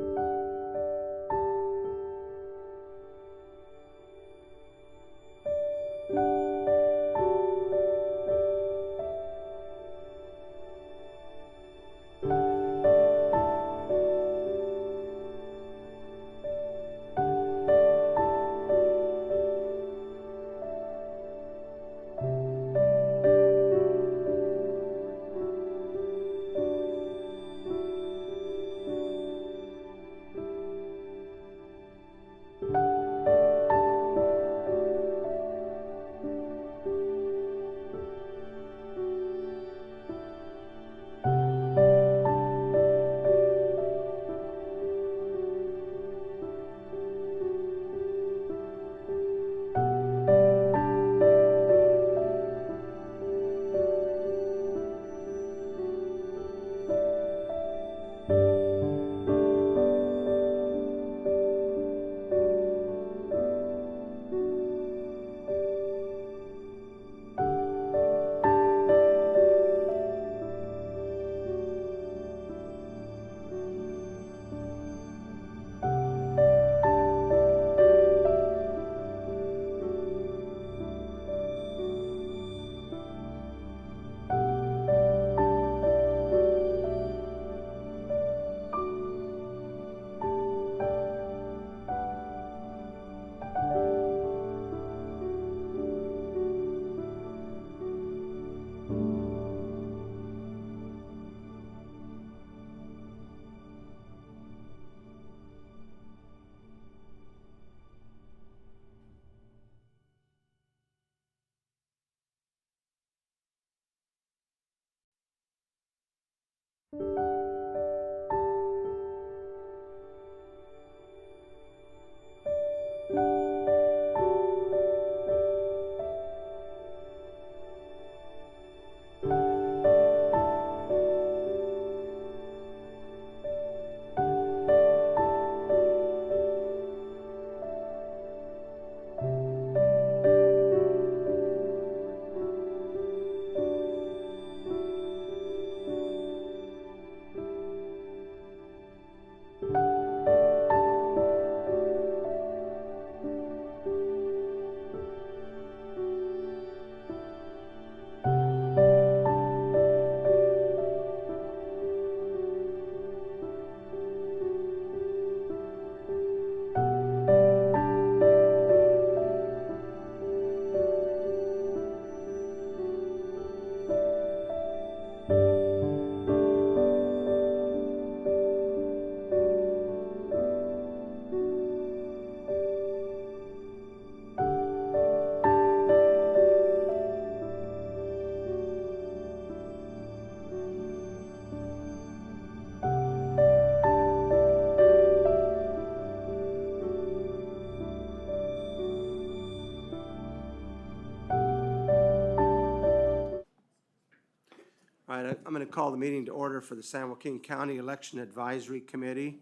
right, I'm going to call the meeting to order for the San Joaquin County Election Advisory Committee.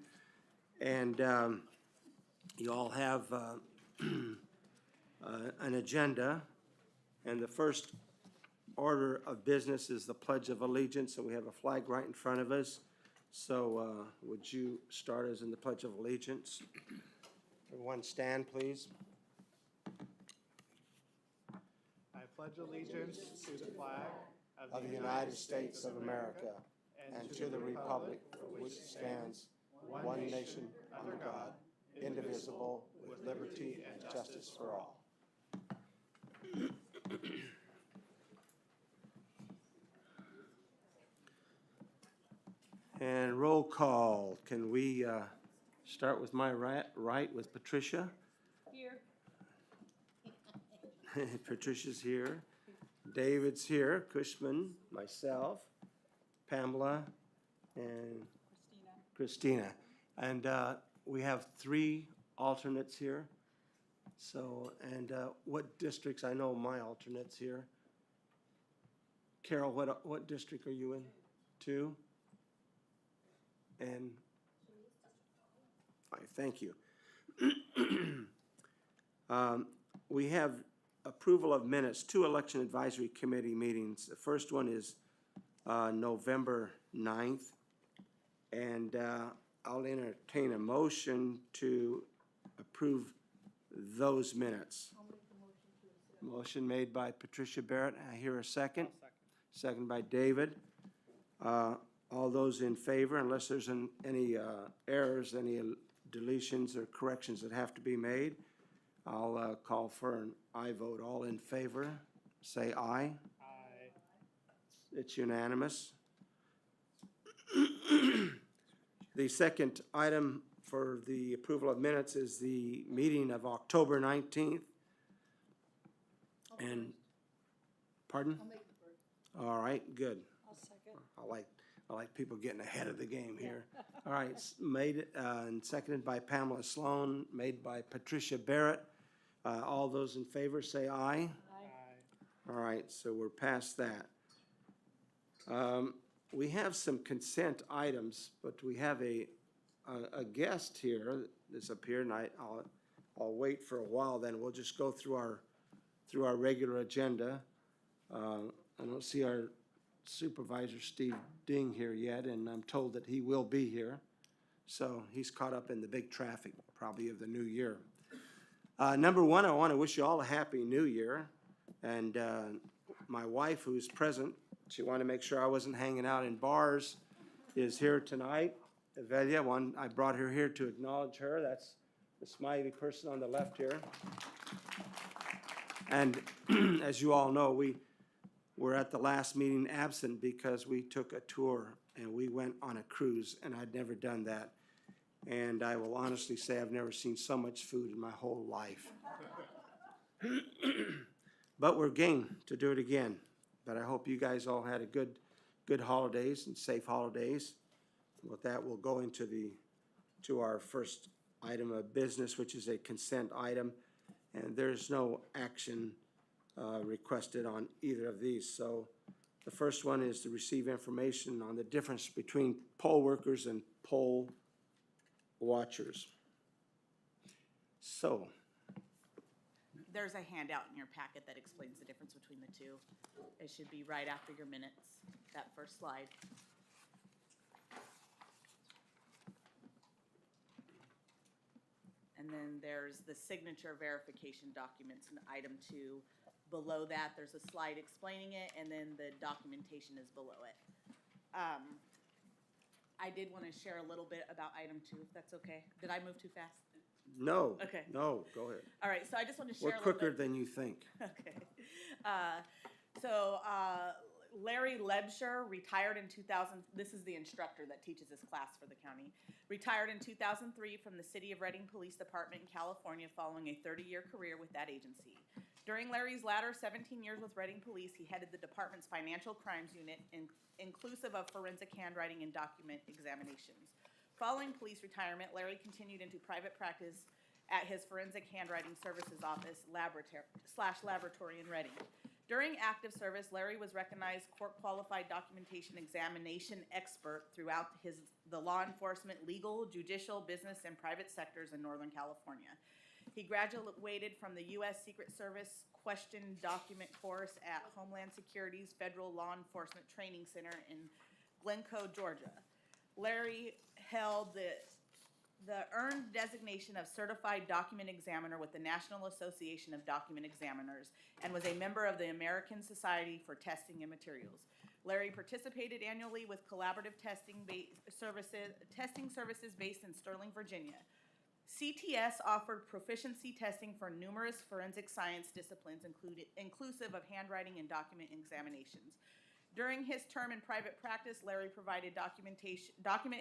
And you all have an agenda. And the first order of business is the Pledge of Allegiance. So we have a flag right in front of us. So would you start us in the Pledge of Allegiance? Everyone stand, please. I pledge allegiance to the flag Of the United States of America and to the republic for which it stands, one nation, under God, indivisible, with liberty and justice for all. And roll call. Can we start with my right with Patricia? Here. Patricia's here. David's here. Cushman, myself, Pamela, and Christina. And we have 3 alternates here. So, and what districts? I know my alternate's here. Carol, what district are you in? 2? And, all right, thank you. We have approval of minutes, 2 election advisory committee meetings. The first one is November 9th. And I'll entertain a motion to approve those minutes. Motion made by Patricia Barrett. I hear a second. Second by David. All those in favor, unless there's any errors, any deletions or corrections that have to be made, I'll call for an aye vote. All in favor, say aye. Aye. It's unanimous. The second item for the approval of minutes is the meeting of October 19th. And, pardon? I'll make the first. All right, good. I'll second. I like people getting ahead of the game here. All right, made and seconded by Pamela Sloan, made by Patricia Barrett. All those in favor say aye. Aye. All right, so we're past that. We have some consent items, but we have a guest here that's appeared, and I'll wait for a while, then we'll just go through our regular agenda. I don't see our Supervisor Steve Ding here yet, and I'm told that he will be here. So he's caught up in the big traffic, probably of the new year. Number one, I want to wish you all a happy new year. And my wife, who's present, she wanted to make sure I wasn't hanging out in bars, is here tonight. Evelia, I brought her here to acknowledge her. That's the smiley person on the left here. And as you all know, we were at the last meeting absent because we took a tour and we went on a cruise, and I'd never done that. And I will honestly say I've never seen so much food in my whole life. But we're game to do it again. But I hope you guys all had a good holidays and safe holidays. With that, we'll go into our first item of business, which is a consent item. And there's no action requested on either of these. So the first one is to receive information on the difference between poll workers and poll watchers. So, There's a handout in your packet that explains the difference between the two. It should be right after your minutes, that first slide. And then there's the signature verification documents in item 2. Below that, there's a slide explaining it, and then the documentation is below it. I did want to share a little bit about item 2, if that's okay. Did I move too fast? no. Okay. No, go ahead. All right, so I just want to share We're a little bit. quicker than you think. Okay. Larry Lebsher retired in 2000. This is the instructor that teaches this class for the county. Retired in 2003 from the City of Redding Police Department in California following a 30-year career with that agency. During Larry's latter 17 years with Redding Police, he headed the department's financial crimes unit, inclusive of forensic handwriting and document examinations. Following police retirement, Larry continued into private practice at his forensic handwriting services office laboratory in Redding. During active service, Larry was recognized court-qualified documentation examination expert throughout the law enforcement, legal, judicial, business, and private sectors in Northern California. He graduated from the U.S. Secret Service Question Document course at Homeland Security's Federal Law Enforcement Training Center in Glencoe, Georgia. Larry held the earned designation of Certified Document Examiner with the National Association of Document Examiners and was a member of the American Society for Testing and Materials. Larry participated annually with collaborative testing services based in Sterling, Virginia. CTS offered proficiency testing for numerous forensic science disciplines, inclusive of handwriting and document examinations. During his term in private practice, Larry provided document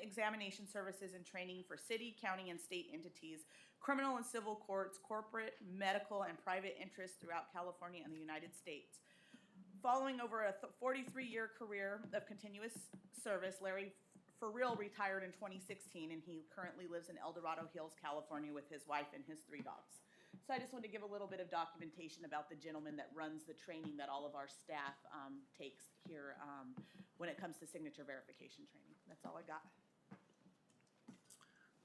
examination services and training for city, county, and state entities, criminal and civil courts, corporate, medical, and private interests throughout California and the United States. Following over a 43-year career of continuous service, Larry for real retired in 2016, and he currently lives in El Dorado Hills, California with his wife and his 3 dogs. So I just wanted to give a little bit of documentation about the gentleman that runs the training that all of our staff takes here when it comes to signature verification training. That's all I got.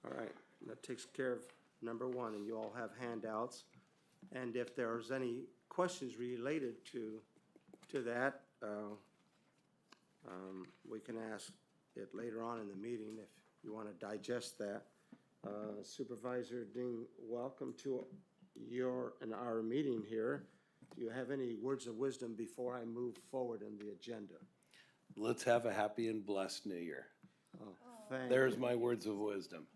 All right, that takes care of number 1, and you all have handouts. And if there's any questions related to that, we can ask it later on in the meeting you want to digest that. Supervisor Ding, welcome to our meeting here. Do you have any words of wisdom before I move forward in the agenda? Let's have a happy and blessed New Year. Thank There's you. my words of wisdom.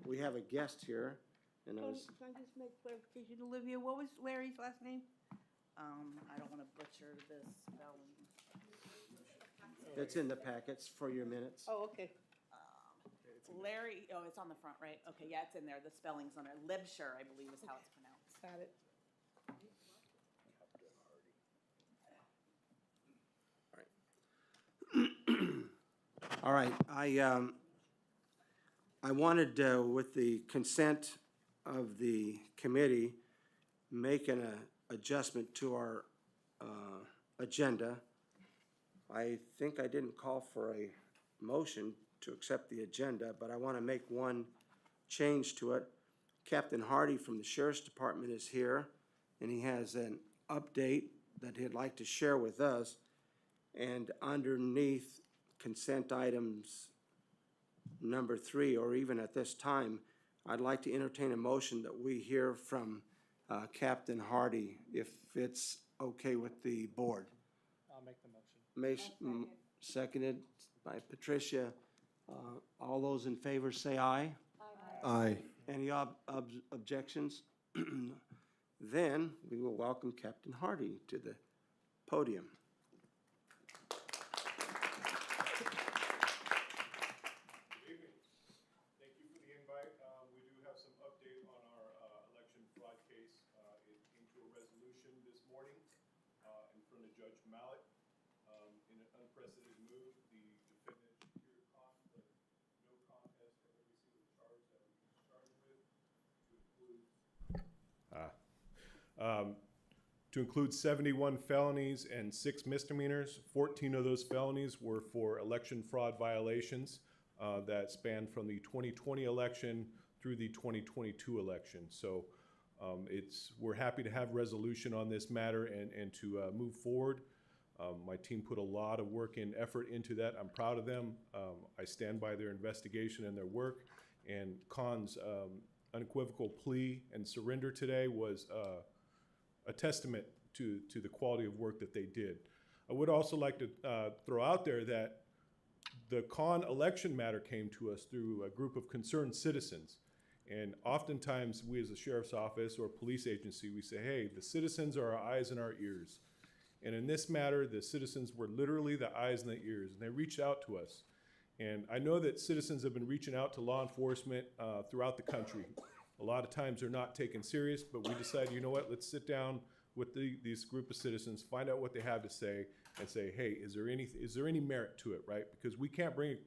We have a guest here, and I was, Can I just make clarification, Olivia, what was Larry's last name? I don't want to butcher this spelling. it's in the packets for your minutes. Oh, okay. Larry, oh, it's on the front, right? Okay, yeah, it's in there. The spelling's on there. Lebsher, I believe is how it's pronounced. Got it. All right, I wanted, with the consent of the committee, make an adjustment to our agenda. I think I didn't call for a motion to accept the agenda, but I want to make one change to it. Captain Hardy from the Sheriff's Department is here, and he has an update that he'd like to share with us. And underneath consent items number 3, or even at this time, I'd like to entertain a motion that we hear from Captain Hardy, if it's okay with the board. I'll make the motion. Seconded by Patricia. All those in favor say aye. Aye. Any objections? Then we will welcome Captain Hardy to the podium. Good evening. Thank you for the invite. We do have some update on our election fraud case. It came to a resolution this morning in front of Judge Mallett. In an unprecedented move, the defendant secured Khan with no contest of every single charge that he was charged with, to include 71 felonies and 6 misdemeanors. 14 of those felonies were for election fraud violations that spanned from the 2020 election through the 2022 election. So we're happy to have resolution on this matter and to move forward. My team put a lot of work and effort into that. I'm proud of them. I stand by their investigation and their work. And Khan's unequivocal plea and surrender today was a testament to the quality of work that they did. I would also like to throw out there that the Khan election matter came to us through a group of concerned citizens. And oftentimes we as a sheriff's office or police agency, we say, hey, the citizens are our eyes and our ears. And in this matter, the citizens were literally the eyes and the ears, and they reached out to us. And I know that citizens have been reaching out to law enforcement throughout the country. A lot of times they're not taken serious, but we decided, you know what, let's sit down with these group of citizens, find out what they have to say, and say, hey, is there any merit to it, right? Because we can't bring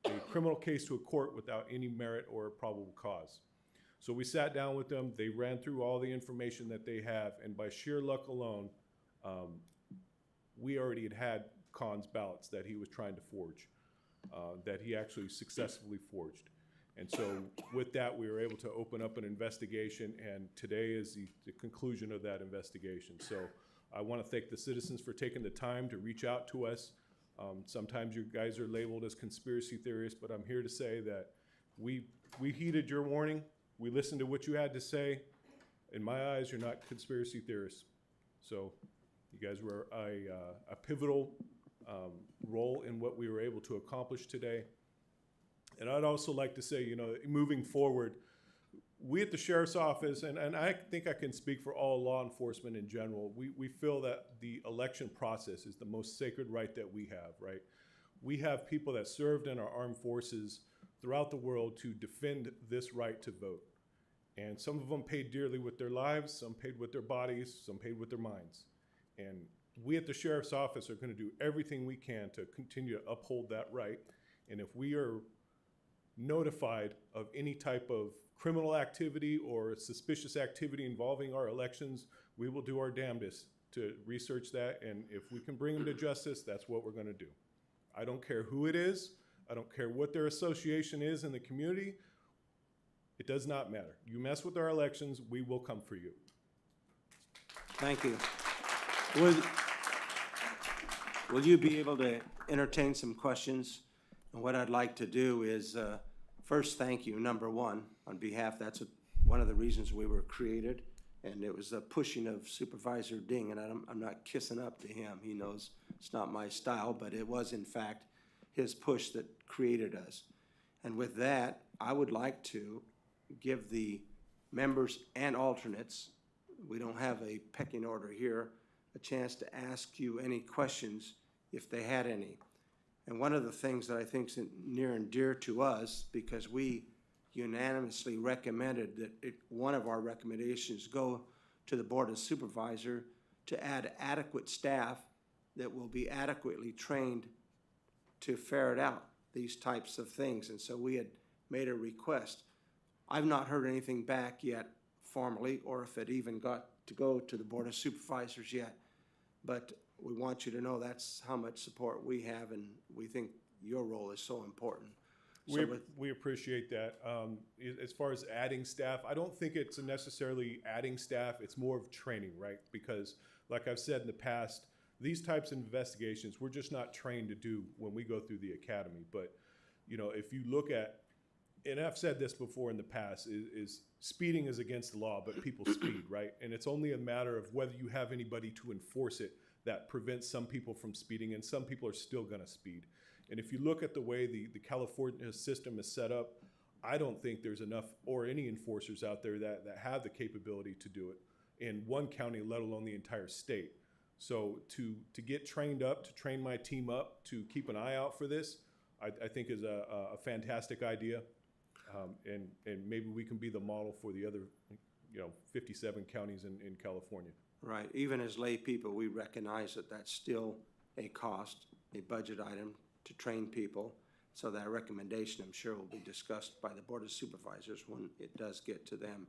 a criminal case to a court without any merit or probable cause. So we sat down with them, they ran through all the information that they have, and by sheer luck alone, we already had Khan's ballots that he was trying to forge, that he actually successfully forged. And so with that, we were able to open up an investigation, and today is the conclusion of that investigation. So I want to thank the citizens for taking the time to reach out to us. Sometimes you guys are labeled as conspiracy theorists, but I'm here to say that we heeded your warning. We listened to what you had to say. In my eyes, you're not conspiracy theorists. So you guys were a pivotal role in what we were able to accomplish today. And I'd also like to say, you know, moving forward, we at the Sheriff's Office, and I think I can speak for all law enforcement in general, we feel that the election process is the most sacred right that we have, right? We have people that served in our armed forces throughout the world to defend this right to vote. And some of them paid dearly with their lives, some paid with their bodies, some paid with their minds. And we at the Sheriff's Office are going to do everything we can to continue to uphold that right. And if we are notified of any type of criminal activity or suspicious activity involving our elections, we will do our damnedest to research that. And if we can bring them to justice, that's what we're going to do. I don't care who it is. I don't care what their association is in the community. It does not matter. You mess with our elections, we will come for you. Thank you. Will you be able to entertain some questions And what I'd like to do is, first, thank you, number one, on behalf, that's one of the reasons we were created. And it was a pushing of Supervisor Ding, and I'm not kissing up to him. He knows it's not my style, but it was in fact his push that created us. And with that, I would like to give the members and alternates, we don't have a pecking order here, a chance to ask you any questions if they had any. And one of the things that I think is near and dear to us, because we unanimously recommended that one of our recommendations go to the Board of Supervisors to add adequate staff that will be adequately trained to ferret out these types of things. And so we had made a request. I've not heard anything back yet formally, or if it even got to go to the Board of Supervisors yet. But we want you to know that's how much support we have, and we think your role is so important. So We appreciate that. As far as adding staff, I don't think it's necessarily adding staff, it's more of training, right? Because like I've said in the past, these types of investigations, we're just not trained to do when we go through the academy. But, you know, if you look at, and I've said this before in the past, is speeding is against the law, but people speed, right? And it's only a matter of whether you have anybody to enforce it that prevents some people from speeding, and some people are still gonna speed. And if you look at the way the California system is set up, I don't think there's enough or any enforcers out there that have the capability to do it in one county, let alone the entire state. So to get trained up, to train my team up, to keep an eye out for this, I think is a fantastic idea. And maybe we can be the model for the other, 57 counties in California. Right, even as lay people, we recognize that that's still a cost, a budget item to train people. So that recommendation, I'm sure, will be discussed by the Board of Supervisors when it does get to them.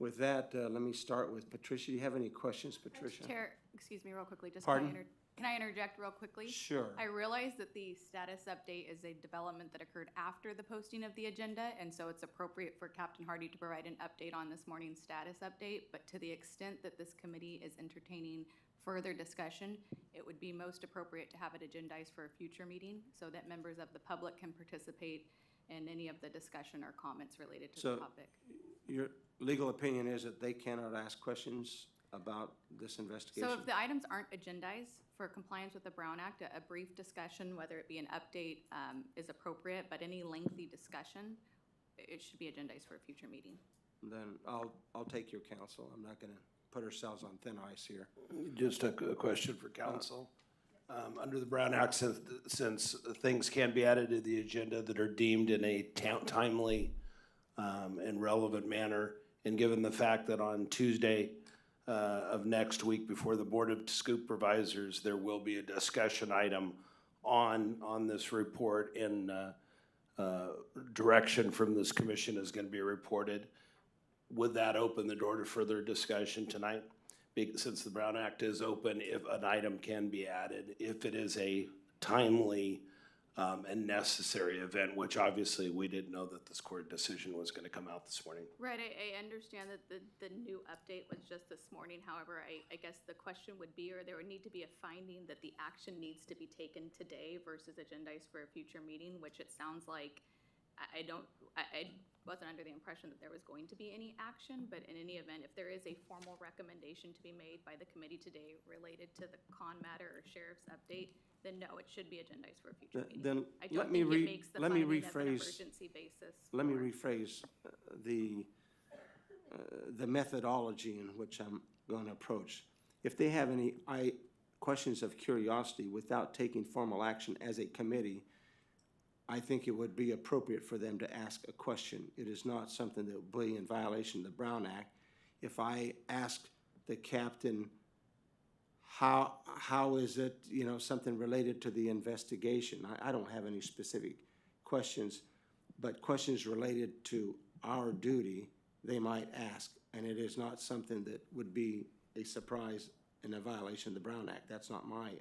With that, let me start with Patricia. Do you have any questions, Patricia? Chair, excuse me real quickly, just Pardon? can I interject real quickly? Sure. I realize that the status update is a development that occurred after the posting of the agenda, and so it's appropriate for Captain Hardy to provide an update on this morning's status update. But to the extent that this committee is entertaining further discussion, it would be most appropriate to have it agendized for a future meeting so that members of the public can participate in any of the discussion or comments related to the topic. Your legal opinion is that they cannot ask questions about this investigation? So if the items aren't agendized for compliance with the Brown Act, a brief discussion, whether it be an update, is appropriate, but any lengthy discussion, it should be agendized for a future meeting. Then I'll take your counsel. I'm not gonna put ourselves on thin ice here. Just a question for council. Under the Brown Act, since things can be added to the agenda that are deemed in a timely and relevant manner, and given the fact that on Tuesday of next week before the Board of Supervisors, there will be a discussion item on this report, and direction from this commission is going to be reported. Would that open the door to further discussion tonight? Since the Brown Act is open, if an item can be added, if it is a timely and necessary event, which obviously we didn't know that this court decision was going to come out this morning. Right, I understand that the new update was just this morning. However, I guess the question would be, or there would need to be a finding that the action needs to be taken today versus agendized for a future meeting, which it sounds like I wasn't under the impression that there was going to be any action, but in any event, if there is a formal recommendation to be made by the committee today related to the con matter or sheriff's update, then no, it should be agendized for a future meeting. Then I don't think it makes the finding of an emergency basis. Let me rephrase the methodology in which I'm going to approach. If they have any questions of curiosity without taking formal action as a committee, I think it would be appropriate for them to ask a question. It is not something that would be in violation of the Brown Act. If I ask the captain, how is it, something related to the investigation? I don't have any specific questions, but questions related to our duty, they might ask. And it is not something that would be a surprise and a violation of the Brown Act. That's not my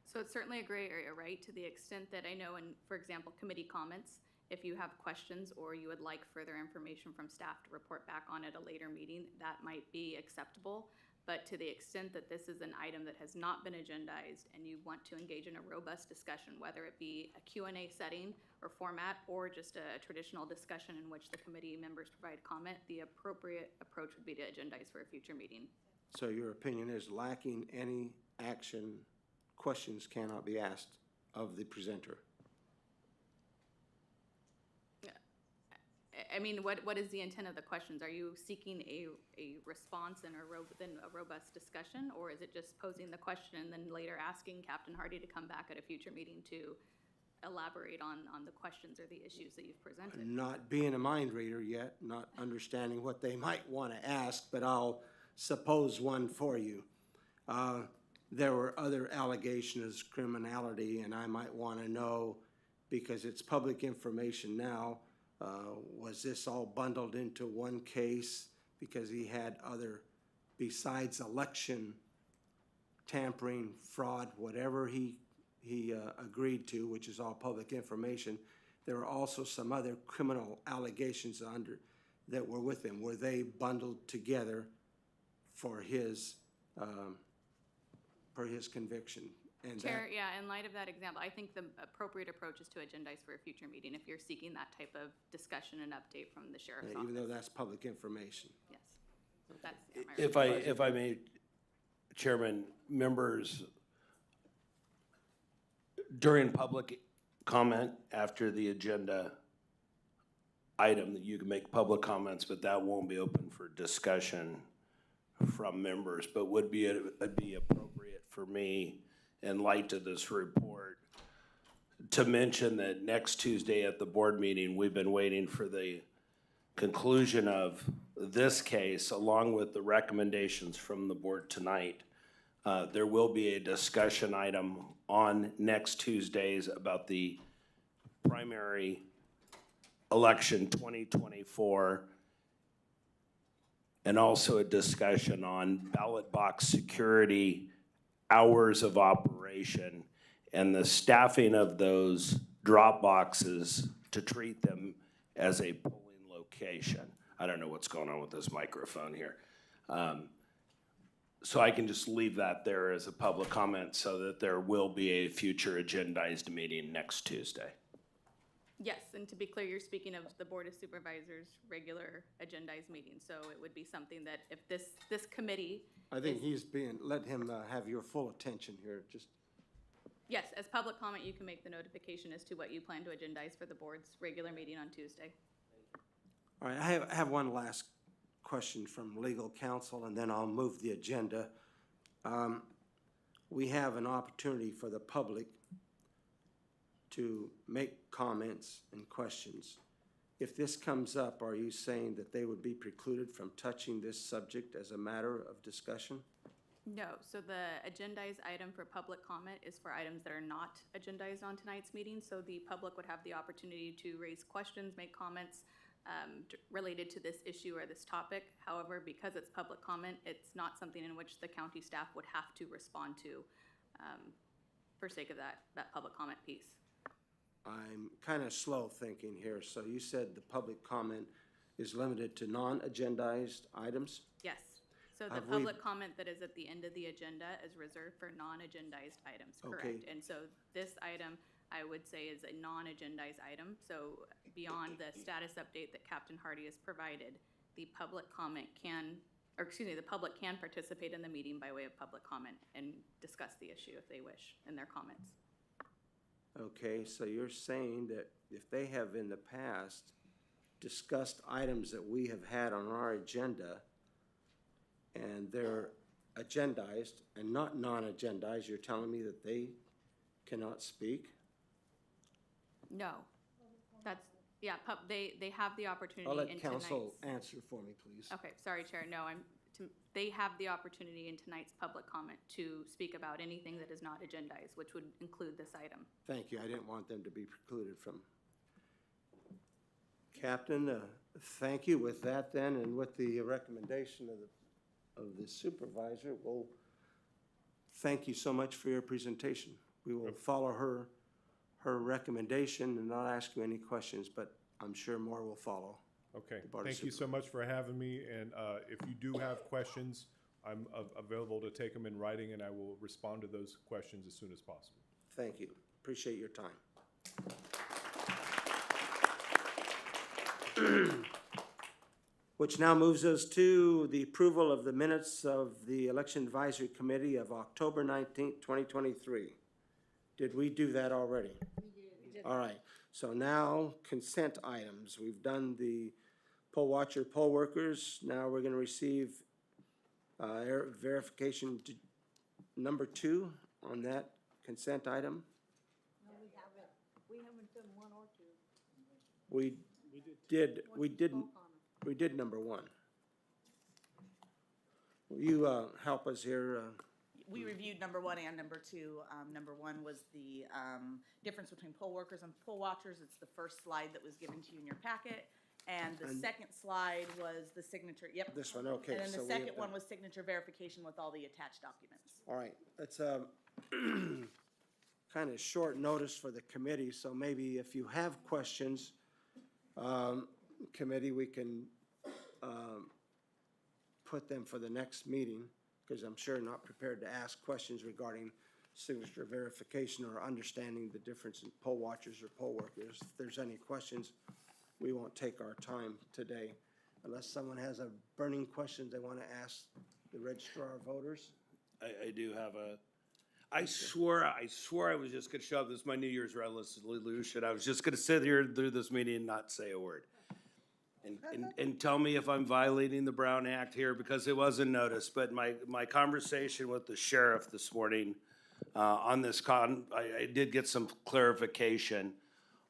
So it's certainly a gray area, right? To the extent that I know in, for example, committee comments, if you have questions or you would like further information from staff to report back on at a later meeting, that might be acceptable. But to the extent that this is an item that has not been agendized and you want to engage in a robust discussion, whether it be a Q&A setting or format or just a traditional discussion in which the committee members provide comment, the appropriate approach would be to agendize for a future meeting. So your opinion is lacking any action, questions cannot be asked of the presenter? I mean, what is the intent of the questions? Are you seeking a response and then a robust discussion? Or is it just posing the question and then later asking Captain Hardy to come back at a future meeting to elaborate on the questions or the issues that you've presented? Not being a mind reader yet, not understanding what they might want to ask, but I'll suppose one for you. There were other allegations of criminality, and I might want to know, because it's public information now, was this all bundled into one case because he had other, besides election tampering, fraud, whatever he agreed to, which is all public information, there were also some other criminal allegations that were with him. Were they bundled together for his conviction? And Chair, yeah, in light of that example, I think the appropriate approach is to agendize for a future meeting if you're seeking that type of discussion and update from the sheriff's office. even though that's public information. Yes. That's, yeah, my If I may, Chairman, members, during public comment after the agenda item, that you can make public comments, but that won't be open for discussion from members, but would be appropriate for me, in light of this report, to mention that next Tuesday at the board meeting, we've been waiting for the conclusion of this case, along with the recommendations from the board tonight. There will be a discussion item on next Tuesdays about the primary election 2024, and also a discussion on ballot box security, hours of operation, and the staffing of those drop boxes to treat them as a polling location. I don't know what's going on with this microphone here. So I can just leave that there as a public comment so that there will be a future agendized meeting next Tuesday. Yes, and to be clear, you're speaking of the Board of Supervisors' regular agendized meeting. So it would be something that if this committee. I think let him have your full attention here, just. Yes, as public comment, you can make the notification as to what you plan to agendize for the board's regular meeting on Tuesday. All right, I have one last question from legal counsel, and then I'll move the agenda. We have an opportunity for the public to make comments and questions. If this comes up, are you saying that they would be precluded from touching this subject as a matter of discussion? No, so the agendized item for public comment is for items that are not agendized on tonight's meeting. So the public would have the opportunity to raise questions, make comments related to this issue or this topic. However, because it's public comment, it's not something in which the county staff would have to respond to for sake of that public comment piece. I'm kind of slow thinking here. So you said the public comment is limited to non-agendized items? Yes. So the public comment that is at the end of the agenda is reserved for non-agendized items, correct? Okay. And so this item, I would say, is a non-agendized item. So beyond the status update that Captain Hardy has provided, the public the public can participate in the meeting by way of public comment and discuss the issue if they wish in their comments. Okay, so you're saying that if they have in the past discussed items that we have had on our agenda and they're agendized and not non-agendized, you're telling me that they cannot speak? No, that's, yeah, they have the opportunity I'll in let tonight's. counsel answer for me, please. Okay, sorry, Chair, no, they have the opportunity in tonight's public comment to speak about anything that is not agendized, which would include this item. Thank you. I didn't want them to be precluded from. Captain, thank you. With that then, and with the recommendation of the supervisor, we'll thank you so much for your presentation. We will follow her recommendation and not ask you any questions, but I'm sure more will follow. Okay, Board of thank you so much for having me, and if you do have questions I'm available to take them in writing, and I will respond to those questions as soon as possible. Thank you. Appreciate your time. Which now moves us to the approval of the minutes of the Election Advisory Committee of October 19th, 2023. Did we do that already? We did. All right, so now consent items. We've done the poll watcher, poll workers. Now we're gonna receive verification number 2 on that consent item. No, we haven't. We haven't done 1 or 2. We did number 1. Will you help us here? We reviewed number 1 and number 2. Number 1 was the difference between poll workers and poll watchers. It's the first slide that was given to you in your packet. And the second slide was the signature, yep. This one, okay. And then so the we have second one done- was signature verification with all the attached documents. All right, it's kind of short notice for the committee, so maybe if you have questions, committee, we can put them for the next meeting, because I'm sure not prepared to ask questions regarding signature verification or understanding the difference in poll watchers or poll workers. If there's any questions, we won't take our time today, unless someone has a burning question they want to ask the registrar of voters. I do have a, I swore I was just gonna show up, this is my New Year's resolution, I was just gonna sit here through this meeting and not say a word. And tell me if I'm violating the Brown Act here, because it wasn't noticed, but my conversation with the sheriff this morning, on this I did get some clarification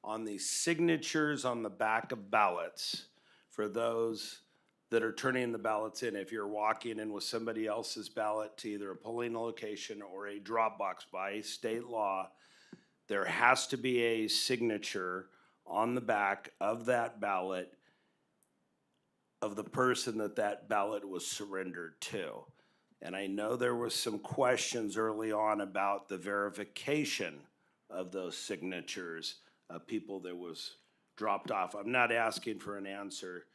on the signatures on the back of ballots for those that are turning the ballots in. If you're walking in with somebody else's ballot to either a polling location or a Dropbox, by state law, there has to be a signature on the back of that ballot of the person that ballot was surrendered to. And I know there was some questions early on about the verification of those signatures of people that was dropped off. I'm not asking for an answer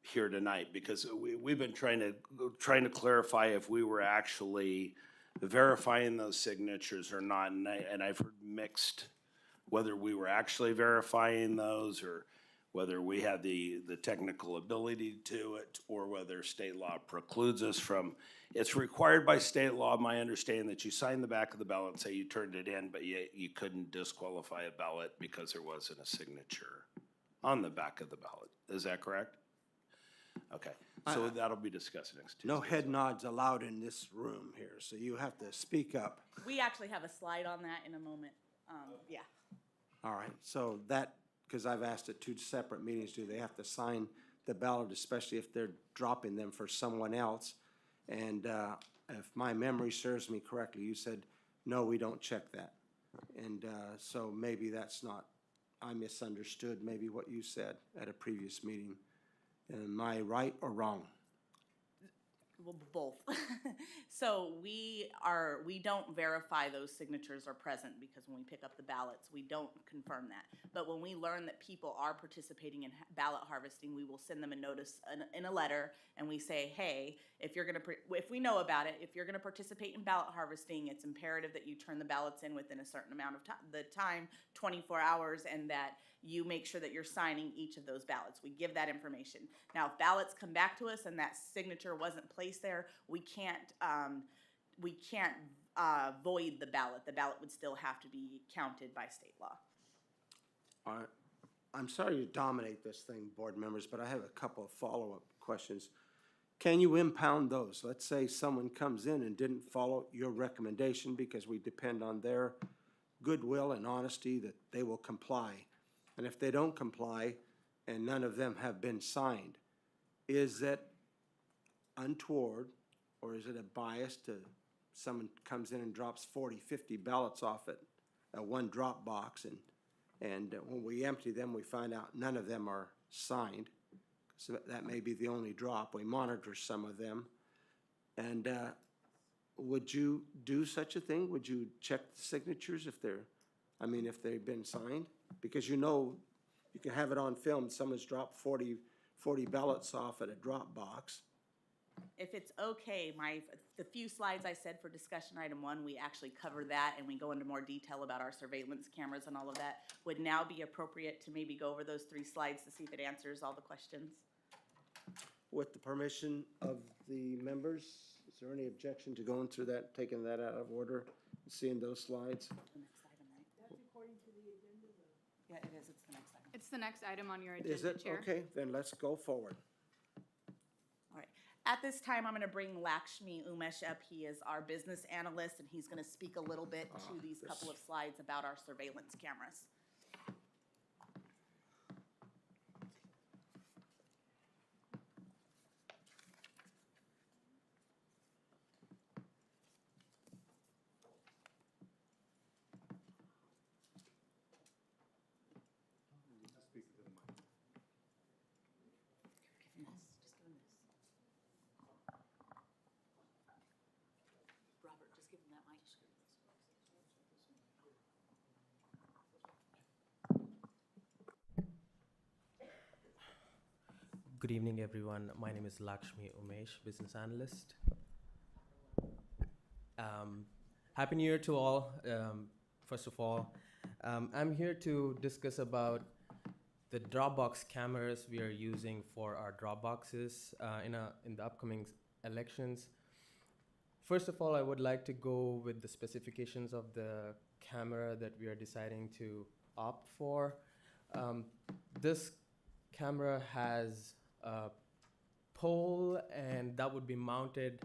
here tonight, because we've been trying to clarify if we were actually verifying those signatures or not, and I've heard mixed, whether we were actually verifying those or whether we had the technical ability to it, or whether state law precludes us from. It's required by state law, my understanding, that you sign the back of the ballot and say you turned it in, but yet you couldn't disqualify a ballot because there wasn't a signature on the back of the ballot. Is that correct? Okay, so that'll be discussed next Tuesday. No head nods allowed in this room here, so you have to speak up. We actually have a slide on that in a moment. Yeah. All right, so that, because I've asked at 2 separate meetings, do they have to sign the ballot, especially if they're dropping them for someone else? And if my memory serves me correctly, you said, no, we don't check that. And so maybe that's not, I misunderstood maybe what you said at a previous meeting. Am I right or wrong? Well, both. So we don't verify those signatures are present, because when we pick up the ballots, we don't confirm that. But when we learn that people are participating in ballot harvesting, we will send them a notice in a letter, and we say, hey, if we know about it, if you're gonna participate in ballot harvesting, it's imperative that you turn the ballots in within a certain amount of time, 24 hours, and that you make sure that you're signing each of those ballots. We give that information. Now, if ballots come back to us and that signature wasn't placed there, we can't void the ballot. The ballot would still have to be counted by state law. All right. I'm sorry to dominate this thing, board members, but I have a couple of follow-up questions. Can you impound those? Let's say someone comes in and didn't follow your recommendation, because we depend on their goodwill and honesty that they will comply. And if they don't comply and none of them have been signed, is that untoward, or is it a bias to someone comes in and drops 40, 50 ballots off at one drop box, and when we empty them, we find out none of them are signed? So that may be the only drop. We monitor some of them. And would you do such a thing? Would you check the signatures if they've been signed? Because you can have it on film, someone's dropped 40 ballots off at a drop box, if it's okay, the few slides I said for discussion item 1, we actually cover that and we go into more detail about our surveillance cameras and all of that. Would now be appropriate to maybe go over those 3 slides to see if it answers all the questions? With the permission of the members, is there any objection to going through that, taking that out of order, and seeing those slides? The next item, right? That's according to the agenda, though. Yeah, it is. It's the next item. It's the next item on your Is agenda, it? Chair. Okay, then let's go forward. All right. At this time, I'm going to bring Lakshmi Umesh up. He is our business analyst, and he's going to speak a little bit to these couple of slides about our surveillance cameras. Give him this. Just give him this. Robert, just give him that mic. Good evening, everyone. My name is Lakshmi Umesh, business analyst. Happy New Year to all. First of all, I'm here to discuss about the Dropbox cameras we are using for our Dropboxes in the upcoming elections. First of all, I would like to go with the specifications of the camera that we are deciding to opt for. This camera has a pole, and that would be mounted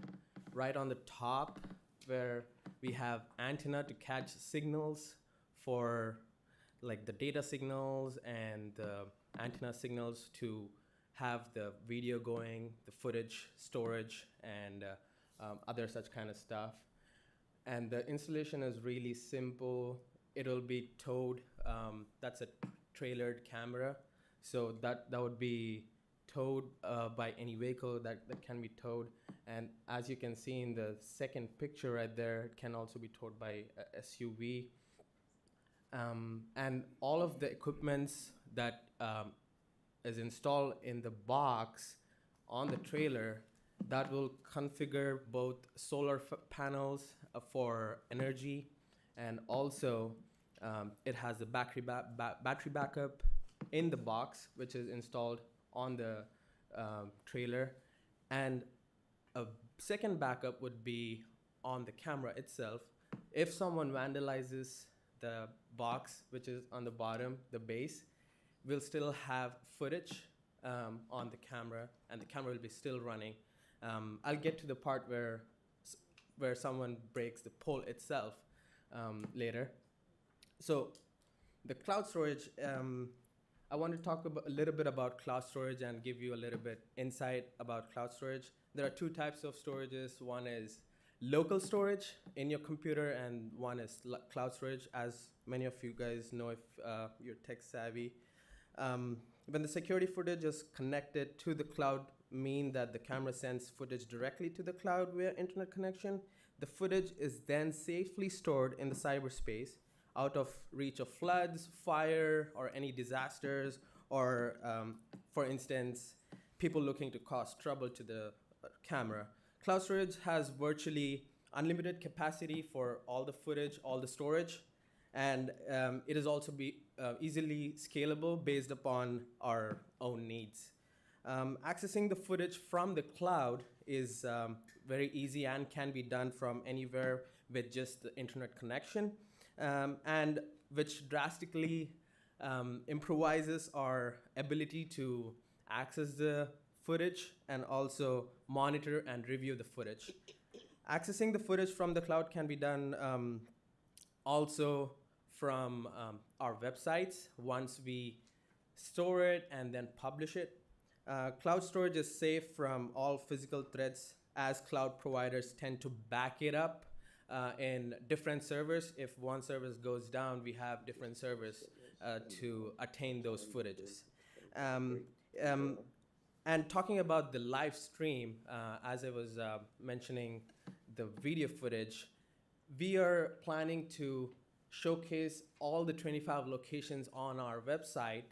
right on the top where we have antenna to catch signals for like the data signals and the antenna signals to have the video going, the footage storage, and other such kind of stuff. And the installation is really simple. It'll be towed. That's a trailered camera, so that would be towed by any vehicle that can be towed. And as you can see in the second picture right there, it can also be towed by a SUV. And all of the equipments that is installed in the box on the trailer, that will configure both solar panels for energy, and also it has a battery backup in the box, which is installed on the trailer. And a second backup would be on the camera itself. If someone vandalizes the box, which is on the bottom, the base, we'll still have footage on the camera, and the camera will be still running. I'll get to the part where someone breaks the pole itself later. So the cloud storage, I want to talk a little bit about cloud storage and give you a little bit insight about cloud storage. There are 2 types of storages. One is local storage in your computer, and one is cloud storage, as many of you guys know if you're tech savvy. When the security footage is connected to the cloud, mean that the camera sends footage directly to the cloud via internet connection. The footage is then safely stored in the cyberspace, out of reach of floods, fire, or any disasters, or for instance, people looking to cause trouble to the camera. Cloud storage has virtually unlimited capacity for all the footage, all the storage, and it is also easily scalable based upon our own needs. Accessing the footage from the cloud is very easy and can be done from anywhere with just the internet connection, and which drastically improvises our ability to access the footage and also monitor and review the footage. Accessing the footage from the cloud can be done also from our websites once we store it and then publish it. Cloud storage is safe from all physical threats, as cloud providers tend to back it up in different servers. If one service goes down, we have different servers to attain those footages. And talking about the live stream, as I was mentioning the video footage, we are planning to showcase all the 25 locations on our website.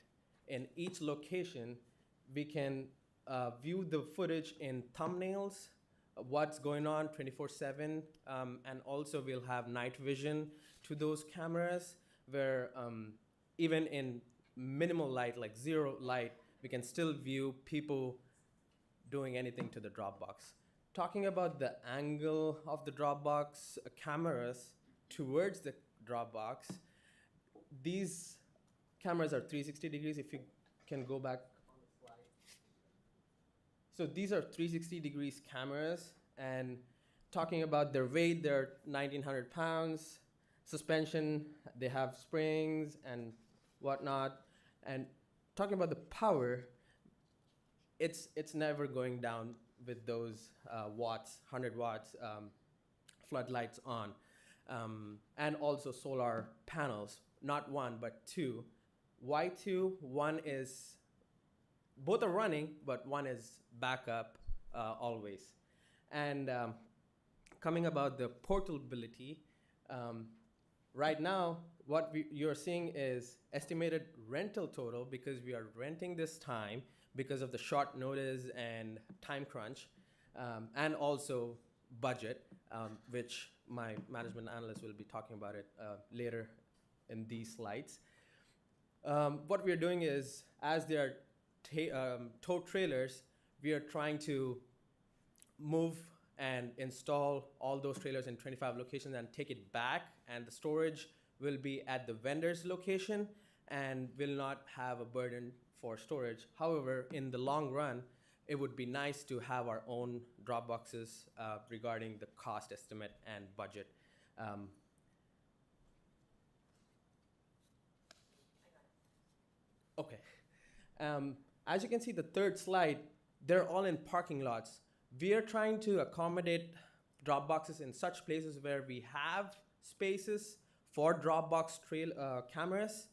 In each location, we can view the footage in thumbnails, what's going on 24/7, and also we'll have night vision to those cameras where even in minimal light, like zero light, we can still view people doing anything to the Dropbox. Talking about the angle of the Dropbox cameras towards the Dropbox, these cameras are 360 degrees. If you can go back on the slide. So these are 360 degrees cameras, and talking about their weight, they're 1,900 pounds. Suspension, they have springs and whatnot. And talking about the power, it's never going down with those watts, 100 watts floodlights on. And also solar panels, not one, but two. Why two? One is, both are running, but one is backup always. And coming about the portability, right now, what you're seeing is estimated rental total because we are renting this time because of the short notice and time crunch, and also budget, which my management analyst will be talking about it later in these slides. What we are doing is, as they are tow trailers, we are trying to move and install all those trailers in 25 locations and take it back, and the storage will be at the vendor's location and will not have a burden for storage. However, in the long run, it would be nice to have our own Dropboxes regarding the cost estimate and budget. Okay. As you can see, the third slide, they're all in parking lots. We are trying to accommodate Dropboxes in such places where we have spaces for Dropbox cameras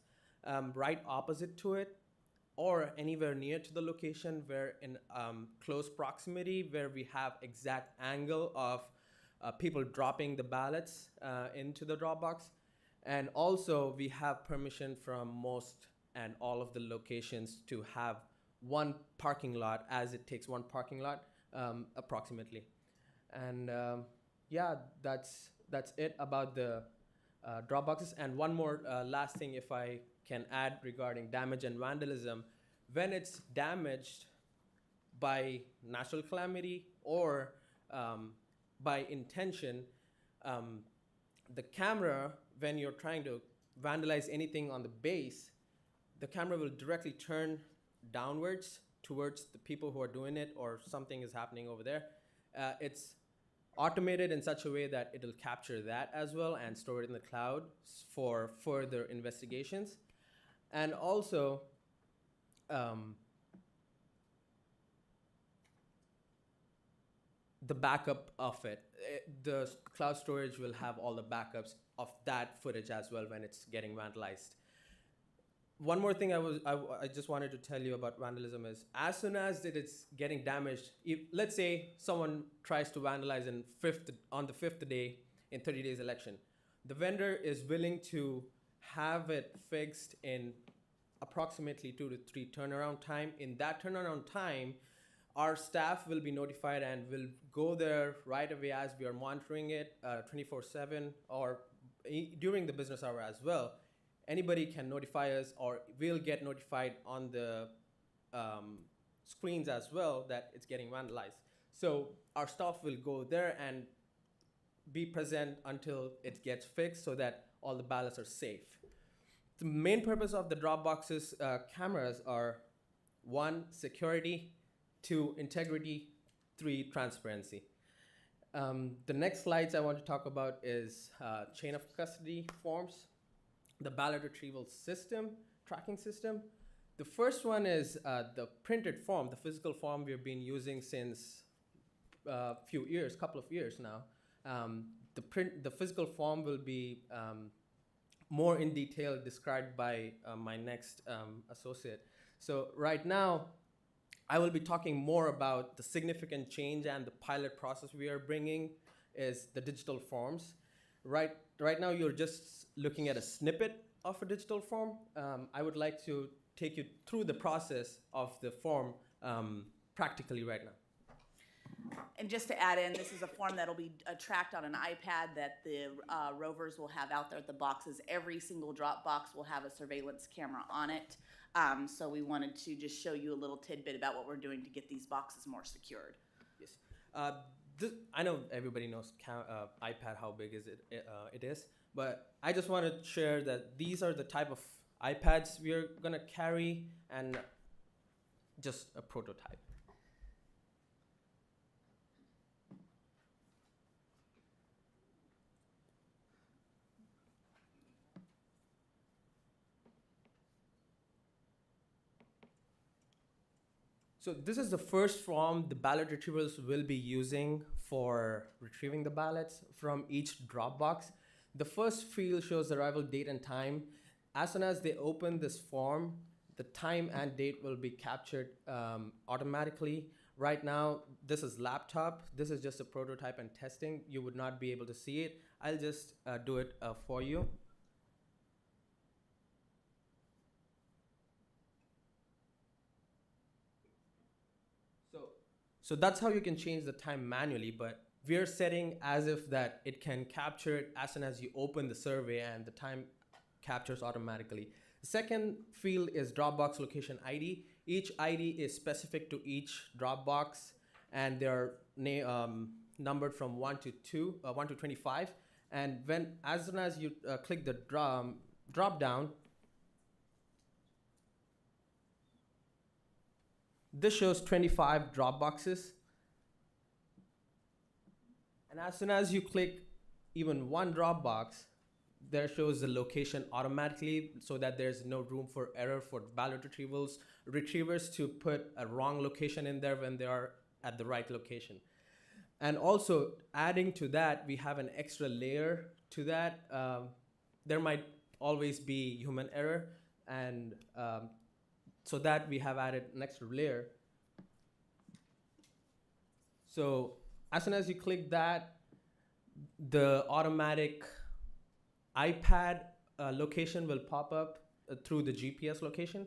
right opposite to it, or anywhere near to the location where in close proximity where we have exact angle of people dropping the ballots into the Dropbox. And also we have permission from most and all of the locations to have one parking lot, as it takes one parking lot approximately. And yeah, that's it about the Dropboxes. And one more last thing, if I can add, regarding damage and vandalism. When it's damaged by natural calamity or by intention, the camera, when you're trying to vandalize anything on the base, the camera will directly turn downwards towards the people who are doing it, or something is happening over there. It's automated in such a way that it'll capture that as well and store it in the cloud for further investigations. And also, the backup of it. The cloud storage will have all the backups of that footage as well when it's getting vandalized. One more thing I just wanted to tell you about vandalism is, as soon as it's getting damaged, let's say someone tries to vandalize on the fifth day in 30 days election, the vendor is willing to have it fixed in approximately 2 to 3 turnaround time. In that turnaround time, our staff will be notified and will go there right away as we are monitoring it 24/7, or during the business hour as well. Anybody can notify us, or we'll get notified on the screens as well that it's getting vandalized. So our staff will go there and be present until it gets fixed so that all the ballots are safe. The main purpose of the Dropbox's cameras are 1, security, 2, integrity, 3, transparency. The next slides I want to talk about is chain of custody forms, the ballot retrieval system, tracking system. The first one is the printed form, the physical form we've been using since couple of years now. The physical form will be more in detail described by my next associate. So right now, I will be talking more about the significant change, and the pilot process we are bringing is the digital forms. Right now, you're just looking at a snippet of a digital form. I would like to take you through the process of the form practically right now. And just to add in, this is a form that'll be tracked on an iPad that the rovers will have out there at the boxes. Every single Dropbox will have a surveillance camera on it. So we wanted to just show you a little tidbit about what we're doing to get these boxes more secured. Yes. I know everybody knows iPad, how big is it? It is, but I just want to share that these are the type of iPads we are gonna carry, and just a prototype. So this is the first form the ballot retrievers will be using for retrieving the ballots from each Dropbox. The first field shows the arrival date and time. As soon as they open this form, the time and date will be captured automatically. Right now, this is laptop. This is just a prototype and testing. You would not be able to see it. I'll just do it for you. So that's how you can change the time manually, but we're setting as if that it can capture it as soon as you open the survey, and the time captures automatically. The second field is Dropbox location ID. Each ID is specific to each Dropbox, and they're numbered from 1 to 25. And as soon as you click the drop down, this shows 25 Dropboxes. And as soon as you click even one Dropbox, there shows the location automatically, so that there's no room for error for ballot retrievers to put a wrong location in there when they are at the right location. And also adding to that, we have an extra layer to that. There might always be human error, and so that we have added an extra layer. So as soon as you click that, the automatic iPad location will pop up through the GPS location.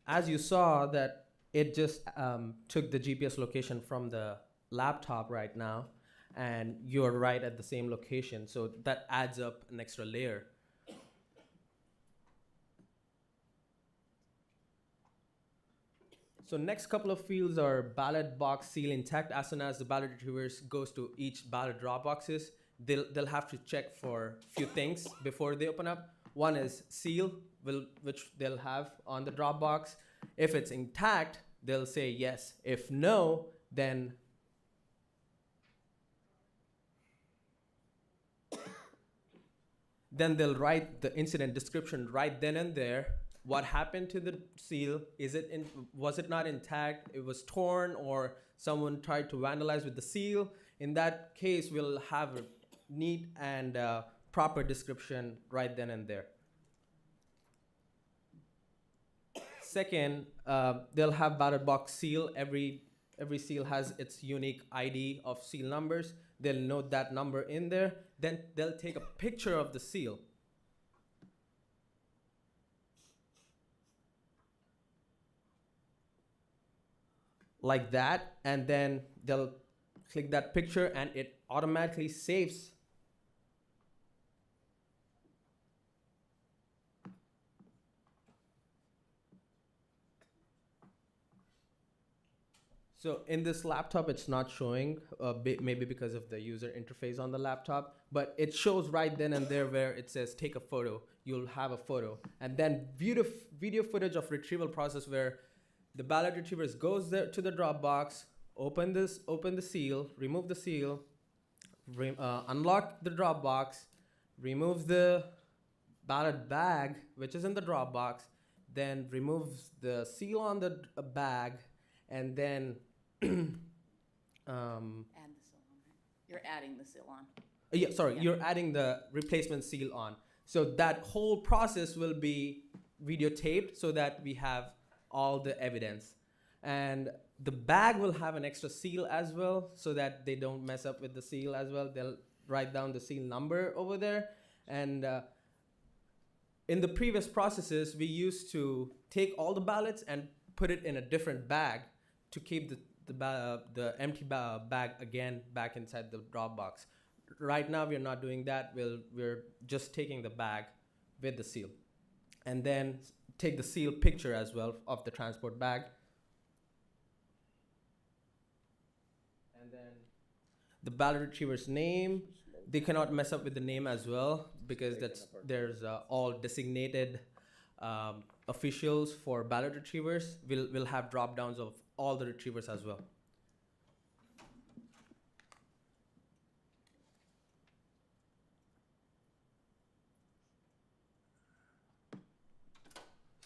As you saw that it just took the GPS location from the laptop right now, and you're right at the same location. So that adds up an extra layer. So next couple of fields are ballot box seal intact. As soon as the ballot retrievers goes to each ballot drop boxes, they'll have to check for a few things before they open up. One is seal, which they'll have on the drop box. If it's intact, they'll say yes. If no, then they'll write the incident description right then and there. What happened to the seal? Was it not intact? It was torn, or someone tried to vandalize with the seal? In that case, we'll have a neat and proper description right then and there. Second, they'll have ballot box seal. Every seal has its unique ID of seal numbers. They'll note that number in there. Then they'll take a picture of the seal. Like that, and then they'll click that picture, and it automatically saves. So in this laptop, it's not showing, maybe because of the user interface on the laptop, but it shows right then and there where it says take a photo. You'll have a photo, and then video footage of retrieval process where the ballot retrievers goes there to the Dropbox, open the seal, remove the seal, unlock the Dropbox, remove the ballot bag, which is in the Dropbox, then removes the seal on the bag, and then Add the seal on, right? You're adding the seal on. You're adding the replacement seal on. So that whole process will be videotaped so that we have all the evidence. And the bag will have an extra seal as well, so that they don't mess up with the seal as well. They'll write down the seal number over there, and in the previous processes, we used to take all the ballots and put it in a different bag to keep the empty bag again back inside the Dropbox. Right now, we're not doing that. We're just taking the bag with the seal, and then take the seal picture as well of the transport bag. And then the ballot retriever's name, they cannot mess up with the name as well, because there's all designated officials for ballot retrievers. We'll have drop downs of all the retrievers as well.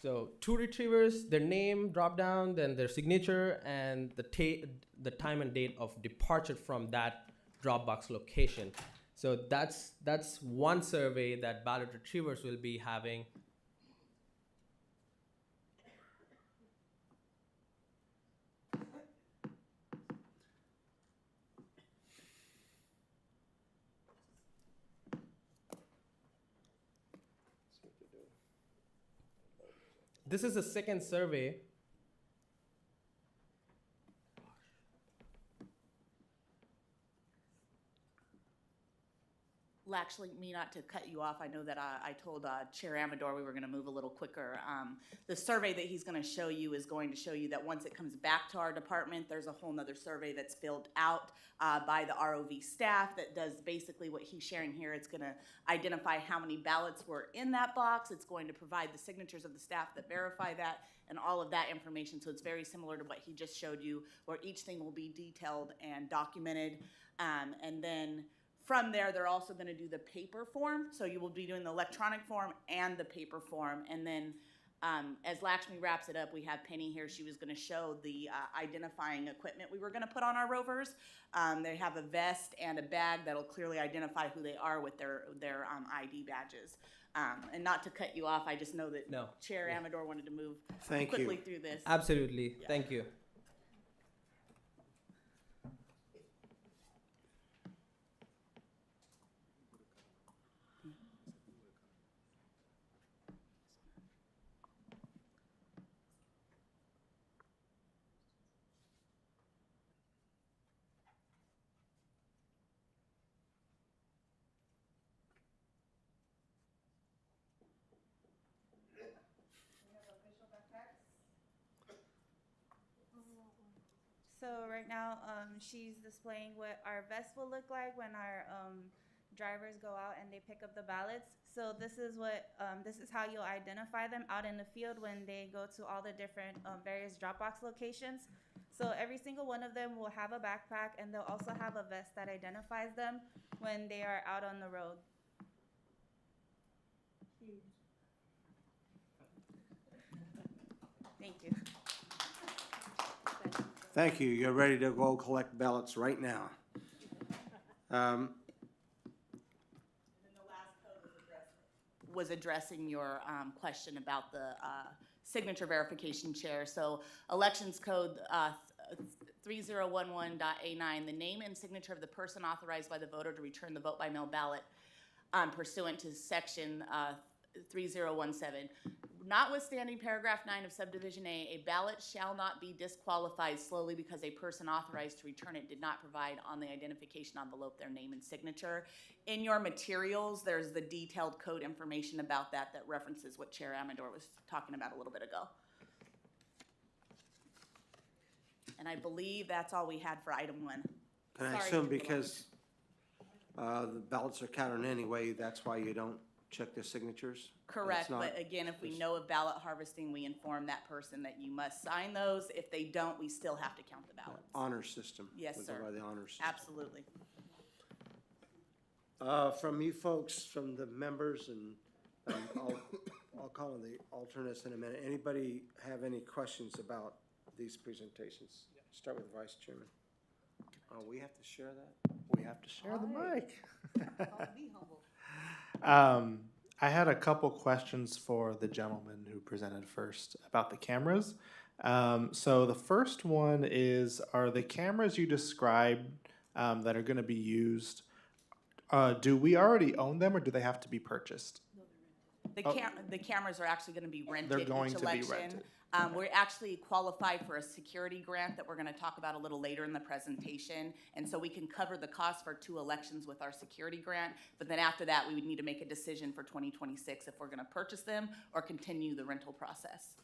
So 2 retrievers, their name drop down, then their signature, and the time and date of departure from that Dropbox location. So that's one survey that ballot retrievers will be having. This is the second survey. Actually, me not to cut you off, I know that I told Chair Amador we were going to move a little quicker. The survey that he's going to show you is going to show you that once it comes back to our department, there's a whole nother survey that's filled out by the ROV staff that does basically what he's sharing here. It's going to identify how many ballots were in that box. It's going to provide the signatures of the staff that verify that and all of that information. So it's very similar to what he just showed you, where each thing will be detailed and documented. And then from there, they're also going to do the paper form. So you will be doing the electronic form and the paper form. And then as Lakshmi wraps it up, we have Penny here. She was going to show the identifying equipment we were going to put on our rovers. They have a vest and a bag that'll clearly identify who they are with their ID badges. And not to cut you off, I just know that Chair Amador wanted to move quickly through this. Absolutely. Yeah. Thank you. So right now, she's displaying what our vest will look like when our drivers go out and they pick up the ballots. So this is how you'll identify them out in the field when they go to all the different various Dropbox locations. So every single one of them will have a backpack, and they'll also have a vest that identifies them when they are out on the road. Thank you. Thank you. You're ready to go collect ballots right now. And then the last code was addressing your question about the signature verification, Chair. So elections code 3011.A9, the name and signature of the person authorized by the voter to return the vote by mail ballot pursuant to section 3017. Notwithstanding paragraph 9 of subdivision A ballot shall not be disqualified solely because a person authorized to return it did not provide on the identification envelope their name and signature. In your materials, there's the detailed code information about that references what Chair Amador was talking about a little bit ago. And I believe that's all we had for item 1. Can I Sorry assume to be because the ballots are counted anyway, that's why you don't check the signatures? Correct, It's not- but again, if we know of ballot harvesting, we inform that person that you must sign those. If they don't, we still have to count the ballots. Honor system. Yes, We go sir. by the honor system. Absolutely. From you folks, from the members, and I'll call on the alternates in a minute. Anybody have any questions about these presentations? Start with Vice Chairman. Oh, we have to share that? We have to share the mic. Be humble. I had a couple questions for the gentleman who presented first about the cameras. So the first one is, are the cameras you described that are going to be used, do we already own them or do they have to be purchased? The cameras are actually gonna be rented They're going each to be election. rented. We're actually qualified for a security grant that we're gonna talk about a little later in the presentation. And so we can cover the cost for 2 elections with our security grant. But then after that, we would need to make a decision for 2026 if we're gonna purchase them or continue the rental process.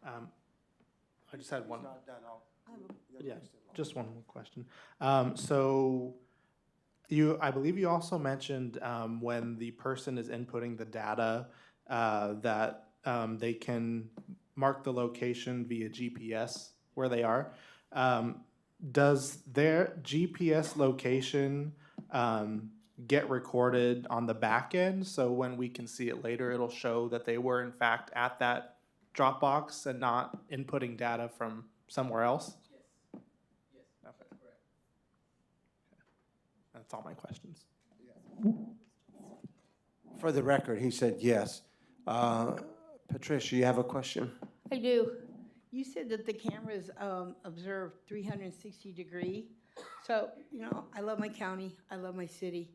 I just had one. Not done, Yeah, just one more question. I believe you also mentioned when the person is inputting the data that they can mark the location via GPS where they are. Does their GPS location get recorded on the back end? So when we can see it later, it'll show that they were in fact at that Dropbox and not inputting data from somewhere else? Yes. Yes, that's correct. That's all my questions. For the record, he said yes. Patricia, you have a question? I do. You said that the cameras observe 360 degree. So, you know, I love my county, I love my city,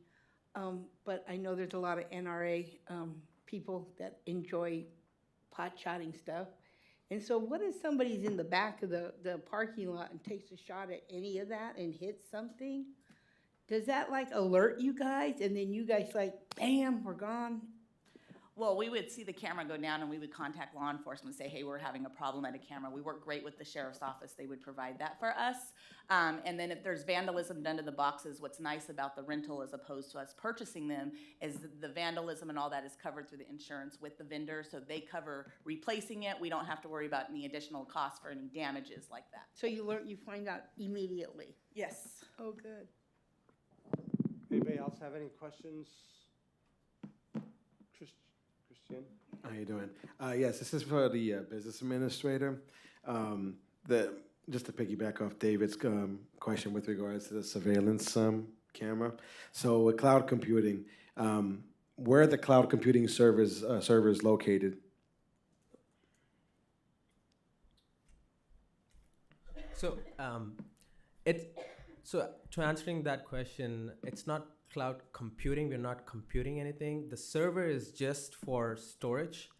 but I know there's a lot of NRA people that enjoy pot-shotting stuff. And so what if somebody's in the back of the parking lot and takes a shot at any of that and hits something? Does that like alert you guys and then you guys like, bam, we're gone? Well, we would see the camera go down and we would contact law enforcement and say, hey, we're having a problem at a camera. We work great with the sheriff's office. They would provide that for us. And then if there's vandalism done to the boxes, what's nice about the rental as opposed to us purchasing them is the vandalism and all that is covered through the insurance with the vendor. So they cover replacing it. We don't have to worry about any additional costs for any damages like that. So you find out immediately. Yes. Oh, good. Anybody else have any questions? Christian? How you doing? Yes, this is for the business administrator. Just to piggyback off David's question with regards to the surveillance camera. So with cloud computing, where are the cloud computing servers located? So to answering that question, it's not cloud computing. We're not computing anything. The server is just for storage,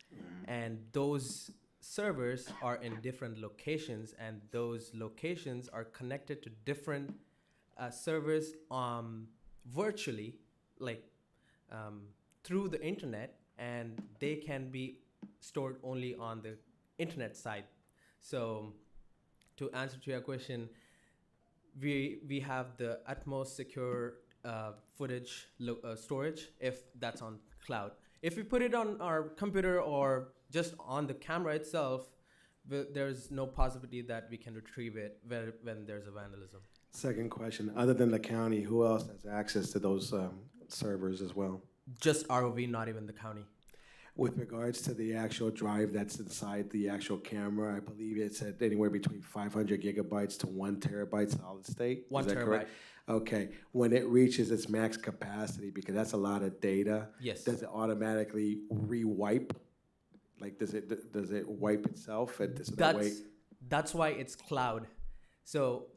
and those servers are in different locations, and those locations are connected to different servers virtually, like through the internet, and they can be stored only on the internet side. So to answer to your question, we have the utmost secure footage storage if that's on cloud. If we put it on our computer or just on the camera itself, there's no possibility that we can retrieve it when there's a vandalism. Second question, other than the county, who else has access to those servers as well? Just ROV, not even the county. With regards to the actual drive that's inside the actual camera, I believe it's at anywhere between 500 gigabytes to 1 terabyte solid state. 1 Is that terabyte. correct? Okay. When it reaches its max capacity, because that's a lot of data, Yes. does it automatically re-wipe? Like, does it wipe itself? And so that way, That's why it's cloud. So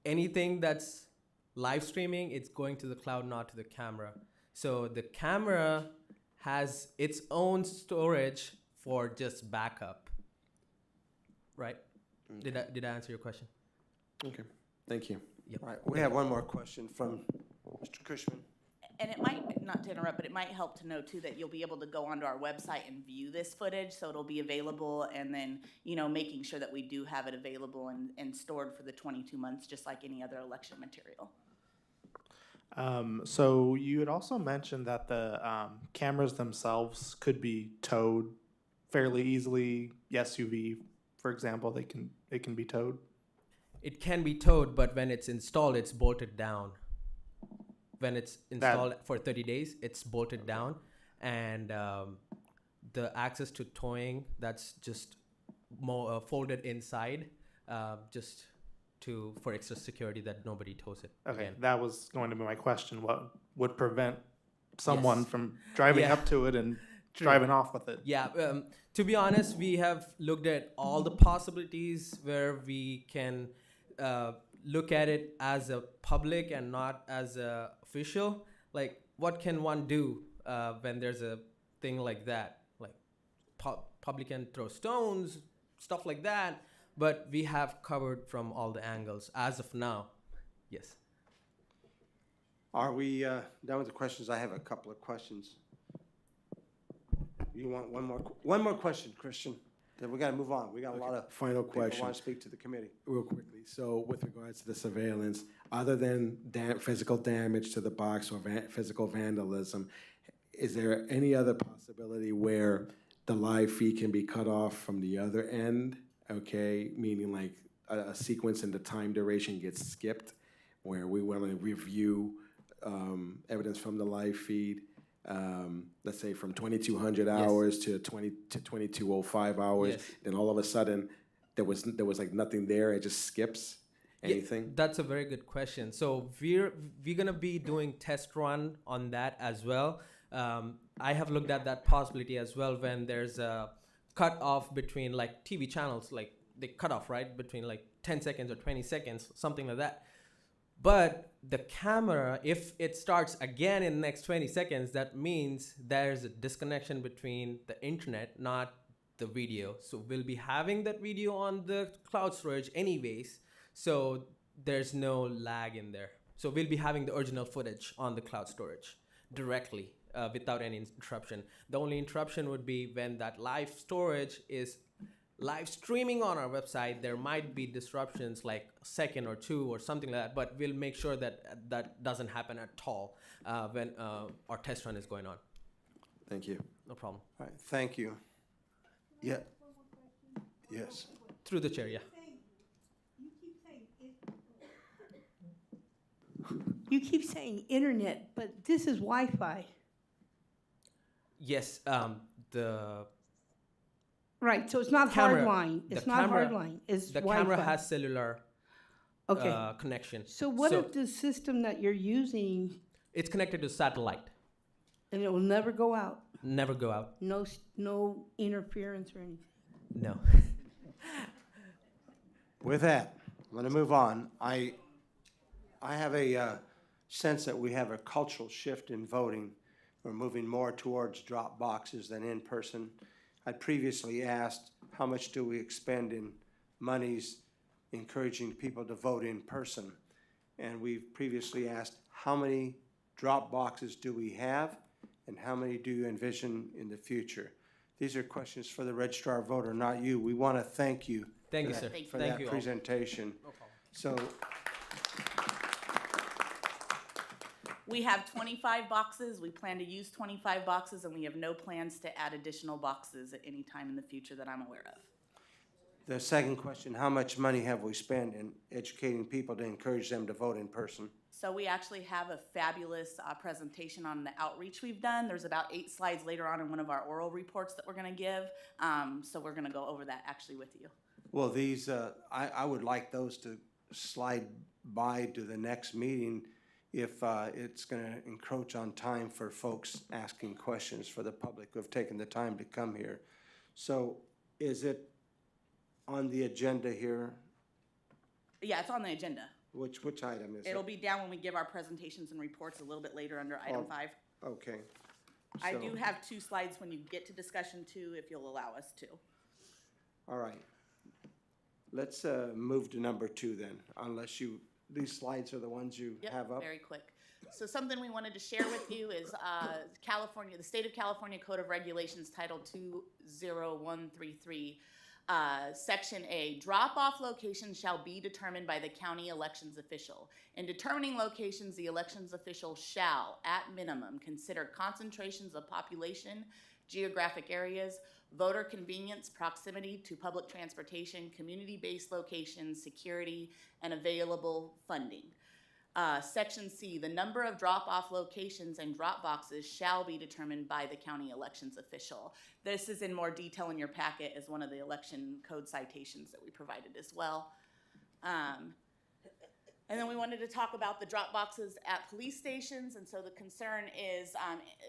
anything that's live streaming, it's going to the cloud, not to the camera. So the camera has its own storage for just backup, right? Okay. Did I answer your question? Okay, thank you. Yep. All right, we have one more question from Mr. Cushman. And it might, not to interrupt, but it might help to know too that you'll be able to go onto our website and view this footage, so it'll be available, and then, you know, making sure that we do have it available and stored for the 22 months, just like any other election material. So you had also mentioned that the cameras themselves could be towed fairly easily. The SUV, for example, they can be towed. It can be towed, but when it's installed, it's bolted down. When it's installed for 30 days, it's bolted down, and the access to towing, that's just more folded inside, just for extra security that nobody tows it. Okay, again. that was going to be my question. What would prevent someone Yes. from driving Yeah. up to it and True. driving off with it? Yeah, to be honest, we have looked at all the possibilities where we can look at it as a public and not as a official. Like, what can one do when there's a thing like that, like public can throw stones, stuff like that. But we have covered from all the angles as of now. Yes. Are we done with the questions? I have a couple of questions. You want one more question, Christian? Then we gotta move on. We got a lot of Final people question. want to speak to the committee. Real quickly, so with regards to the surveillance, other than physical damage to the box or physical vandalism, is there any other possibility where the live feed can be cut off from the other end? Okay, meaning like a sequence and the time duration gets skipped, where we want to review evidence from the live feed, let's say from 2200 hours to 2205 hours, Yes. then all of a sudden there was like nothing there, it just skips anything? Yeah, that's a very good question. So we're gonna be doing test run on that as well. I have looked at that possibility as well when there's a cut off between like TV channels, like they cut off right between like 10 seconds or 20 seconds, something like that. But the camera, if it starts again in the next 20 seconds, that means there's a disconnection between the internet, not the video. So we'll be having that video on the cloud storage anyways. So there's no lag in there. So we'll be having the original footage on the cloud storage directly without any interruption. The only interruption would be when that live storage is live streaming on our website. There might be disruptions like a second or two or something like that, but we'll make sure that that doesn't happen at all when our test run is going on. Thank you. No problem. All right, thank you. Yeah. Yes. Through the chair, yeah. You keep saying internet, but this is Wi-Fi. Yes, the Right, so it's not camera- hardline. the It's not camera- hardline. It's the Wi-Fi. camera has cellular Okay. connection. So what if the system that you're using It's connected to satellite? and it will never go out? Never go out. No interference or anything? No. With that, I'm going to move on. I have a sense that we have a cultural shift in voting. We're moving more towards drop boxes than in person. I previously asked, how much do we expend in monies encouraging people to vote in person? And we've previously asked, how many drop boxes do we have, and how many do you envision in the future? These are questions for the registrar voter, not you. We want to thank you. Thank you, for sir. that- For Thank that you all. presentation. No problem. So, We have 25 boxes. We plan to use 25 boxes, and we have no plans to add additional boxes at any time in the future that I'm aware of. the second question, how much money have we spent in educating people to encourage them to vote in person? So we actually have a fabulous presentation on the outreach we've done. There's about 8 slides later on in one of our oral reports that we're going to give. So we're going to go over that actually with you. Well, these, I would like those to slide by to the next meeting if it's going to encroach on time for folks asking questions for the public who have taken the time to come here. So is it on the agenda here? Yeah, it's on the agenda. Which item is it? It'll be down when we give our presentations and reports a little bit later under item 5. Okay. I So- do have 2 slides when you get to discussion 2, if you'll allow us to. All right. Let's move to number 2 then, unless these slides are the ones you have up? Very quick. So something we wanted to share with you is California, the State of California Code of Regulations, Title 20133, Section A, drop-off locations shall be determined by the county elections official. In determining locations, the elections official shall, at minimum, consider concentrations of population, geographic areas, voter convenience, proximity to public transportation, community-based locations, security, and available funding. Section C, the number of drop-off locations and drop boxes shall be determined by the county elections official. This is in more detail in your packet as one of the election code citations that we provided as well. And then we wanted to talk about the drop boxes at police stations, and so the concern is,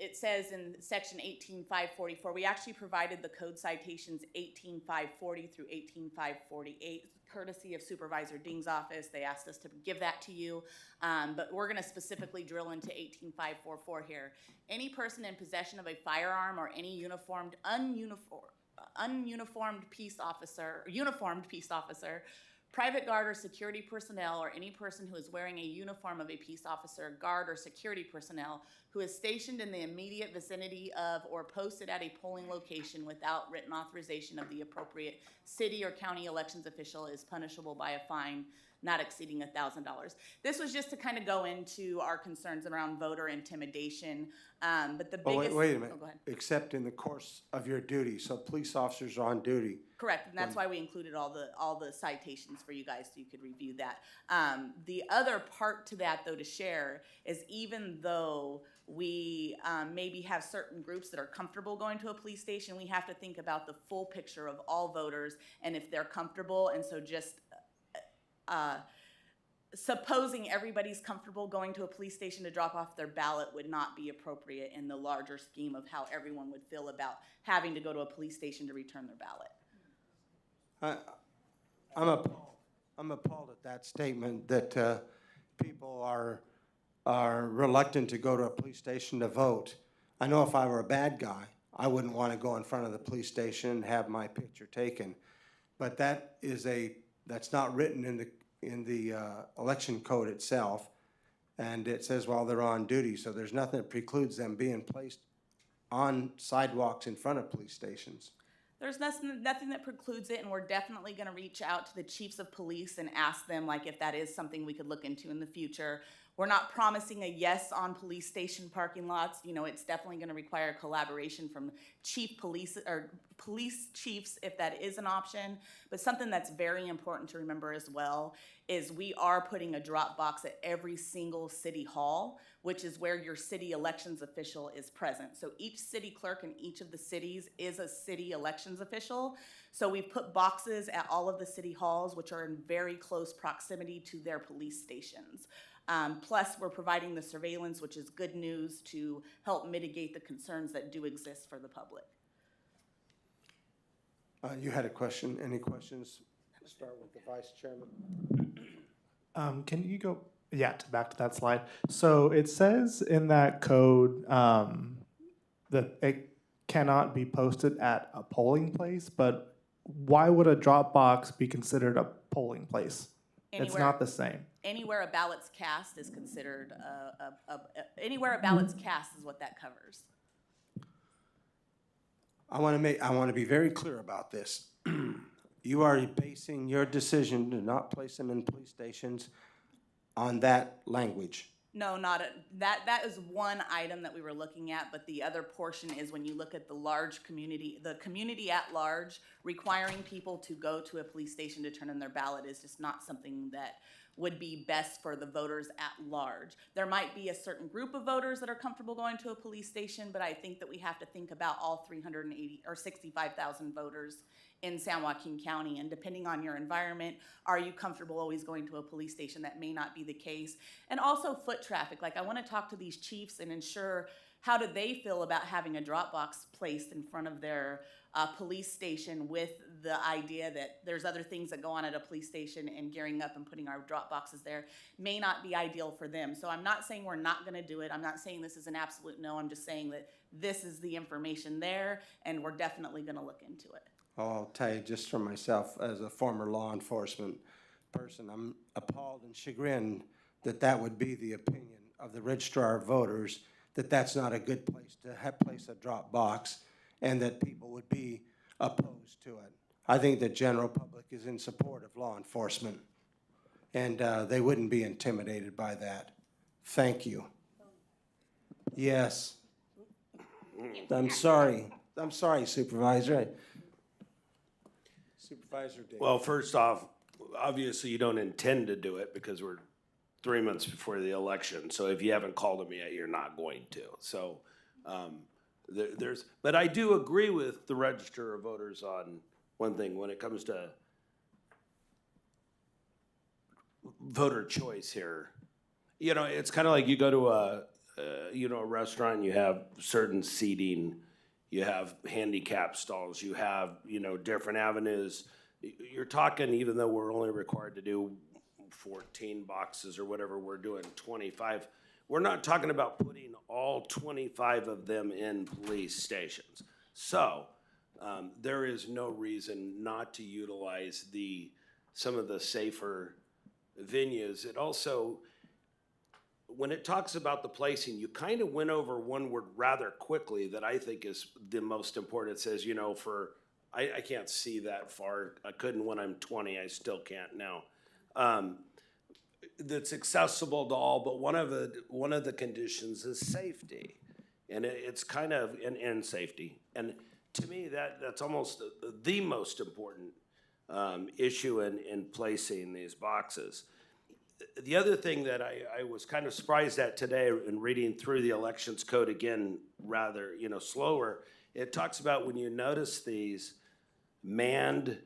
it says in section 18544, we actually provided the code citations 18540 through 18548, courtesy of Supervisor Ding's office. They asked us to give that to you, but we're gonna specifically drill into 18544 here. Any person in possession of a firearm or any uniformed peace officer, uniformed peace officer, private guard or security personnel, or any person who is wearing a uniform of a peace officer, guard, or security personnel who is stationed in the immediate vicinity of or posted at a polling location without written authorization of the appropriate city or county elections official is punishable by a fine not exceeding $1,000. This was just to kind of go into our concerns around voter intimidation, but the Oh, biggest. wait a minute. Oh, go ahead. Except in the course of your duty, so police officers are on duty. Correct, and that's why we included all the citations for you guys so you could review that. The other part to that, though, to share is even though we maybe have certain groups that are comfortable going to a police station, we have to think about the full picture of all voters and if they're comfortable, and so just supposing everybody's comfortable going to a police station to drop off their ballot would not be appropriate in the larger scheme of how everyone would feel about having to go to a police station to return their ballot. I'm appalled at that statement that people are reluctant to go to a police station to vote. I know if I were a bad guy, I wouldn't want to go in front of the police station and have my picture taken. But that's not written in the election code itself, and it says while they're on duty, so there's nothing that precludes them being placed on sidewalks in front of police stations. There's nothing that precludes it, and we're definitely gonna reach out to the chiefs of police and ask them like if that is something we could look into in the future. We're not promising a yes on police station parking lots. You know, it's definitely gonna require collaboration from police chiefs if that is an option. But something that's very important to remember as well is we are putting a drop box at every single city hall, which is where your city elections official is present. So each city clerk in each of the cities is a city elections official. So we've put boxes at all of the city halls, which are in very close proximity to their police stations. Plus, we're providing the surveillance, which is good news to help mitigate the concerns that do exist for the public. You had a question, any questions? Start with the vice chairman. Can you go, back to that slide. So it says in that code that it cannot be posted at a polling place, but why would a drop box be considered a polling place? It's not the same. Anywhere a ballot's cast is considered, anywhere a ballot's cast is what that covers. I want to be very clear about this. You are basing your decision to not place them in police stations on that language. No, that is one item that we were looking at, but the other portion is when you look at the large community, the community at large, requiring people to go to a police station to turn in their ballot is just not something that would be best for the voters at large. There might be a certain group of voters that are comfortable going to a police station, but I think that we have to think about all 380 or 65,000 voters in San Joaquin County, and depending on your environment, are you comfortable always going to a police station? That may not be the case. And also foot traffic. Like, I want to talk to these chiefs and ensure how do they feel about having a drop box placed in front of their police station with the idea that there's other things that go on at a police station, and gearing up and putting our drop boxes there may not be ideal for them. So I'm not saying we're not going to do it. I'm not saying this is an absolute no. I'm just saying that this is the information there, and we're definitely going to look into it. I'll tell you, just for myself, as a former law enforcement person, I'm appalled and chagrined that that would be the opinion of the registrar of voters, that that's not a good place to place a drop box, and that people would be opposed to it. I think the general public is in support of law enforcement, and they wouldn't be intimidated by that. Thank you. Yes. I'm sorry, Supervisor. Supervisor Davis. Well, first off, obviously you don't intend to do it because we're 3 months before the election. So if you haven't called them yet, you're not going to. So but I do agree with the register of voters on one thing when it comes to voter choice here. You know, it's kind of like you go to a restaurant, and you have certain seating, you have handicap stalls, you have, different avenues. You're talking, even though we're only required to do 14 boxes or whatever, we're doing 25. We're not talking about putting all 25 of them in police stations. So there is no reason not to utilize some of the safer venues. It also, when it talks about the placing, you kind of went over one word rather quickly that I think is the most important. It says, I can't see that far. I couldn't when I'm 20. I still can't now. That's accessible to all, but one of the conditions is safety, and it's kind of and safety. And to me, that's almost the most important issue in placing these boxes. The other thing that I was kind of surprised at today in reading through the elections code again, rather, slower, it talks about when you notice these manned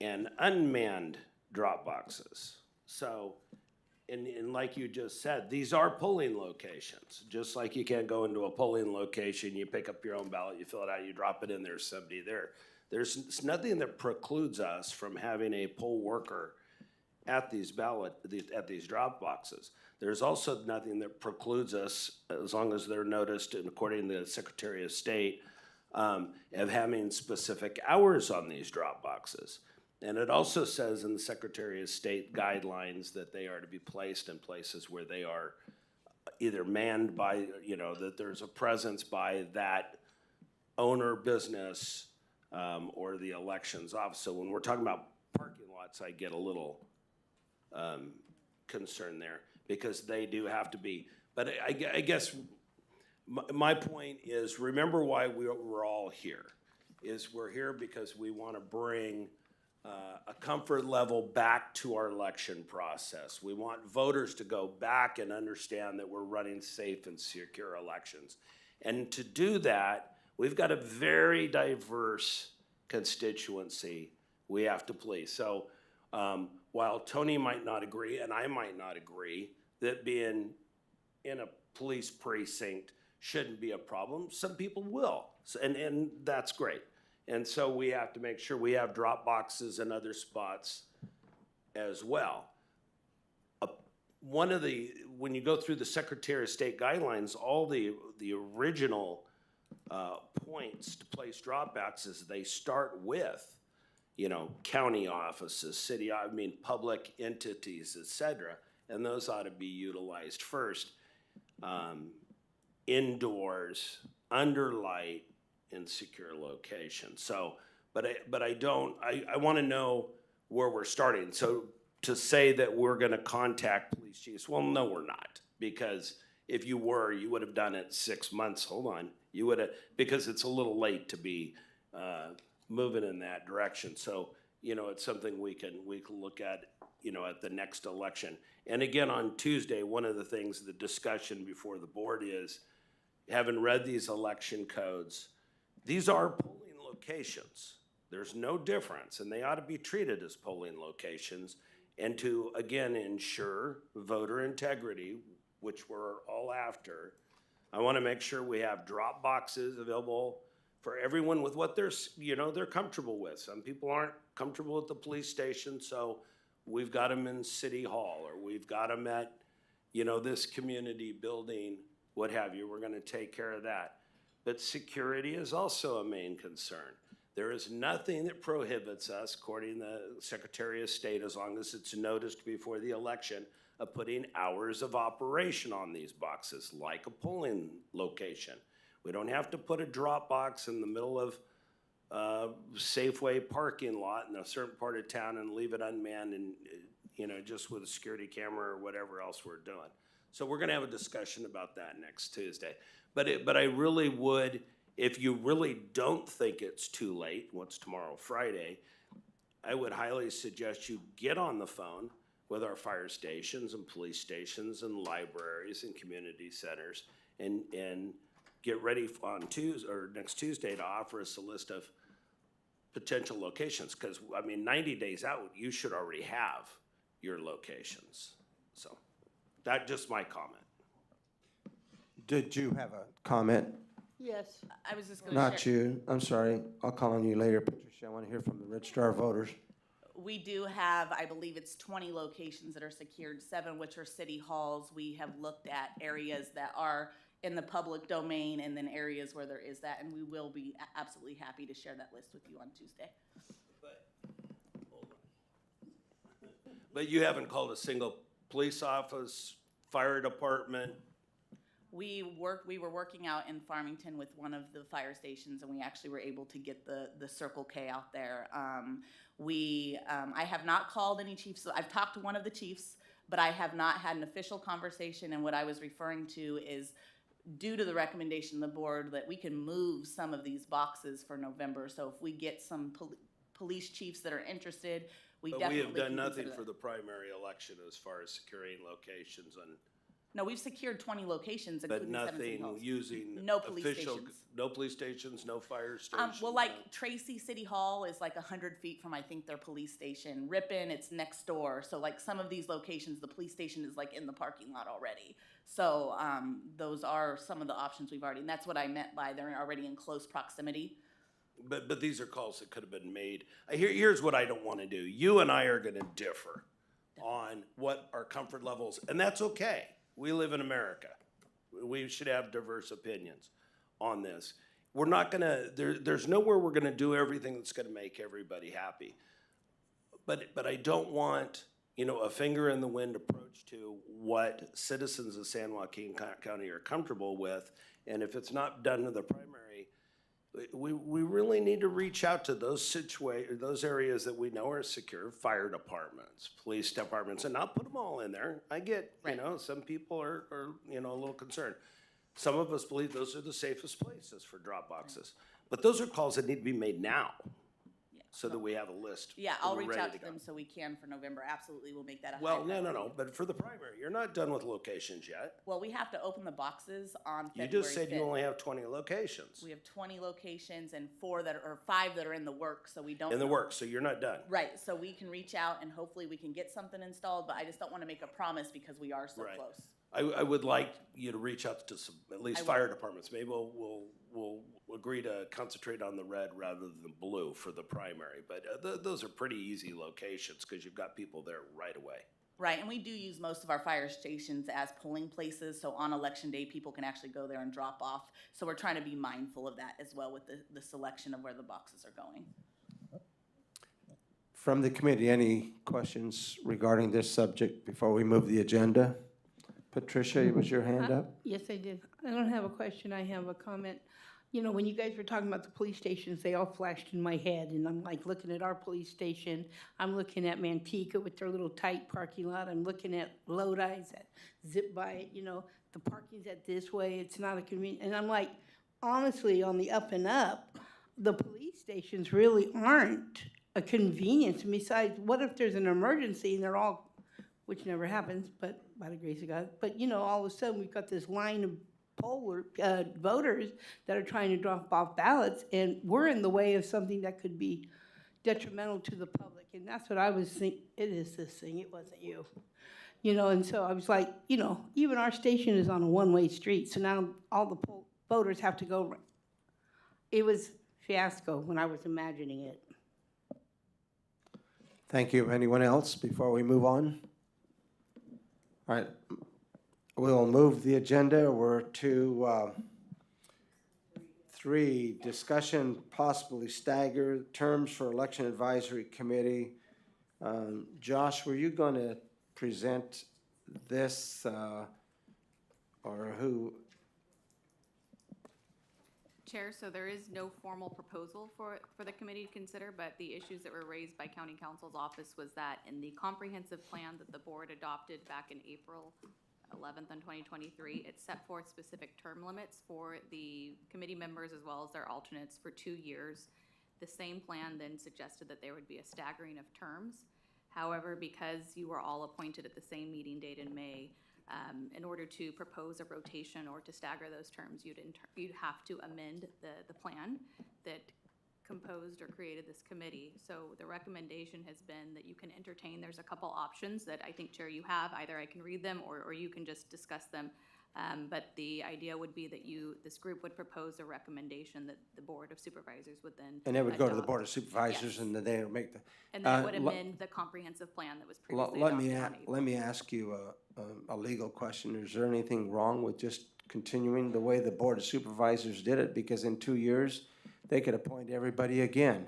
and unmanned drop boxes. So, and like you just said, these are polling locations. Just like you can't go into a polling location, you pick up your own ballot, you fill it out, you drop it in, there's somebody there. There's nothing that precludes us from having a poll worker at these drop boxes. There's also nothing that precludes us, as long as they're noticed and according to the Secretary of State, of having specific hours on these drop boxes. And it also says in the Secretary of State guidelines that they are to be placed in places where they are either manned by, that there's a presence by that owner business or the elections office. So when we're talking about parking lots, I get a little concern there because they do have to be. But I guess my point is, remember why we're all here. We're here because we want to bring a comfort level back to our election process. We want voters to go back and understand that we're running safe and secure elections. And to do that, we've got a very diverse constituency we have to please. So while Tony might not agree, and I might not agree, that being in a police precinct shouldn't be a problem, some people will, and that's great. And so we have to make sure we have drop boxes and other spots as well. When you go through the Secretary of State guidelines, all the original points to place drop boxes, they start with, county offices, public entities, et cetera, and those ought to be utilized first. Indoors, under light, in secure location. So, but I want to know where we're starting. So to say that we're going to contact police chiefs, well, no, we're not, because if you were, you would have done it 6 months. Hold on, you would have, because it's a little late to be moving in that direction. So it's something we can look at, at the next election. And again, on Tuesday, one of the things, the discussion before the board is, having read these election codes, these are polling locations. There's no difference, and they ought to be treated as polling locations. And to, again, ensure voter integrity, which we're all after, I want to make sure we have drop boxes available for everyone with what they're comfortable with. Some people aren't comfortable at the police station, so we've got them in City Hall, or we've got them at, this community building, what have you. We're going to take care of that. But security is also a main concern. There is nothing that prohibits us, according to the Secretary of State, as long as it's noticed before the election, of putting hours of operation on these boxes, like a polling location. We don't have to put a drop box in the middle of Safeway parking lot in a certain part of town and leave it unmanned and, just with a security camera or whatever else we're doing. So we're gonna have a discussion about that next Tuesday. But I really would, if you really don't think it's too late, what's tomorrow, Friday, I would highly suggest you get on the phone with our fire stations and police stations and libraries and community centers and get ready on Tuesday or next Tuesday to offer us a list of potential locations. Because 90 days out, you should already have your locations. So, that just my comment. Did you have a comment? Yes. I was just gonna Not share. you. I'm sorry. I'll call on you later, Patricia. I want to hear from the registrar of voters. We do have, I believe it's 20 locations that are secured, 7 which are city halls. We have looked at areas that are in the public domain and then areas where there is that, and we will be absolutely happy to share that list with you on Tuesday. But you haven't called a single police office, fire department? We were working out in Farmington with one of the fire stations, and we actually were able to get the Circle K out there. I have not called any chiefs. So I've talked to one of the chiefs, but I have not had an official conversation. And what I was referring to is, due to the recommendation of the board, that we can move some of these boxes for November. So if we get some police chiefs that are interested, we But we definitely have done can nothing consider for that. the primary election as far as securing locations and, No, we've secured 20 locations, but including 7 city nothing halls. using No police official, stations. no police stations, no fire stations? Well, like no- Tracy City Hall is like 100 feet from, I think, their police station. Ripon, it's next door. So like some of these locations, the police station is like in the parking lot already. So those are some of the options we've already, and that's what I meant by they're already in close proximity. But these are calls that could have been made. Here's what I don't want to do. You and I are gonna differ on what our comfort levels, and that's okay. We live in America. We should have diverse opinions on this. We're not gonna, there's nowhere we're gonna do everything that's gonna make everybody happy. But I don't want, a finger in the wind approach to what citizens of San Joaquin County are comfortable with. And if it's not done in the primary, we really need to reach out to those areas that we know are secure, fire departments, police departments, and not put them all in there. I get, some people are, a little concerned. Some of us believe those are the safest places for drop boxes. But those are calls that need to be made now, so that we have a list. Yeah, and I'll we're reach ready out to go. them so we can for November. Absolutely, we'll make that a high Well, priority. no, but for the primary, you're not done with locations yet. Well, we have to open the boxes on You February 5th. just said you only have 20 locations We have 20 locations and 5 that are in the works, so we don't. in the works, so you're not done. Right, so we can reach out and hopefully we can get something installed, but I just don't want to make a promise because we are so Right. close. I would like you to reach out to some, at least I will. fire departments. Maybe we'll agree to concentrate on the red rather than blue for the primary. But those are pretty easy locations because you've got people there right away. Right, and we do use most of our fire stations as polling places, so on election day, people can actually go there and drop off. So we're trying to be mindful of that as well with the selection of where the boxes are going. From the committee, any questions regarding this subject before we move the agenda? Patricia, was your hand up? Yes, I did. I don't have a question, I have a comment. When you guys were talking about the police stations, they all flashed in my head, and I'm like looking at our police station. I'm looking at Manteca with their little tight parking lot. I'm looking at Lodi's that zip by it, the parking's at this way, it's not a convenient. And I'm like, honestly, on the up and up, the police stations really aren't a convenience. And besides, what if there's an emergency and they're all, which never happens, but by the grace of God, but all of a sudden we've got this line of voters that are trying to drop off ballots, and we're in the way of something that could be detrimental to the public. And that's what I was thinking. It is this thing, it wasn't you. And so I was like, even our station is on a one-way street, so now all the voters have to go. It was fiasco when I was imagining it. Thank you. Anyone else before we move on? All right, we'll move the agenda. We're to 3, discussion possibly stagger terms for election advisory committee. Josh, were you going to present this or who? Chair, so there is no formal proposal for the committee to consider, but the issues that were raised by County Counsel's office was that in the comprehensive plan that the board adopted back in April 11th on 2023, it set forth specific term limits for the committee members as well as their alternates for 2 years. The same plan then suggested that there would be a staggering of terms. However, because you were all appointed at the same meeting date in May, in order to propose a rotation or to stagger those terms, you'd have to amend the plan that composed or created this committee. So the recommendation has been that you can entertain, there's a couple options that I think, Chair, you have. Either I can read them or you can just discuss them. But the idea would be that this group would propose a recommendation that the Board of Supervisors would then And it would go to the adopt. Board of Supervisors, Yes. and then they would make the. And then it would le- amend the comprehensive plan that was le- previously Let me, adopted on April. let me ask you a legal question. Is there anything wrong with just continuing the way the Board of Supervisors did it? Because in 2 years, they could appoint everybody again.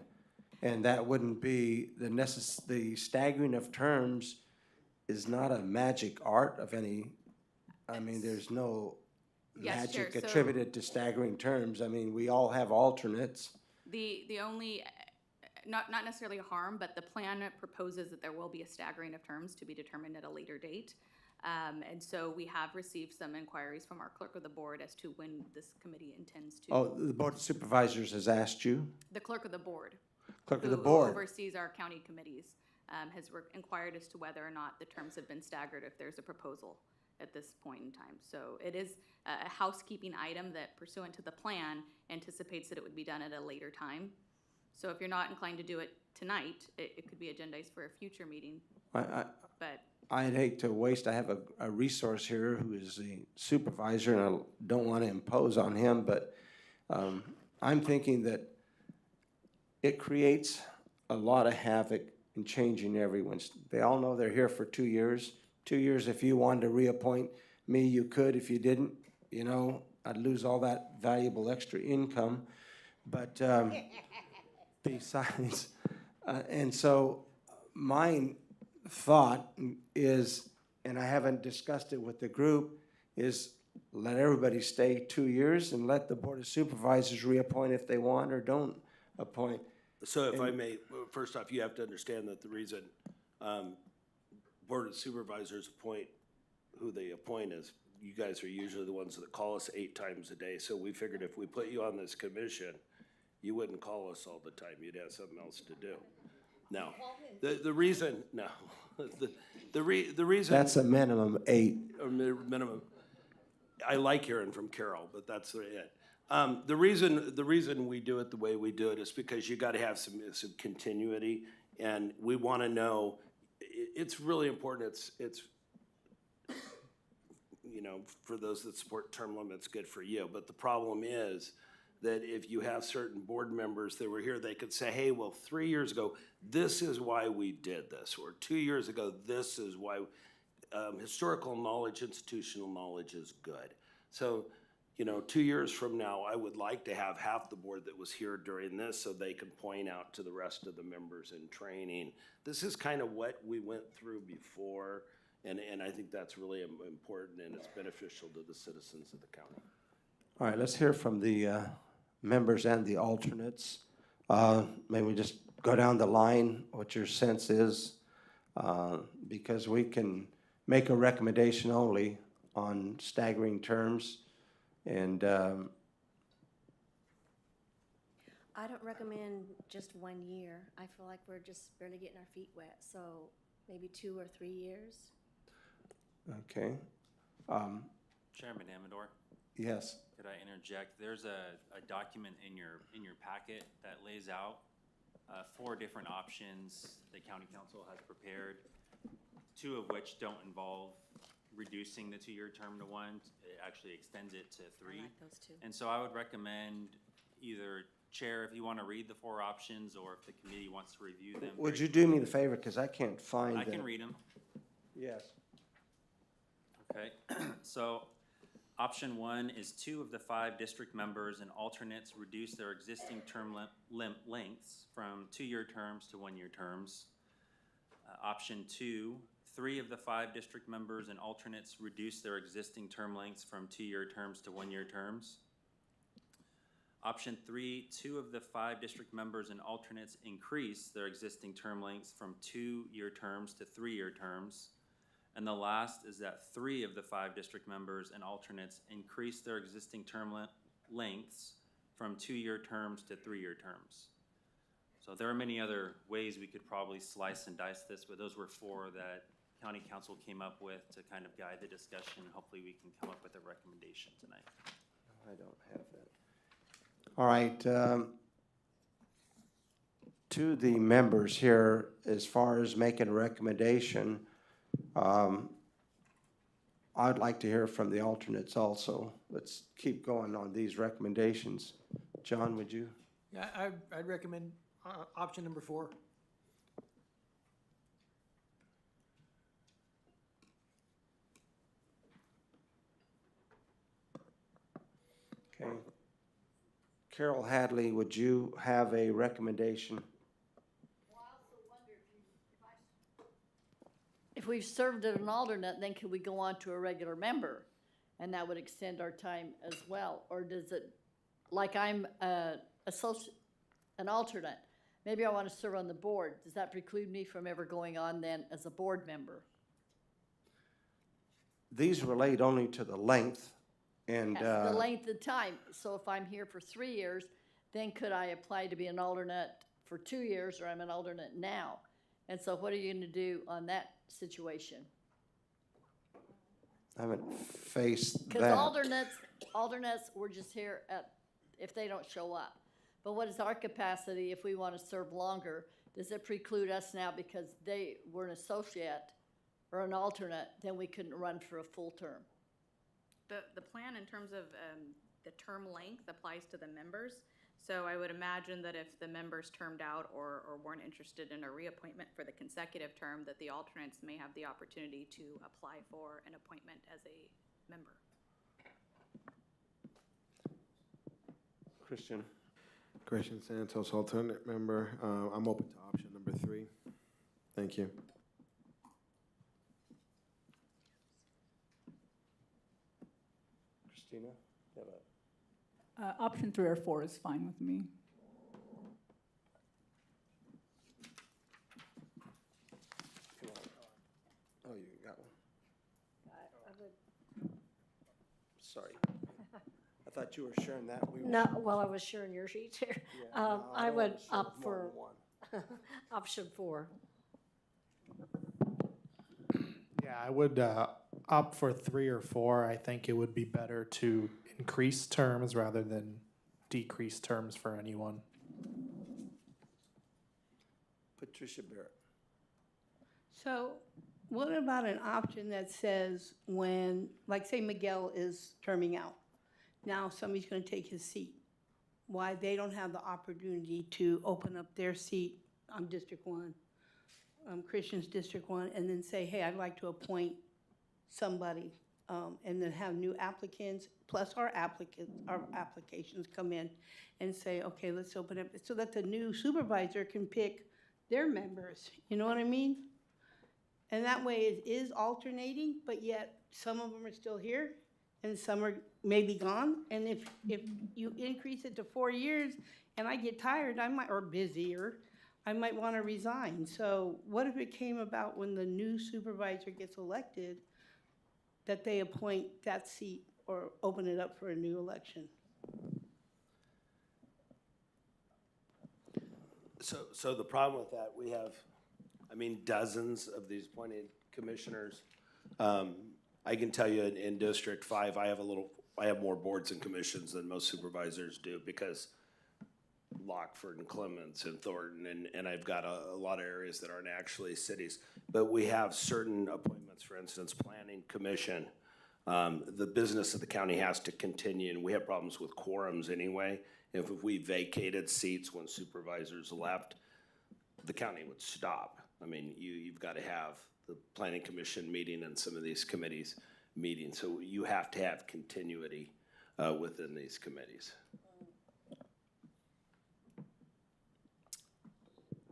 And that wouldn't be the staggering of terms is not a magic art of any, I mean, there's no Yes, Chair, magic so- attributed to staggering terms. I mean, we all have alternates. The only, not necessarily a harm, but the plan proposes that there will be a staggering of terms to be determined at a later date. And so we have received some inquiries from our clerk of the board as to when this committee intends to. Oh, the Board of Supervisors has asked you? The clerk of the board. Clerk of the Who board? oversees our county committees, has inquired as to whether or not the terms have been staggered if there's a proposal at this point in time. So it is a housekeeping item that pursuant to the plan anticipates that it would be done at a later time. So if you're not inclined to do it tonight, it could be agendized for a future meeting, but I'd hate to waste, I have a resource here who is the supervisor, and I don't want to impose on him, but I'm thinking that it creates a lot of havoc in changing everyone's. They all know they're here for 2 years. 2 years, if you wanted to reappoint me, you could. If you didn't, you know, I'd lose all that valuable extra income. But besides, and so my thought is, and I haven't discussed it with the group, is let everybody stay 2 years and let the Board of Supervisors reappoint if they want or don't appoint. So if I may, first off, you have to understand that the reason Board of Supervisors appoint who they appoint is, you guys are usually the ones that call us 8 times a day. So we figured if we put you on this commission, you wouldn't call us all the time. You'd have something else to do. No, the reason, no, the reason. That's a minimum 8. Or minimum. I like hearing from Carol, but that's it. The reason we do it the way we do it is because you got to have some continuity, and we want to know. It's really important. It's you know, for those that support term limits, good for you. But the problem is that if you have certain board members that were here, they could say, hey, well, 3 years ago, this is why we did this, or 2 years ago, this is why. Historical knowledge, institutional knowledge is good. So, you know, 2 years from now, I would like to have half the board that was here during this so they can point out to the rest of the members in training. This is kind of what we went through before, and I think that's really important, and it's beneficial to the citizens of the county. All right, let's hear from the members and the alternates. Maybe we just go down the line, what your sense is, because we can make a recommendation only on staggering terms. And I don't recommend just 1 year. I feel like we're just barely getting our feet wet, so maybe 2 or 3 years. okay, Chairman Amador, yes. could I interject? There's a document in your packet that lays out 4 different options the county council has prepared, 2 of which don't involve reducing the 2-year term to 1. It actually extends it to 3. I like those 2. And so I would recommend either Chair, if you want to read the 4 options, or if the committee wants to review them. Would very you do me the favor, because I can't find I them. can read them. Yes. Okay, so option 1 is 2 of the 5 district members and alternates reduce their existing term lengths from 2-year terms to 1-year terms. Option 2, 3 of the 5 district members and alternates reduce their existing term lengths from 2-year terms to 1-year terms. Option 3, 2 of the 5 district members and alternates increase their existing term lengths from 2-year terms to 3-year terms. And the last is that 3 of the 5 district members and alternates increase their existing term lengths from 2-year terms to 3-year terms. So there are many other ways we could probably slice and dice this, but those were 4 that county council came up with to kind of guide the discussion. Hopefully we can come up with a recommendation tonight. I don't have that. All right, to the members here, as far as making a recommendation, I'd like to hear from the alternates also. Let's keep going on these recommendations. John, would you? Yeah, I'd recommend option number 4. Okay. Carol Hadley, would you have a recommendation? If we've served as an alternate, then can we go on to a regular member? And that would extend our time as well? Or does it, like I'm an alternate, maybe I want to serve on the board. Does that preclude me from ever going on then as a board member? These relate only to the length and. Yes, the length of time. So if I'm here for 3 years, then could I apply to be an alternate for 2 years, or I'm an alternate now? And so what are you going to do on that situation? I haven't faced Because that. alternates, we're just here if they don't show up. But what is our capacity if we want to serve longer? Does it preclude us now because they were an associate or an alternate, then we couldn't run for a full term? The plan in terms of the term length applies to the members. So I would imagine that if the members termed out or weren't interested in a reappointment for the consecutive term, that the alternates may have the opportunity to apply for an appointment as a member. Christian. Christian Santos, alternate member. I'm open to option number 3. Thank you. Christina? You have a- Option 3 or 4 is fine with me. Oh, you got one? Sorry. I thought you were sharing that. We were- No, well, I was sharing your sheet here. Yeah, no, I don't would wanna share opt more for than one. option 4. Yeah, I would opt for 3 or 4. I think it would be better to increase terms rather than decrease terms for anyone. Patricia Barrett. So what about an option that says when, like say Miguel is terming out, now somebody's gonna take his seat. Why they don't have the opportunity to open up their seat on District 1, Christian's District 1, and then say, hey, I'd like to appoint somebody, and then have new applicants, plus our applications come in and say, okay, let's open up, so that the new supervisor can pick their members, you know what I mean? And that way it is alternating, but yet some of them are still here and some are maybe gone. And if you increase it to 4 years and I get tired, I might, or busier, I might want to resign. So what if it came about when the new supervisor gets elected, that they appoint that seat or open it up for a new election? So the problem with that, we have, I mean, dozens of these appointed commissioners. I can tell you in District 5, I have more boards and commissions than most supervisors do because Lockford and Clements and Thornton, and I've got a lot of areas that aren't actually cities. But we have certain appointments, for instance, Planning Commission. The business of the county has to continue, and we have problems with quorums anyway. If we vacated seats when supervisors left, the county would stop. I mean, you've got to have the Planning Commission meeting and some of these committees meeting, so you have to have continuity within these committees.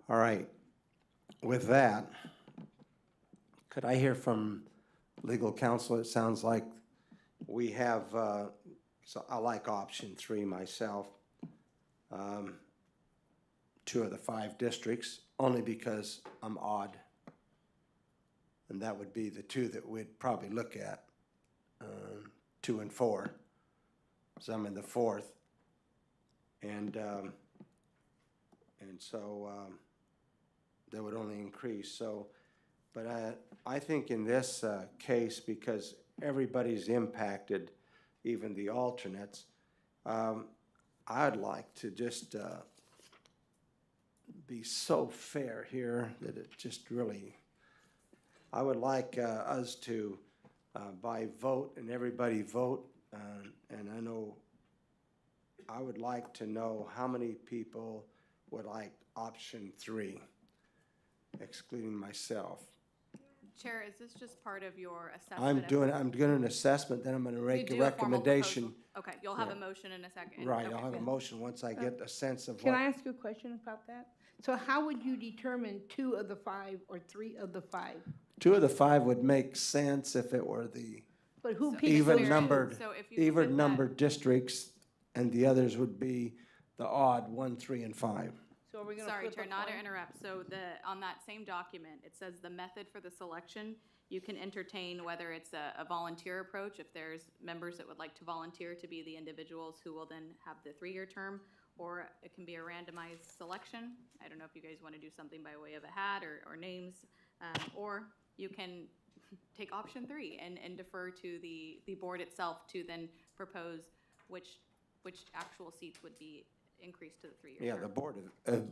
All right. With that, could I hear from legal counsel? It sounds like we have, so I like option 3 myself. 2 of the 5 districts, only because I'm odd. And that would be the 2 that we'd probably look at, 2 and 4. So I'm in the 4th. And so that would only increase. So, but I think in this case, because everybody's impacted, even the alternates, I'd like to just be so fair here that it just really, I would like us to, by vote and everybody vote, and I know, I would like to know how many people would like option 3, excluding myself. Chair, is this just part of your assessment? I'm doing an assessment, then I'm gonna You make a do a formal recommendation. proposal. Okay, you'll have a Yeah. motion in a second. Right, Okay. I'll have a motion once I get a sense of Can I what. ask you a question about that? So how would you determine 2 of the 5 or 3 of the 5? 2 of the 5 would make sense if it were the But who So picks even the numbered, So if you look even at that- numbered districts, and the others would be the odd 1, 3, and 5. So are we gonna Sorry, flip Chair, a not to coin? interrupt. So on that same document, it says the method for the selection, you can entertain whether it's a volunteer approach, if there's members that would like to volunteer to be the individuals who will then have the 3-year term, or it can be a randomized selection. I don't know if you guys want to do something by way of a hat or names, or you can take option 3 and defer to the board itself to then propose which actual seats would be increased to the 3-year Yeah, term.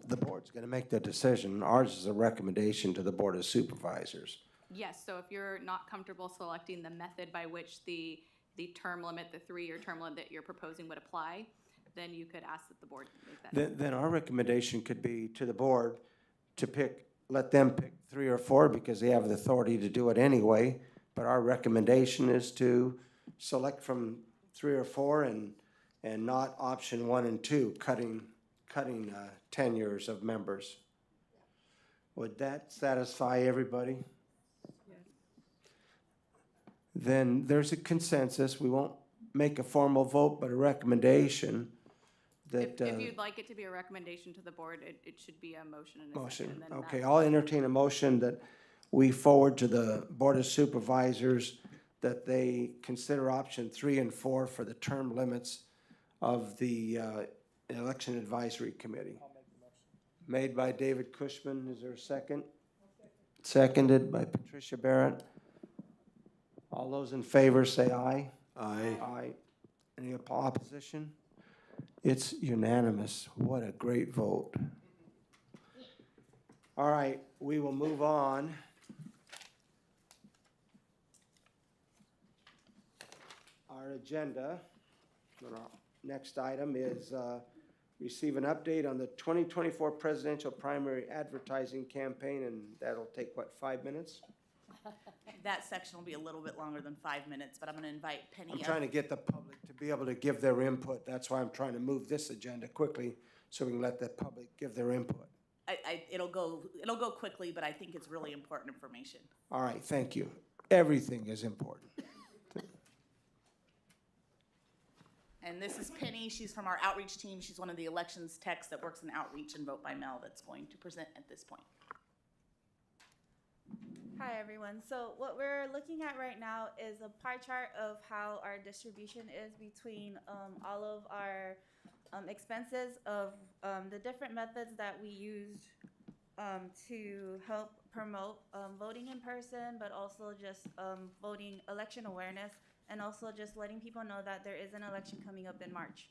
the board's gonna make the decision. Ours is a recommendation to the Board of Supervisors. Yes, so if you're not comfortable selecting the method by which the term limit, the 3-year term limit that you're proposing would apply, then you could ask that the board make that. Then our recommendation could be to the board to let them pick 3 or 4 because they have the authority to do it anyway. But our recommendation is to select from 3 or 4 and not option 1 and 2, cutting tenures of members. Would that satisfy everybody? Then there's a consensus. We won't make a formal vote, but a recommendation that. If you'd like it to be a recommendation to the board, it should be a motion and a second. Motion, And then okay, that- I'll entertain a motion that we forward to the Board of Supervisors that they consider option 3 and 4 for the term limits of the Election Advisory Committee. Made by David Cushman, is there a second? Seconded by Patricia Barrett. All those in favor say aye. Aye. Aye. Any opposition? It's unanimous. What a great vote. All right, we will move on. Our agenda, our next item is receive an update on the 2024 presidential primary advertising campaign, and that'll take, what, 5 minutes? That section will be a little bit longer than 5 minutes, but I'm gonna invite Penny I'm up. trying to get the public to be able to give their input. That's why I'm trying to move this agenda quickly, so we can let the public give their input. It'll go quickly, but I think it's really important information. All right, thank you. Everything is important. And this is Penny, she's from our outreach team, she's one of the elections techs that works in outreach and vote by mail that's going to present at this point. Hi, everyone. So what we're looking at right now is a pie chart of how our distribution is between all of our expenses of the different methods that we use to help promote voting in person, but also just voting election awareness, and also just letting people know that there is an election coming up in March.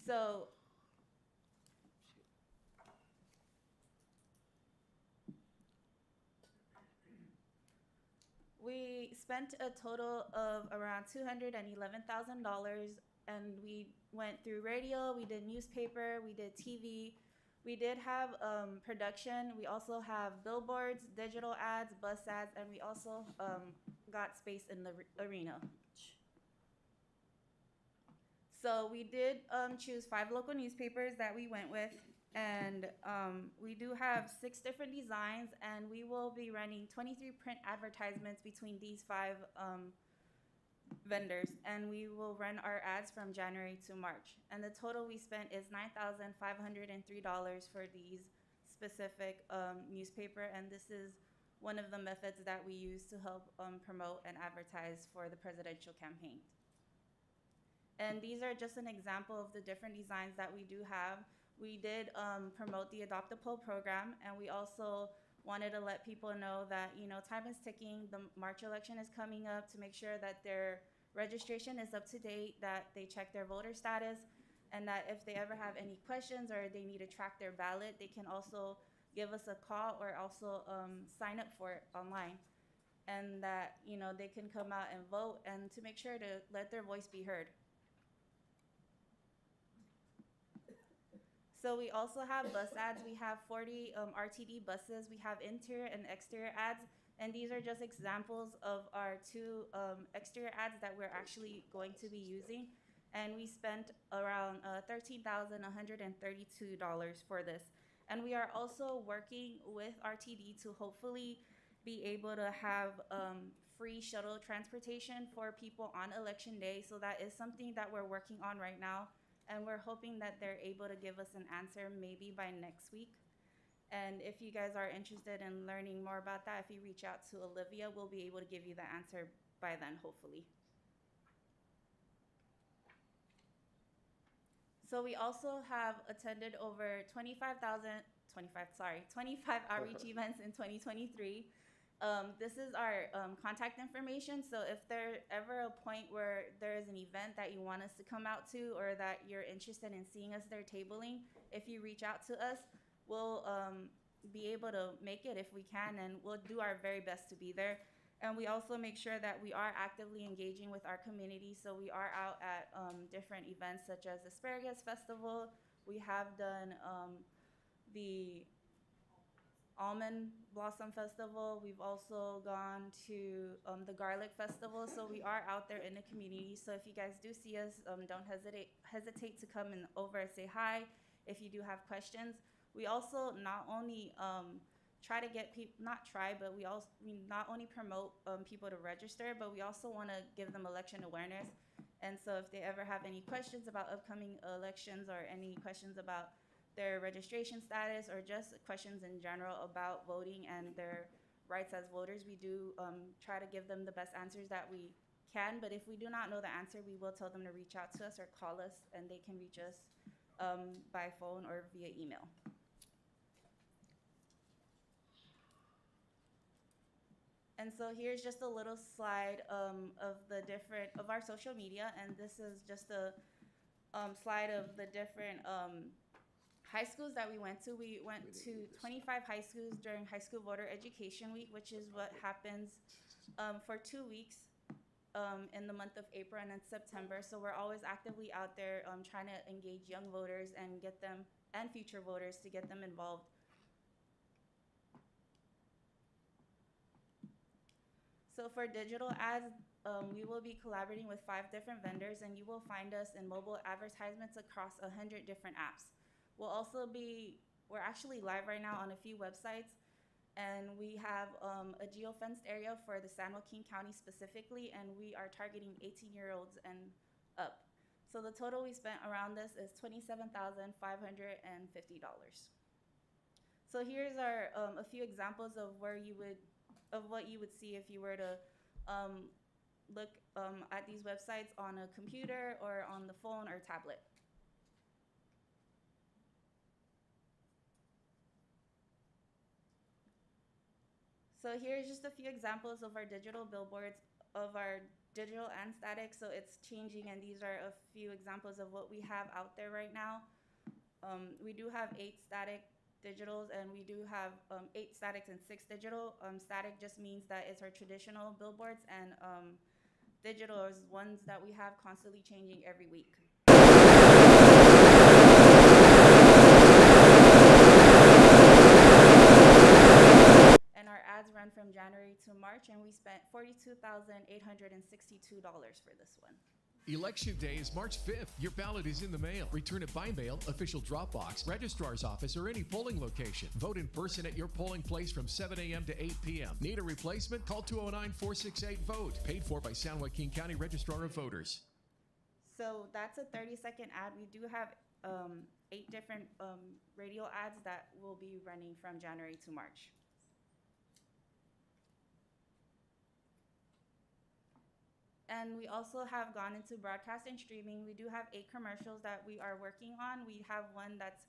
So we spent a total of around $211,000, and we went through radio, we did newspaper, we did TV, we did have production, we also have billboards, digital ads, bus ads, and we also got space in the arena. So we did choose 5 local newspapers that we went with, and we do have 6 different designs, and we will be running 23 print advertisements between these 5 vendors, and we will run our ads from January to March. And the total we spent is $9,503 for these specific newspaper, and this is one of the methods that we use to help promote and advertise for the presidential campaign. And these are just an example of the different designs that we do have. We did promote the Adopt a Poll program, and we also wanted to let people know that, you know, time is ticking. The March election is coming up, to make sure that their registration is up to date, that they check their voter status. and that if they ever have any questions or they need to track their ballot, they can also give us a call or also sign up for it online. And that, you know, they can come out and vote and to make sure to let their voice be heard. So we also have bus ads. We have 40 RTD buses. We have interior and exterior ads. And these are just examples of our two exterior ads that we're actually going to be using. And we spent around $13,132 for this. And we are also working with RTD to hopefully be able to have free shuttle transportation for people on election day. So that is something that we're working on right now. And we're hoping that they're able to give us an answer maybe by next week. And if you guys are interested in learning more about that, if you reach out to Olivia, we'll be able to give you the answer by then, hopefully. So we also have attended over 25 outreach events in 2023. This is our contact information. So if there's ever a point where there is an event that you want us to come out to or that you're interested in seeing us there tabling, if you reach out to us, we'll be able to make it if we can, and we'll do our very best to be there. And we also make sure that we are actively engaging with our community. So we are out at different events such as Asparagus Festival. We have done the Almond Blossom Festival. We've also gone to the Garlic Festival. So we are out there in the community. So if you guys do see us, don't hesitate to come and over and say hi if you do have questions. We also not only try to get people, we not only promote people to register, but we also want to give them election awareness. And so if they ever have any questions about upcoming elections or any questions about their registration status or just questions in general about voting and their rights as voters, we do try to give them the best answers that we can. But if we do not know the answer, we will tell them to reach out to us or call us, and they can reach us by phone or via email. And so here's just a little slide of our social media, and this is just a slide of the different high schools that we went to. We went to 25 high schools during High School Voter Education Week, which is what happens for 2 weeks in the month of April and in September. So we're always actively out there trying to engage young voters and get them, and future voters, to get them involved. So for digital ads, we will be collaborating with 5 different vendors, and you will find us in mobile advertisements across 100 different apps. We're actually live right now on a few websites, and we have a geo-fenced area for the San Joaquin County specifically, and we are targeting 18-year-olds and up. So the total we spent around this is $27,550. So here's our a few examples of what you would see if you were to look at these websites on a computer or on the phone or tablet. So here's just a few examples of our digital billboards, of our digital and static. So it's changing, and these are a few examples of what we have out there right now. We do have 8 static digitals, and we do have 8 statics and 6 digital. Static just means that it's our traditional billboards, and digital is ones that we have constantly changing every week. And our ads run from January to March, and we spent $42,862 for this one. Election Day is March 5th. Your ballot is in the mail. Return it by mail, official Dropbox, registrar's office, or any polling location. Vote in person at your polling place from 7 a.m. to 8 p.m. Need a replacement? Call 209-468-VOTE. Paid for by San Joaquin County Registrar of Voters. So that's a 30-second ad. We do have 8 different radio ads that will be running from January to March. And we also have gone into broadcast and streaming. We do have 8 commercials that we are working on. We have one that's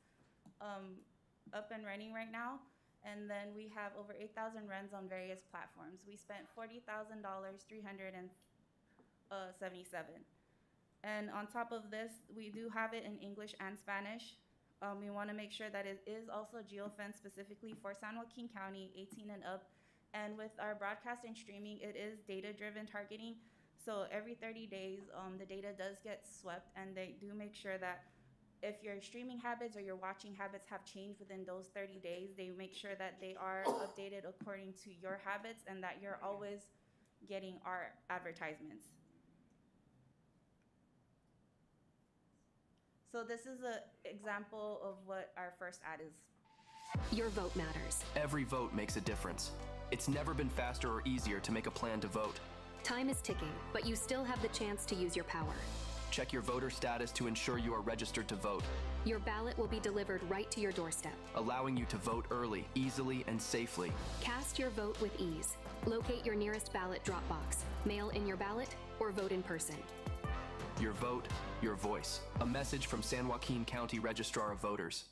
up and running right now. And then we have over 8,000 runs on various platforms. We spent $40,377. And on top of this, we do have it in English and Spanish. We want to make sure that it is also geofenced specifically for San Joaquin County, 18 and up. And with our broadcast and streaming, it is data-driven targeting. So every 30 days, the data does get swept, and they do make sure that if your streaming habits or your watching habits have changed within those 30 days, they make sure that they are updated according to your habits and that you're always getting our advertisements. So this is an example of what our first ad is. Your vote matters. Every vote makes a difference. It's never been faster or easier to make a plan to vote. Time is ticking, but you still have the chance to use your power. Check your voter status to ensure you are registered to vote, Your ballot will be delivered right to your doorstep. allowing you to vote early, easily, and safely. Cast your vote with ease. Locate your nearest ballot drop box, mail in your ballot, or vote in person. Your vote, your voice. A message from San Joaquin County Registrar of Voters.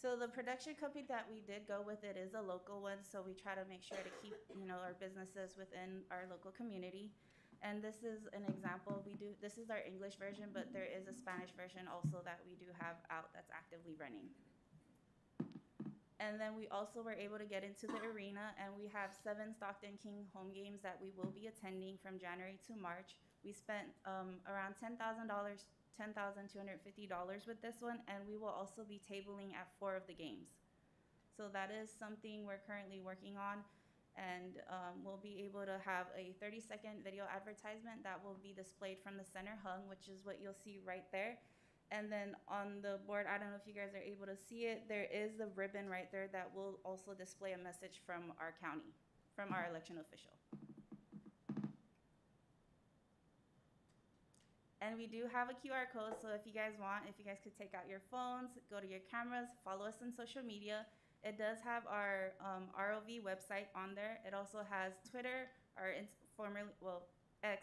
So the production company that we did go with it is a local one, so we try to make sure to keep, our businesses within our local community. And this is an example. This is our English version, but there is a Spanish version also that we do have out that's actively running. And then we also were able to get into the arena, and we have 7 Stockton King home games that we will be attending from January to March. We spent around $10,250 with this one, and we will also be tabling at 4 of the games. So that is something we're currently working on, and we'll be able to have a 30-second video advertisement that will be displayed from the center hung, which is what you'll see right there. And then on the board, I don't know if you guys are able to see it, there is the ribbon right there that will also display a message from our county, from our election official. And we do have a QR code, so if you guys could take out your phones, go to your cameras, follow us on social media. It does have our ROV website on there. It also has Twitter, X,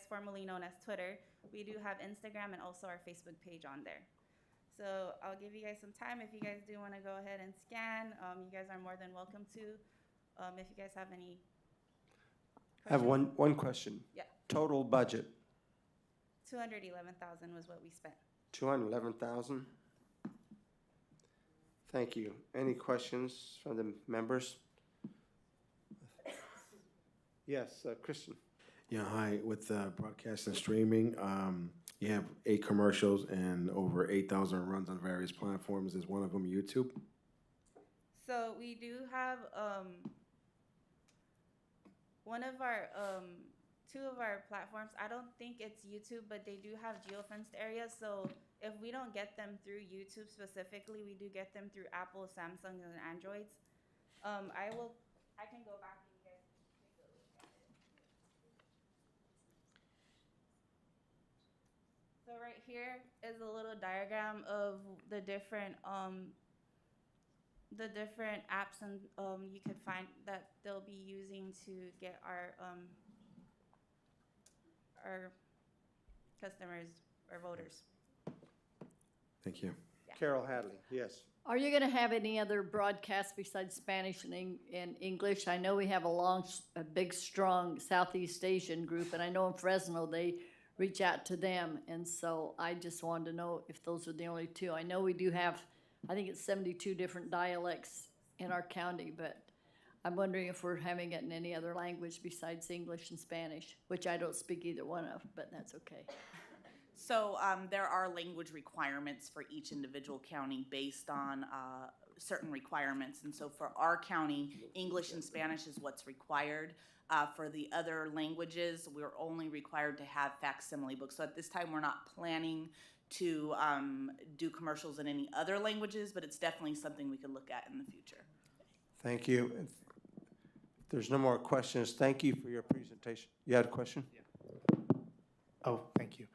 formerly known as Twitter. We do have Instagram and also our Facebook page on there. So I'll give you guys some time. If you guys do want to go ahead and scan, you guys are more than welcome to. If you guys have any I have one question. Yeah. Total budget, $211,000 was what we spent. 211,000? Thank you. Any questions from the members? Yes, Christian. Yeah, hi. With broadcast and streaming, you have 8 commercials and over 8,000 runs on various platforms. Is one of them YouTube? So we do have one of our 2 of our platforms. I don't think it's YouTube, but they do have geofenced areas. So if we don't get them through YouTube specifically, we do get them through Apple, Samsung, and Androids. I can go back and you guys can take a look at it. So right here is a little diagram of the different apps and you could find that they'll be using to get our customers or voters. Thank you. Carol Hadley, yes. Are you going to have any other broadcasts besides Spanish and English? I know we have a big, strong Southeast Asian group, and I know in Fresno they reach out to them, and so I just wanted to know if those are the only 2. I know we do have, I think it's 72 different dialects in our county, but I'm wondering if we're having it in any other language besides English and Spanish, which I don't speak either one of, but that's okay. So there are language requirements for each individual county based on certain requirements. And so for our county, English and Spanish is what's required. For the other languages, we're only required to have facsimile books. So at this time, we're not planning to do commercials in any other languages, but it's definitely something we could look at in the future. Thank you. If there's no more questions, thank you for your presentation. You had a question? Yeah. Oh, thank you.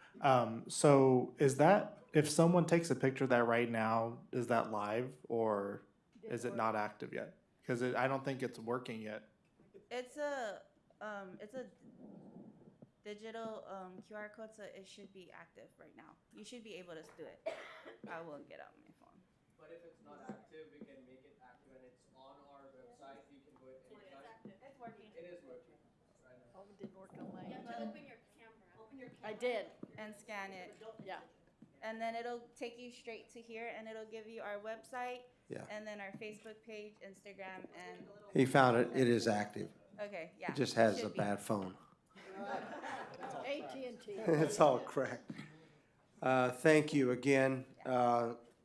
So is that, if someone takes a picture of that right now, is that live or is it not active yet? Because I don't think it's working yet. It's a digital QR code, so it should be active right now. You should be able to do it. I will get out my phone. But if it's not active, we can make it active and it's on our website. You can go anytime. It's working. It is working. Oh, it didn't work on mine. You have to open your camera. I did. and scan it. Yeah. And then it'll take you straight to here, and it'll give you our website, Yeah. and then our Facebook page, Instagram, and, He found it. It is active. okay, yeah. It just has a should be. bad phone. AT&T. It's all correct. Thank you again.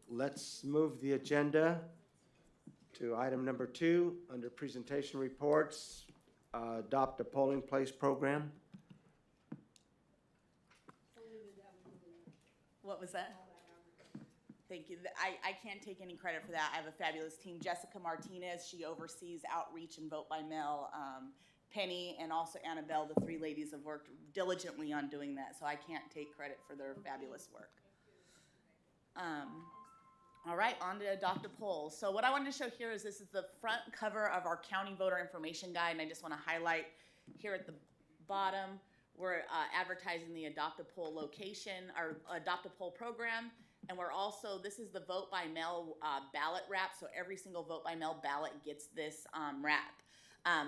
Let's move the agenda to item number 2, under presentation reports, adopt a polling place program. What was that? Thank you. I can't take any credit for that. I have a fabulous team. Jessica Martinez, she oversees outreach and vote by mail. Penny and also Annabelle, the 3 ladies have worked diligently on doing that, so I can't take credit for their fabulous work. All right, on to adopt a poll. So what I wanted to show here is this is the front cover of our county voter information guide, and I just want to highlight here at the bottom, we're advertising the adopt a poll location, our adopt a poll program, and we're also, this is the vote by mail ballot wrap, so every single vote by mail ballot gets this wrap.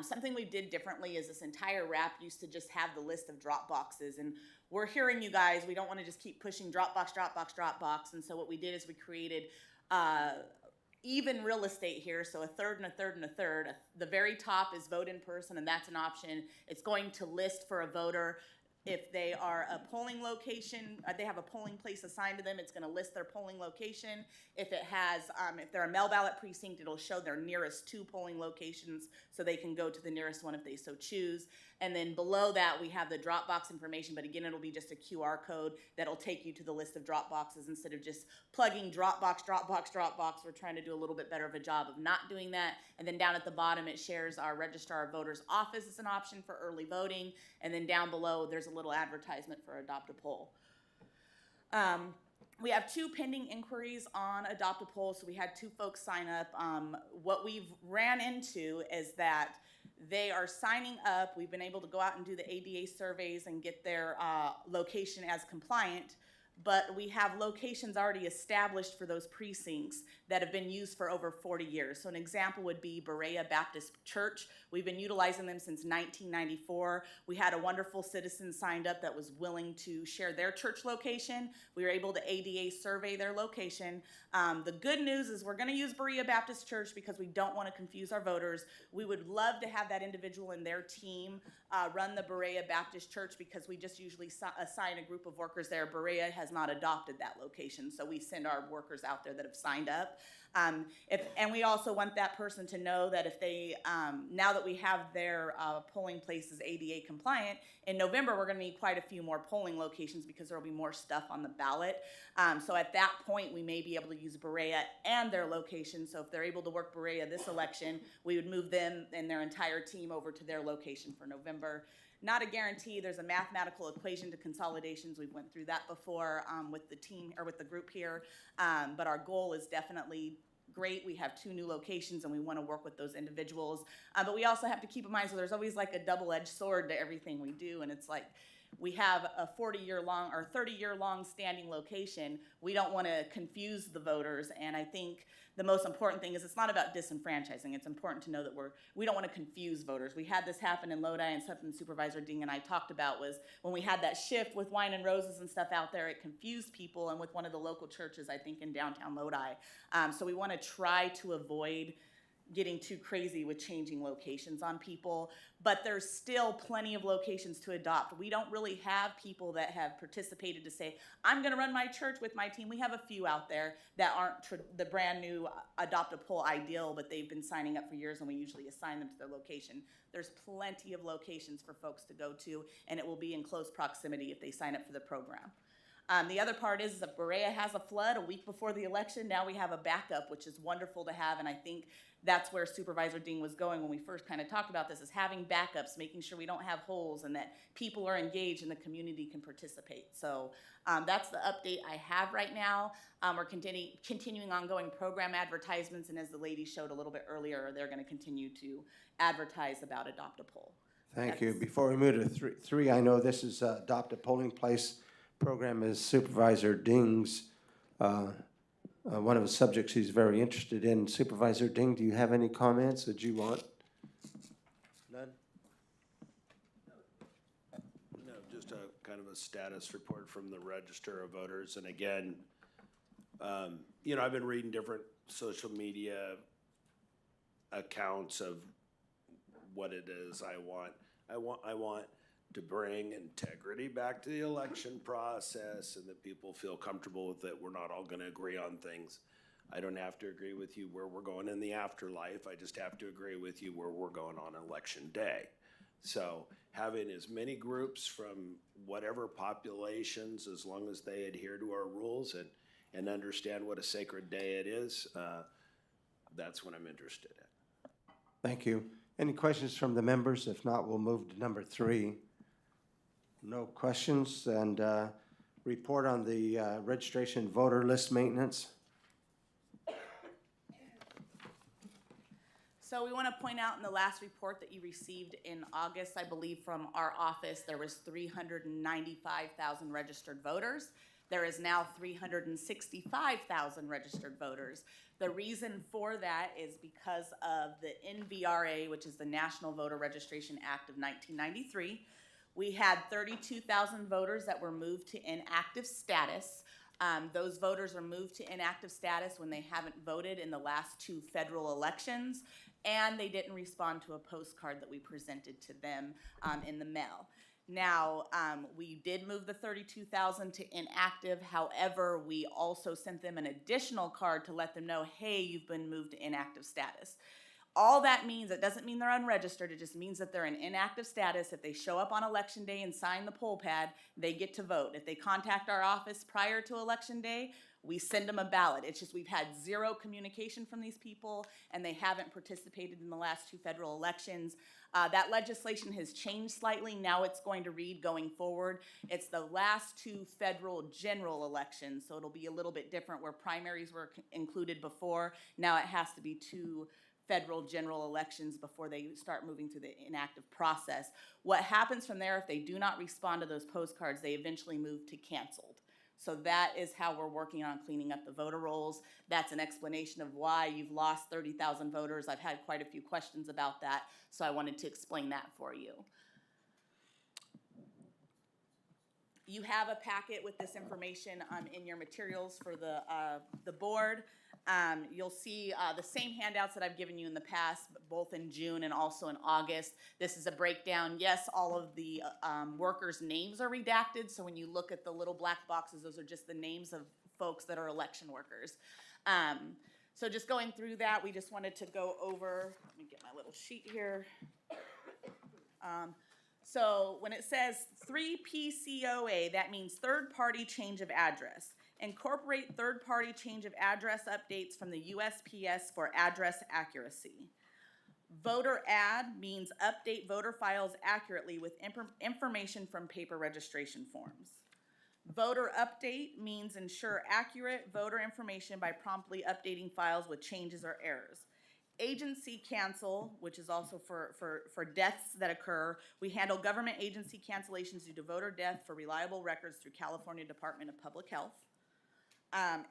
Something we did differently is this entire wrap used to just have the list of drop boxes, and we're hearing you guys, we don't want to just keep pushing Dropbox, Dropbox, Dropbox, and so what we did is we created even real estate here, so a third and a third and a third. The very top is vote in person, and that's an option. It's going to list for a voter if they are a polling location, they have a polling place assigned to them, it's gonna list their polling location. If it has, if they're a mail ballot precinct, it'll show their nearest 2 polling locations so they can go to the nearest one if they so choose. And then below that, we have the Dropbox information, but again, it'll be just a QR code that'll take you to the list of Dropboxes instead of just plugging Dropbox, Dropbox, Dropbox. We're trying to do a little bit better of a job of not doing that. And then down at the bottom, it shares our Registrar of Voters office as an option for early voting. And then down below, there's a little advertisement for Adopt a Poll. We have 2 pending inquiries on Adopt a Poll, so we had 2 folks sign up. What we've ran into is that they are signing up. We've been able to go out and do the ADA surveys and get their location as compliant, but we have locations already established for those precincts that have been used for over 40 years. So an example would be Berea Baptist Church. We've been utilizing them since 1994. We had a wonderful citizen signed up that was willing to share their church location. We were able to ADA survey their location. The good news is we're gonna use Berea Baptist Church because we don't wanna confuse our voters. We would love to have that individual and their team run the Berea Baptist Church because we just usually assign a group of workers there. Berea has not adopted that location, so we send our workers out there that have signed up. And we also want that person to know that if they, now that we have their polling places ADA compliant, in November we're going to need quite a few more polling locations because there will be more stuff on the ballot. So at that point we may be able to use Berea and their location. So if they're able to work Berea this election, we would move them and their entire team over to their location for November. Not a guarantee. There's a mathematical equation to consolidations. We've went through that before with the team or with the group here. But our goal is definitely great. We have 2 new locations and we want to work with those individuals. But we also have to keep in mind, so there's always like a double-edged sword to everything we do. And it's like, we have a 40-year-long or 30-year-long standing location. We don't want to confuse the voters, and I think the most important thing is it's not about disenfranchising. It's important to know that we don't want to confuse voters. We had this happen in Lodi, and something Supervisor Ding and I talked about was when we had that shift with wine and roses and stuff out there, it confused people, and with one of the local churches, I think in downtown Lodi. So we want to try to avoid getting too crazy with changing locations on people, but there's still plenty of locations to adopt. We don't really have people that have participated to say, I'm gonna run my church with my team. We have a few out there that aren't the brand new Adopt a Poll ideal, but they've been signing up for years and we usually assign them to their location. There's plenty of locations for folks to go to, and it will be in close proximity if they sign up for the program. The other part is if Berea has a flood a week before the election, now we have a backup, which is wonderful to have, and I think that's where Supervisor Ding was going when we first kind of talked about this, is having backups, making sure we don't have holes and that people are engaged and the community can participate. So that's the update I have right now. We're continuing ongoing program advertisements, and as the lady showed a little bit earlier, they're going to continue to advertise about Adopt a Poll. Thank you. Before we move to three, I know this is Adopt a Polling Place program is Supervisor Ding's one of the subjects he's very interested in. Supervisor Ding, do you have any comments that you want? None? No, just a kind of a status report from the Register of Voters. And again, you know, I've been reading different social media accounts of what it is I want. I want to bring integrity back to the election process and that people feel comfortable with it. We're not all gonna agree on things. I don't have to agree with you where we're going in the afterlife. I just have to agree with you where we're going on election day. So having as many groups from whatever populations, as long as they adhere to our rules and understand what a sacred day it is, that's what I'm interested in. Thank you. Any questions from the members? If not, we'll move to number 3. No questions, and report on the registration voter list maintenance. So we want to point out in the last report that you received in August, I believe, from our office, there was 395,000 registered voters. There is now 365,000 registered voters. The reason for that is because of the NVRA, which is the National Voter Registration Act of 1993. We had 32,000 voters that were moved to inactive status. Those voters are moved to inactive status when they haven't voted in the last 2 federal elections, and they didn't respond to a postcard that we presented to them in the mail. Now, we did move the 32,000 to inactive. However, we also sent them an additional card to let them know, hey, you've been moved to inactive status. All that means, it doesn't mean they're unregistered, it just means that they're in inactive status. If they show up on election day and sign the poll pad, they get to vote. If they contact our office prior to election day, we send them a ballot. It's just we've had 0 communication from these people, and they haven't participated in the last 2 federal elections. That legislation has changed slightly. Now it's going to read going forward. It's the last 2 federal general elections, so it'll be a little bit different where primaries were included before. Now it has to be 2 federal general elections before they start moving through the inactive process. What happens from there, if they do not respond to those postcards, they eventually move to canceled. So that is how we're working on cleaning up the voter rolls. That's an explanation of why you've lost 30,000 voters. I've had quite a few questions about that, so I wanted to explain that for you. You have a packet with this information in your materials for the board. You'll see the same handouts that I've given you in the past, both in June and also in August. This is a breakdown. Yes, all of the workers' names are redacted, so when you look at the little black boxes, those are just the names of folks that are election workers. So just going through that, we just wanted to go over, let me get my little sheet here. So when it says 3PCOA, that means third-party change of address. Incorporate third-party change of address updates from the USPS for address accuracy. Voter add means update voter files accurately with information from paper registration forms. Voter update means ensure accurate voter information by promptly updating files with changes or errors. Agency cancel, which is also for deaths that occur. We handle government agency cancellations due to voter death for reliable records through California Department of Public Health.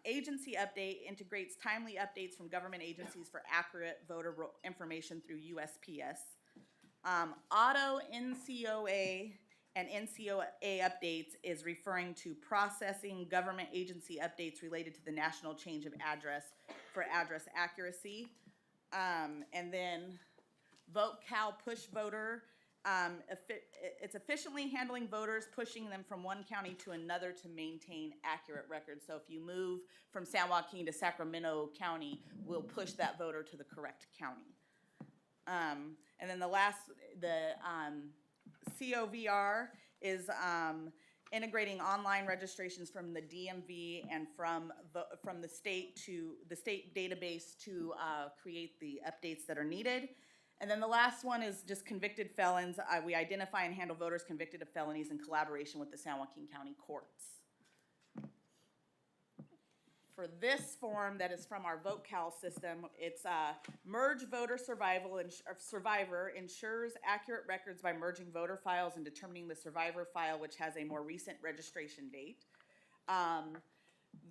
Agency update integrates timely updates from government agencies for accurate voter information through USPS. Auto NCOA and NCOA updates is referring to processing government agency updates related to the national change of address for address accuracy. And then VoteCal push voter, it's efficiently handling voters, pushing them from one county to another to maintain accurate records. So if you move from San Joaquin to Sacramento County, we'll push that voter to the correct county. And then the COVR is integrating online registrations from the DMV and from the state database to create the updates that are needed. And then the last one is just convicted felons. We identify and handle voters convicted of felonies in collaboration with the San Joaquin County courts. For this form that is from our VoteCal system, it's merge voter survivor ensures accurate records by merging voter files and determining the survivor file, which has a more recent registration date.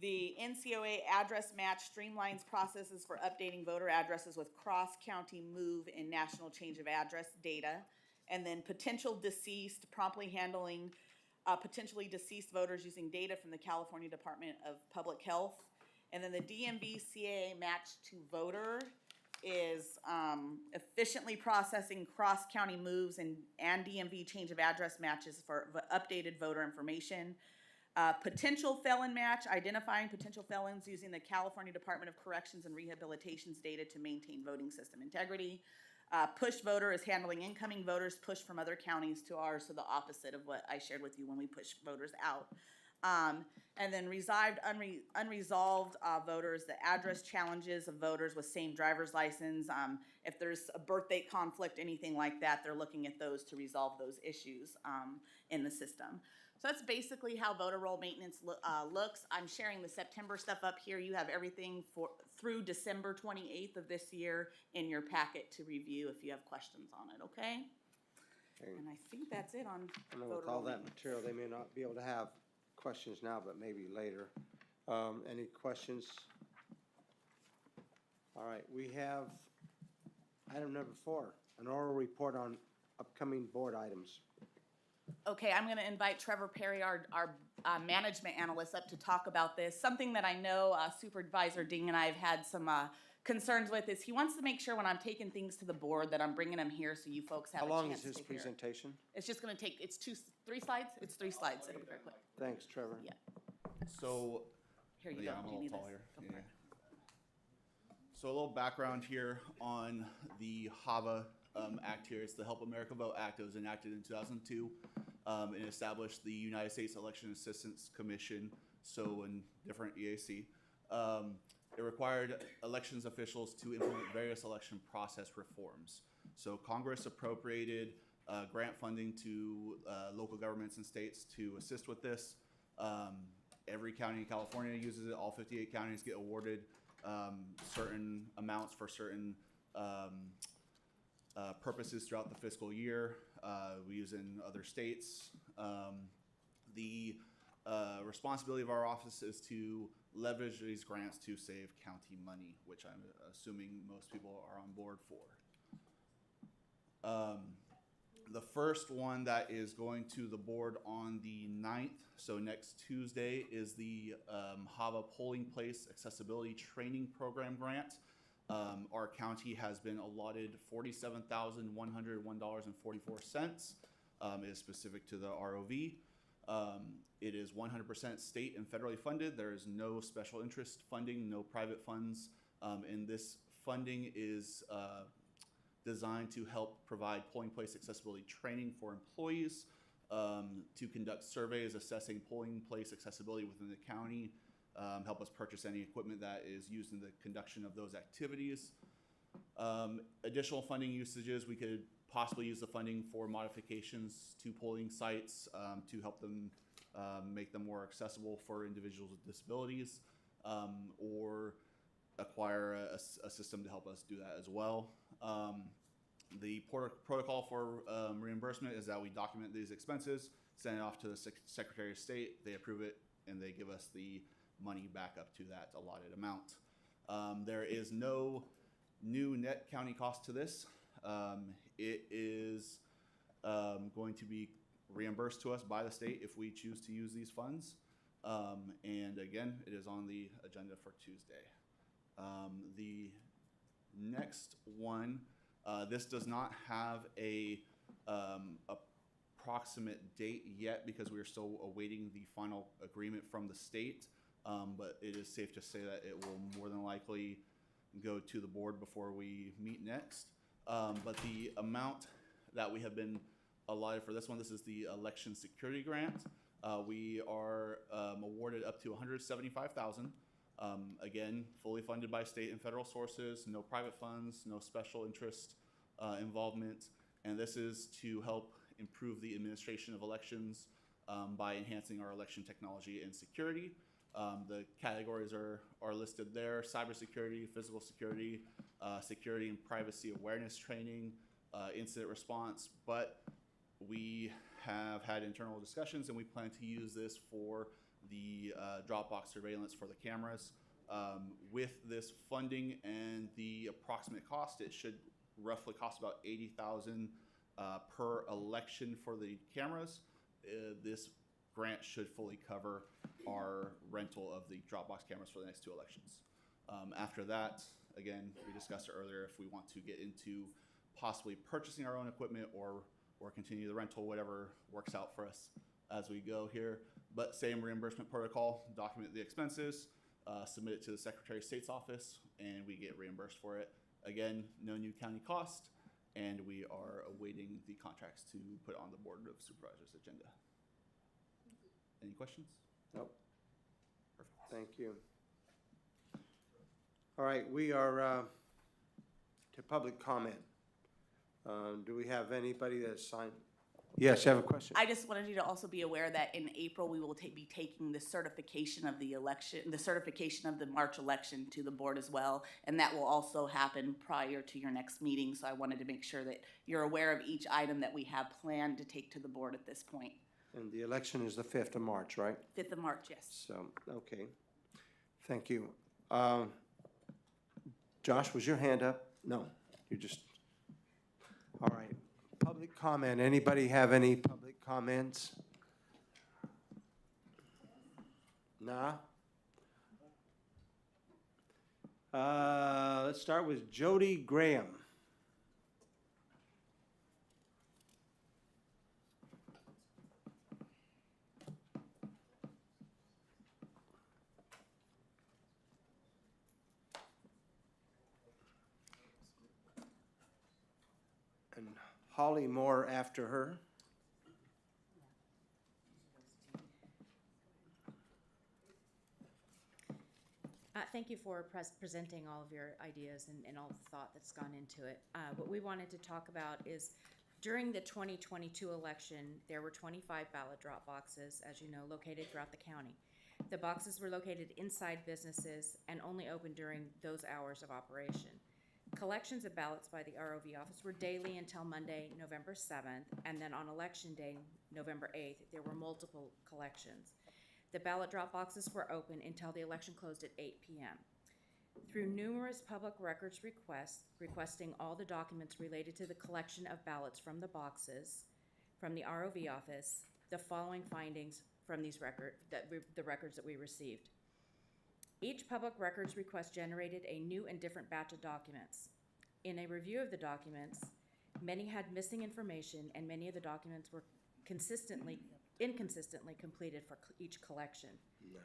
The NCOA address match streamlines processes for updating voter addresses with cross-county move and national change of address data. And then potential deceased, promptly handling potentially deceased voters using data from the California Department of Public Health. And then the DMV CAA match to voter is efficiently processing cross-county moves and DMV change of address matches for updated voter information. Potential felon match, identifying potential felons using the California Department of Corrections and Rehabilitation's data to maintain voting system integrity. Push voter is handling incoming voters pushed from other counties to ours, so the opposite of what I shared with you when we push voters out. And then unresolved voters, the address challenges of voters with same driver's license. If there's a birth date conflict, anything like that, they're looking at those to resolve those issues in the system. So that's basically how voter roll maintenance looks. I'm sharing the September stuff up here. You have everything through December 28th of this year in your packet to review if you have questions on it, okay? And I think that's it on I know voter with all roll that maintenance. material, they may not be able to have questions now, but maybe later. Any questions? All right, we have item number 4, an oral report on upcoming board items. Okay, I'm going to invite Trevor Perry, our management analyst, up to talk about this. Something that I know Supervisor Ding and I have had some concerns with is he wants to make sure when I'm taking things to the board that I'm bringing them here so you folks have How a long chance is his to hear it. presentation? It's just going to take, it's 3 slides? It's 3 slides. It'll be very quick. Thanks, Trevor. Yeah. So, Here you yeah, go. I'm a Do you little need tall this? here. Go for Yeah. it. So a little background here on the HAVA Act here. It's the Help America Vote Act. It was enacted in 2002 and established the United States Election Assistance Commission, so in different EAC. It required elections officials to implement various election process reforms. So Congress appropriated grant funding to local governments and states to assist with this. Every county in California uses it. All 58 counties get awarded certain amounts for certain purposes throughout the fiscal year. We use it in other states. The responsibility of our office is to leverage these grants to save county money, which I'm assuming most people are on board for. The first one that is going to the board on the 9th, so next Tuesday, is the HAVA Polling Place Accessibility Training Program grant. Our county has been allotted $47,101.44. It is specific to the ROV. It is 100% state and federally funded. There is no special interest funding, no private funds, and this funding is designed to help provide polling place accessibility training for employees, to conduct surveys assessing polling place accessibility within the county, help us purchase any equipment that is used in the conduction of those activities. Additional funding usages, we could possibly use the funding for modifications to polling sites to help them make them more accessible for individuals with disabilities, or acquire a system to help us do that as well. The protocol for reimbursement is that we document these expenses, send it off to the Secretary of State, they approve it, and they give us the money back up to that allotted amount. There is no new net county cost to this. It is going to be reimbursed to us by the state if we choose to use these funds. And again, it is on the agenda for Tuesday. The next one, this does not have a approximate date yet because we are still awaiting the final agreement from the state, but it is safe to say that it will more than likely go to the board before we meet next. But the amount that we have been allotted for this one, this is the election security grant. We are awarded up to $175,000. Again, fully funded by state and federal sources, no private funds, no special interest involvement, and this is to help improve the administration of elections by enhancing our election technology and security. The categories are listed there: cybersecurity, physical security, security and privacy awareness training, incident response, but we have had internal discussions and we plan to use this for the Dropbox surveillance for the cameras. With this funding and the approximate cost, it should roughly cost about $80,000 per election for the cameras. This grant should fully cover our rental of the Dropbox cameras for the next 2 elections. After that, again, we discussed it earlier, if we want to get into possibly purchasing our own equipment or continue the rental, whatever works out for us as we go here. But same reimbursement protocol, document the expenses, submit it to the Secretary of State's office, and we get reimbursed for it. Again, no new county cost, and we are awaiting the contracts to put on the Board of Supervisors agenda. Any questions? Nope. Thank you. All right, we are to public comment. Do we have anybody that's signed? Yes, you have a question? I just wanted you to also be aware that in April, we will be taking the certification of the election, the certification of the March election to the board as well. And that will also happen prior to your next meeting. So I wanted to make sure that you're aware of each item that we have planned to take to the board at this point. And the election is the 5th of March, right? 5th of March, yes. So, okay. Thank you. Josh, was your hand up? No, you just, all right. Public comment. Anybody have any public comments? Nah? Let's start with Jody Graham. And Holly Moore after her. Thank you for presenting all of your ideas and all the thought that's gone into it. What we wanted to talk about is during the 2022 election, there were 25 ballot drop boxes, as you know, located throughout the county. The boxes were located inside businesses and only open during those hours of operation. Collections of ballots by the ROV office were daily until Monday, November 7th, and then on election day, November 8th, there were multiple collections. The ballot drop boxes were open until the election closed at 8 p.m. Through numerous public records requests requesting all the documents related to the collection of ballots from the boxes from the ROV office, the following findings from these the records that we received. Each public records request generated a new and different batch of documents. In a review of the documents, many had missing information and many of the documents were inconsistently completed for each collection. No,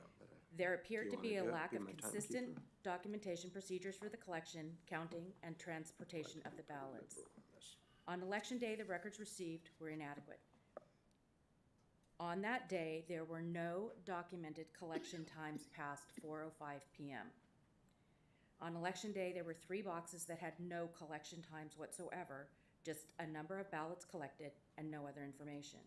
There appeared to you be a wanna lack be of my consistent timekeeper? documentation procedures for the collection, counting, and transportation of the ballots. On election day, the records received were inadequate. On that day, there were no documented collection times past 4:05 p.m. On election day, there were 3 boxes that had no collection times whatsoever, just a number of ballots collected and no other information.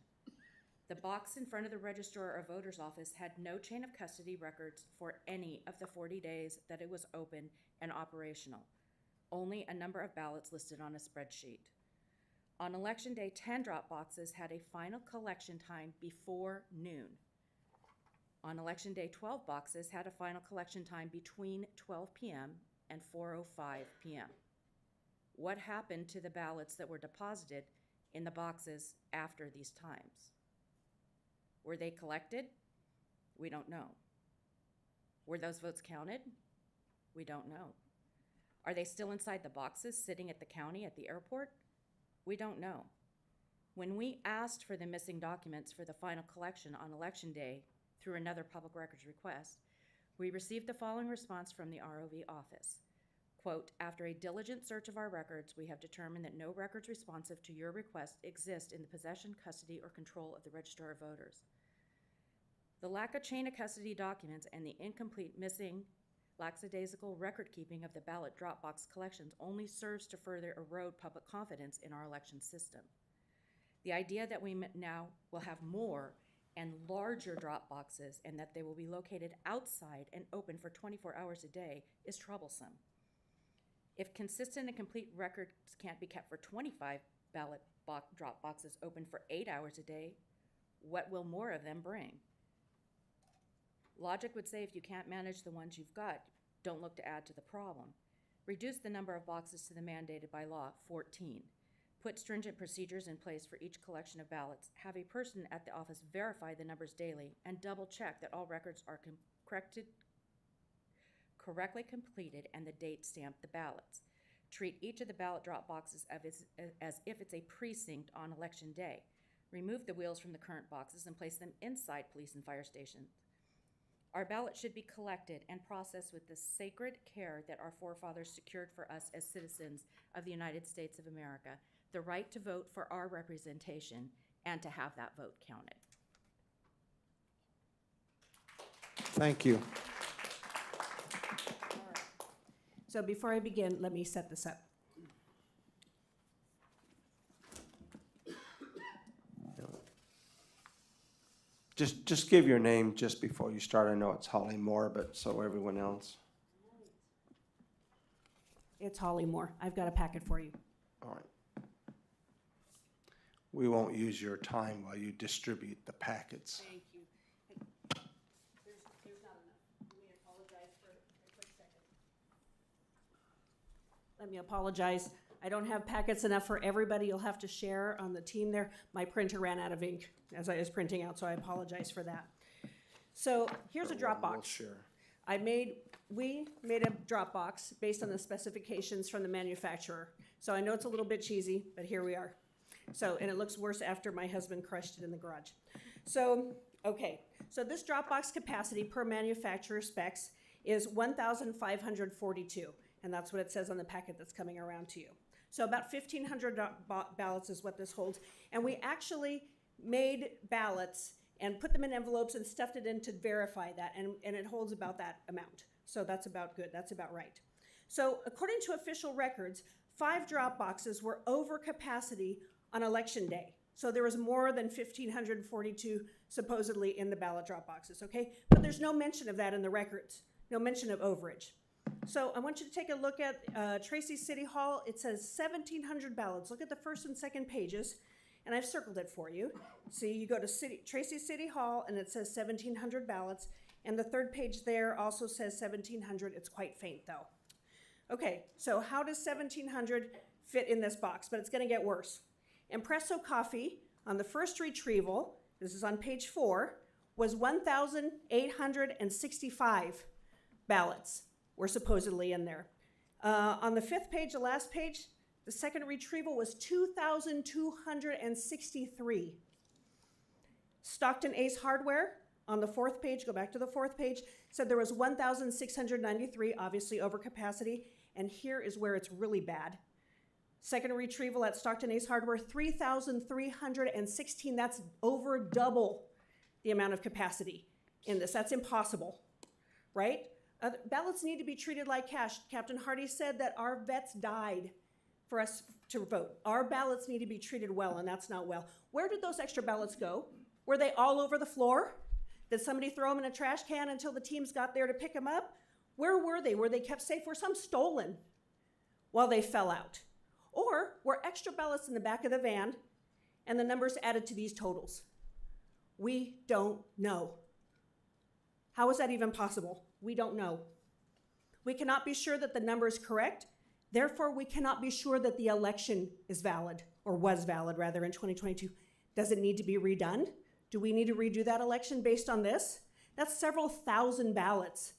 The box in front of the registrar of voters' office had no chain of custody records for any of the 40 days that it was open and operational, only a number of ballots listed on a spreadsheet. On election day, 10 drop boxes had a final collection time before noon. On election day, 12 boxes had a final collection time between 12 p.m. and 4:05 p.m. What happened to the ballots that were deposited in the boxes after these times? Were they collected? We don't know. Were those votes counted? We don't know. Are they still inside the boxes sitting at the county at the airport? We don't know. When we asked for the missing documents for the final collection on election day through another public records request, we received the following response from the ROV office. Quote, after a diligent search of our records, we have determined that no records responsive to your request exist in the possession, custody, or control of the Registrar of Voters. The lack of chain of custody documents and the incomplete, missing, lackadaisical record keeping of the ballot drop box collections only serves to further erode public confidence in our election system. The idea that we now will have more and larger drop boxes and that they will be located outside and open for 24 hours a day is troublesome. If consistent and complete records can't be kept for 25 ballot drop boxes open for 8 hours a day, what will more of them bring? Logic would say if you can't manage the ones you've got, don't look to add to the problem. Reduce the number of boxes to the mandated by law, 14. Put stringent procedures in place for each collection of ballots. Have a person at the office verify the numbers daily and double check that all records are correctly completed and the date stamped the ballots. Treat each of the ballot drop boxes as if it's a precinct on election day. Remove the wheels from the current boxes and place them inside police and fire stations. Our ballots should be collected and processed with the sacred care that our forefathers secured for us as citizens of the United States of America, the right to vote for our representation and to have that vote counted. Thank you. So before I begin, let me set this up. Just give your name just before you start. I know it's Holly Moore, but so everyone else. It's Holly Moore. I've got a packet for you. All right. We won't use your time while you distribute the packets. Thank you. There's not enough. Let me apologize for a quick second. Let me apologize. I don't have packets enough for everybody. You'll have to share on the team there. My printer ran out of ink as I was printing out, so I apologize for that. So here's a Dropbox. We'll share. We made a Dropbox based on the specifications from the manufacturer. So I know it's a little bit cheesy, but here we are. So, and it looks worse after my husband crushed it in the garage. So, okay. So this Dropbox capacity per manufacturer specs is 1,542. And that's what it says on the packet that's coming around to you. So about 1,500 ballots is what this holds. And we actually made ballots and put them in envelopes and stuffed it in to verify that. And it holds about that amount. So that's about good. That's about right. So according to official records, 5 drop boxes were over capacity on election day. So there was more than 1,542 supposedly in the ballot drop boxes, okay? But there's no mention of that in the records. No mention of overage. So I want you to take a look at Tracy City Hall. It says 1,700 ballots. Look at the first and second pages, and I've circled it for you. See, you go to Tracy City Hall, and it says 1,700 ballots, and the third page there also says 1,700. It's quite faint, though. Okay, so how does 1,700 fit in this box? But it's going to get worse. Espresso coffee on the first retrieval, this is on page 4, was 1,865 ballots were supposedly in there. On the 5th page, the last page, the second retrieval was 2,263. Stockton Ace Hardware, on the 4th page, go back to the 4th page, said there was 1,693, obviously over capacity, and here is where it's really bad. Second retrieval at Stockton Ace Hardware, 3,316. That's over double the amount of capacity in this. That's impossible, right? Ballots need to be treated like cash. Captain Hardy said that our vets died for us to vote. Our ballots need to be treated well, and that's not well. Where did those extra ballots go? Were they all over the floor? Did somebody throw them in a trash can until the teams got there to pick them up? Where were they? Were they kept safe? Were some stolen while they fell out? Or were extra ballots in the back of the van and the numbers added to these totals? We don't know. How is that even possible? We don't know. We cannot be sure that the number is correct. Therefore, we cannot be sure that the election is valid, or was valid rather, in 2022. Does it need to be redone? Do we need to redo that election based on this? That's several thousand ballots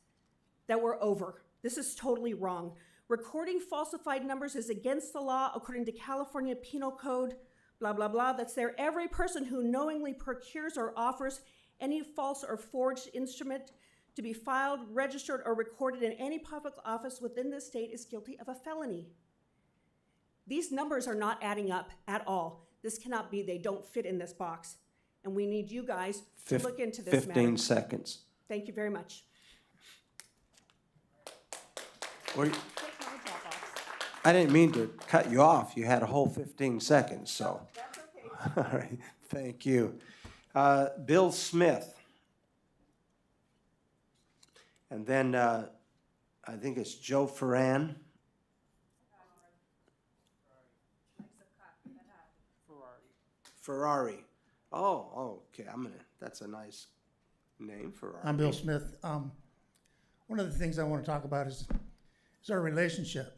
that were over. This is totally wrong. Recording falsified numbers is against the law according to California Penal Code, blah, blah, blah. That's there. Every person who knowingly procures or offers any false or forged instrument to be filed, registered, or recorded in any public office within this state is guilty of a felony. These numbers are not adding up at all. This cannot be. They don't fit in this box. And we need you guys to look into this 15 matter. seconds. Thank you very much. I didn't mean to cut you off. You had a whole 15 seconds, so. That's okay. All right, thank you. Bill Smith. And then I think it's Joe Ferran. Ferrari. Oh, okay. That's a nice name, Ferrari. I'm Bill Smith. One of the things I want to talk about is our relationship.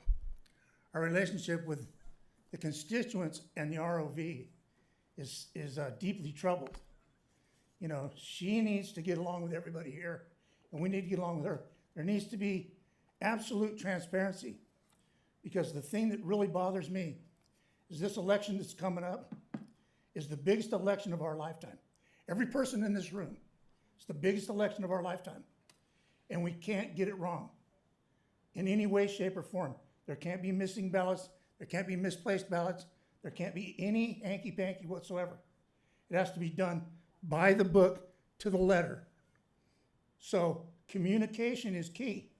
Our relationship with the constituents and the ROV is deeply troubled. You know, she needs to get along with everybody here, and we need to get along with her. There needs to be absolute transparency, because the thing that really bothers me is this election that's coming up is the biggest election of our lifetime. Every person in this room, it's the biggest election of our lifetime, and we can't get it wrong in any way, shape, or form. There can't be missing ballots. There can't be misplaced ballots. There can't be any hanky-panky whatsoever. It has to be done by the book to the letter. So communication is key.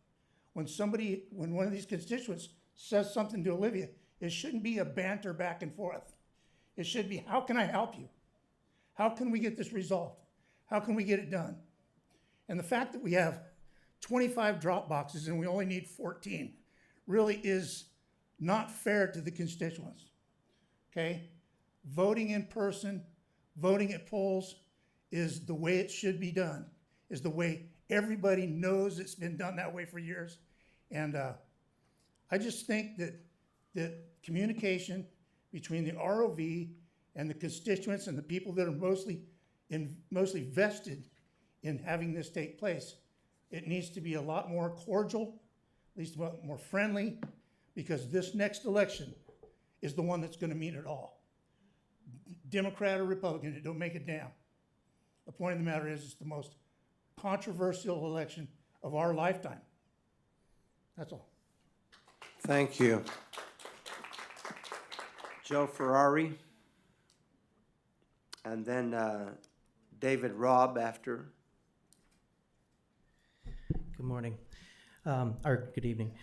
When one of these constituents says something to Olivia, it shouldn't be a banter back and forth. It should be, how can I help you? How can we get this resolved? How can we get it done? And the fact that we have 25 drop boxes and we only need 14 really is not fair to the constituents, okay? Voting in person, voting at polls is the way it should be done, is the way everybody knows it's been done that way for years. And I just think that communication between the ROV and the constituents and the people that are mostly vested in having this take place, it needs to be a lot more cordial, at least a lot more friendly, because this next election is the one that's going to mean it all. Democrat or Republican, it don't make a damn. The point of the matter is, it's the most controversial election of our lifetime. That's all. Thank you. Joe Ferrari, and then David Robb after. Good morning, or good evening.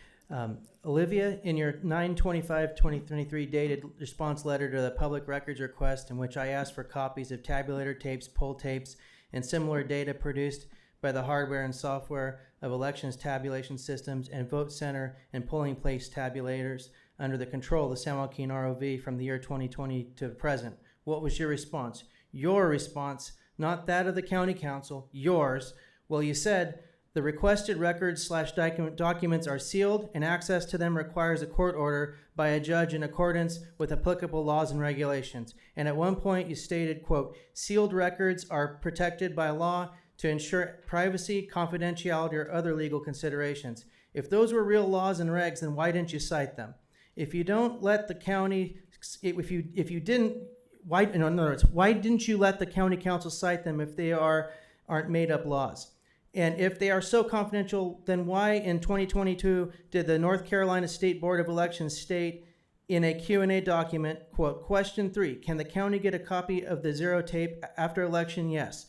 Olivia, in your 9/25/2023 dated response letter to the public records request, in which I asked for copies of tabulator tapes, poll tapes, and similar data produced by the hardware and software of elections tabulation systems and vote center and polling place tabulators under the control of the San Joaquin ROV from the year 2020 to the present, what was your response? Your response, not that of the county council, yours. Well, you said, the requested records/documents are sealed, and access to them requires a court order by a judge in accordance with applicable laws and regulations. And at one point you stated, quote, sealed records are protected by law to ensure privacy, confidentiality, or other legal considerations. If those were real laws and regs, then why didn't you cite them? If you don't let the county, if you didn't, why, in other words, why didn't you let the county council cite them if they aren't made up laws? And if they are so confidential, then why in 2022 did the North Carolina State Board of Elections state in a Q&A document, quote, question 3, can the county get a copy of the zero tape after election? Yes.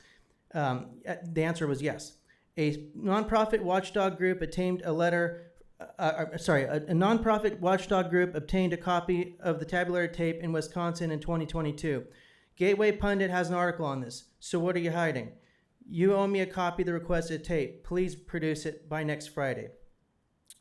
The answer was yes. A nonprofit watchdog group obtained a letter, a nonprofit watchdog group obtained a copy of the tabular tape in Wisconsin in 2022. Gateway Pundit has an article on this. So what are you hiding? You owe me a copy of the requested tape. Please produce it by next Friday.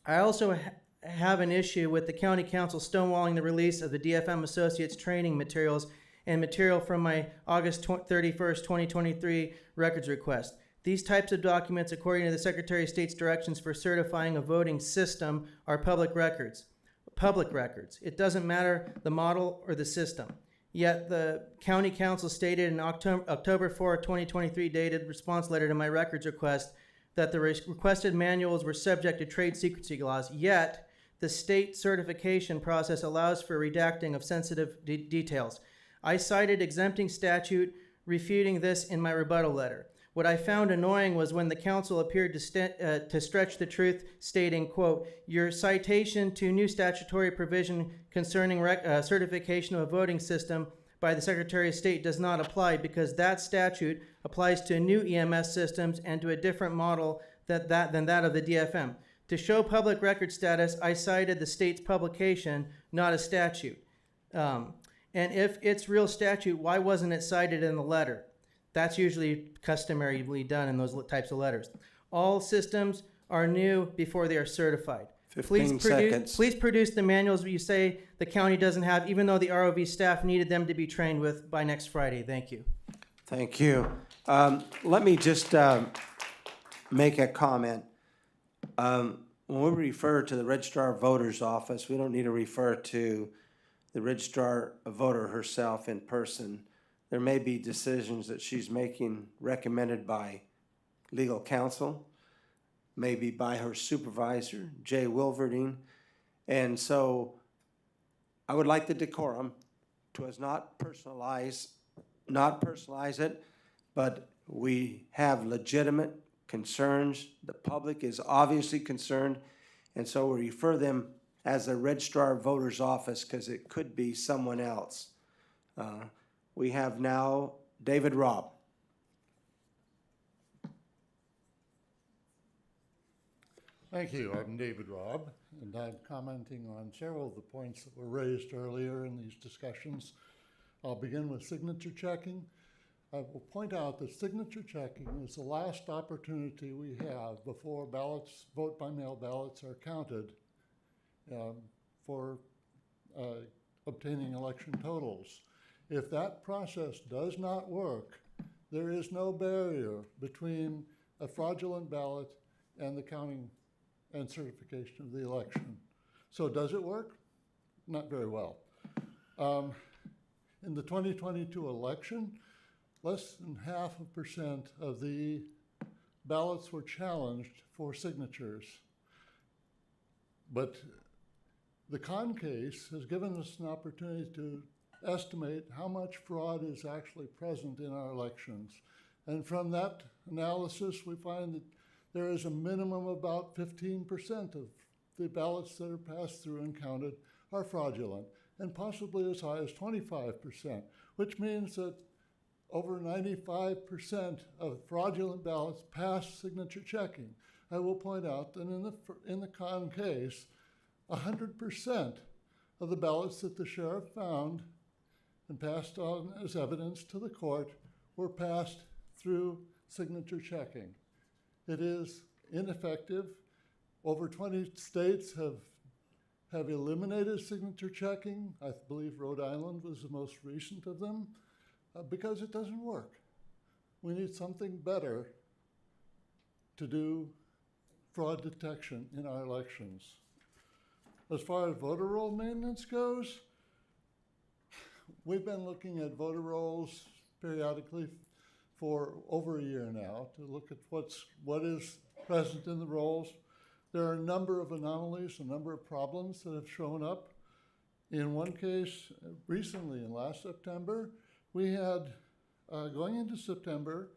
I also have an issue with the county council stonewalling the release of the DFM Associates training materials and material from my August 31st, 2023 records request. These types of documents, according to the Secretary of State's directions for certifying a voting system, are public records. Public records. It doesn't matter the model or the system. Yet the county council stated in October 4, 2023 dated response letter to my records request that the requested manuals were subject to trade secrecy laws, yet the state certification process allows for redacting of sensitive details. I cited exempting statute refuting this in my rebuttal letter. What I found annoying was when the council appeared to stretch the truth, stating, quote, your citation to new statutory provision concerning certification of a voting system by the Secretary of State does not apply because that statute applies to new EMS systems and to a different model than that of the DFM. To show public record status, I cited the state's publication, not a statute. And if it's real statute, why wasn't it cited in the letter? That's usually customarily done in those types of letters. All systems are new before they are certified. 15 seconds. Please produce the manuals you say the county doesn't have, even though the ROV staff needed them to be trained with by next Friday. Thank you. Thank you. Let me just make a comment. When we refer to the Registrar of Voters Office, we don't need to refer to the registrar voter herself in person. There may be decisions that she's making recommended by legal counsel, maybe by her supervisor, Jay Wilverding. And so I would like the decorum to not personalize it, but we have legitimate concerns. The public is obviously concerned, and so we refer them as a registrar of voters office because it could be someone else. We have now David Robb. Thank you. I'm David Robb, and I'm commenting on several of the points that were raised earlier in these discussions. I'll begin with signature checking. I will point out that signature checking is the last opportunity we have before ballots, vote-by-mail ballots are counted for obtaining election totals. If that process does not work, there is no barrier between a fraudulent ballot and the counting and certification of the election. So does it work? Not very well. In the 2022 election, less than 0.5% of the ballots were challenged for signatures. But the Con case has given us an opportunity to estimate how much fraud is actually present in our elections. And from that analysis, we find that there is a minimum of about 15% of the ballots that are passed through and counted are fraudulent, and possibly as high as 25%, which means that over 95% of fraudulent ballots pass signature checking. I will point out that in the Con case, 100% of the ballots that the sheriff found and passed on as evidence to the court were passed through signature checking. It is ineffective. Over 20 states have eliminated signature checking. I believe Rhode Island was the most recent of them, because it doesn't work. We need something better to do fraud detection in our elections. As far as voter roll maintenance goes, we've been looking at voter rolls periodically for over a year now to look at what is present in the rolls. There are a number of anomalies, a number of problems that have shown up. In one case, recently in last September, we had, going into September,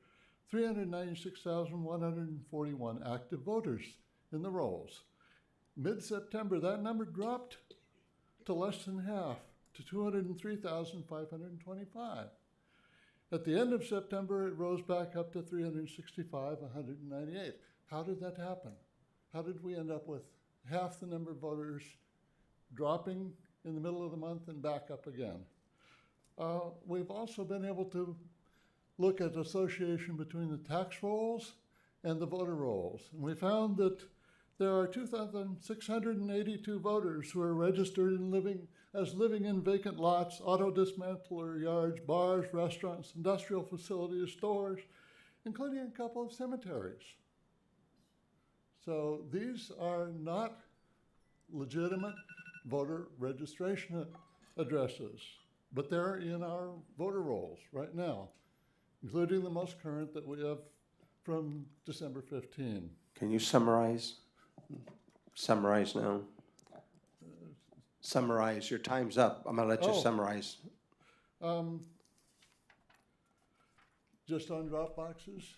396,141 active voters in the rolls. Mid-September, that number dropped to less than half, to 203,525. At the end of September, it rose back up to 365,198. How did that happen? How did we end up with half the number of voters dropping in the middle of the month and back up again? We've also been able to look at association between the tax rolls and the voter rolls. And we found that there are 2,682 voters who are registered and living in vacant lots, auto dismantler yards, bars, restaurants, industrial facilities, stores, including a couple of cemeteries. So these are not legitimate voter registration addresses, but they're in our voter rolls right now, including the most current that we have from December 15. Can you summarize? Summarize now. Summarize. Your time's up. I'm going to let you summarize. Just on Dropboxes?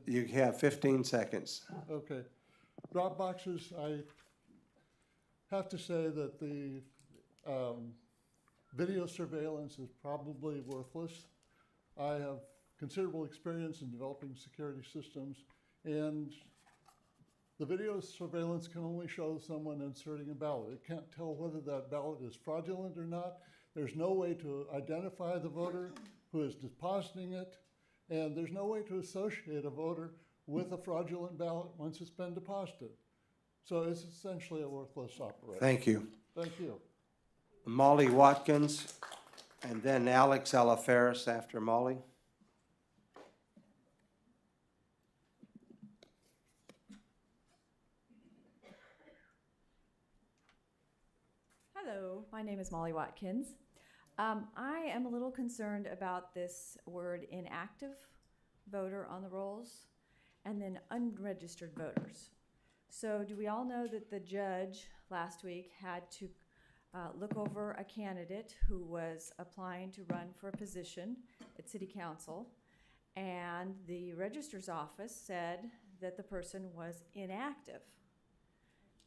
You have 15 seconds. Okay. Dropboxes, I have to say that the video surveillance is probably worthless. I have considerable experience in developing security systems, and the video surveillance can only show someone inserting a ballot. It can't tell whether that ballot is fraudulent or not. There's no way to identify the voter who is depositing it, and there's no way to associate a voter with a fraudulent ballot once it's been deposited. So it's essentially a worthless operation. Thank you. Thank you. Molly Watkins, and then Alex Alaferis after Molly. Hello, Hello, my name is Molly Watkins. I am a little concerned about this word inactive voter on the rolls and then unregistered voters. So do we all know that the judge last week had to look over a candidate who was applying to run for a position at City Council, and the registrar's office said that the person was inactive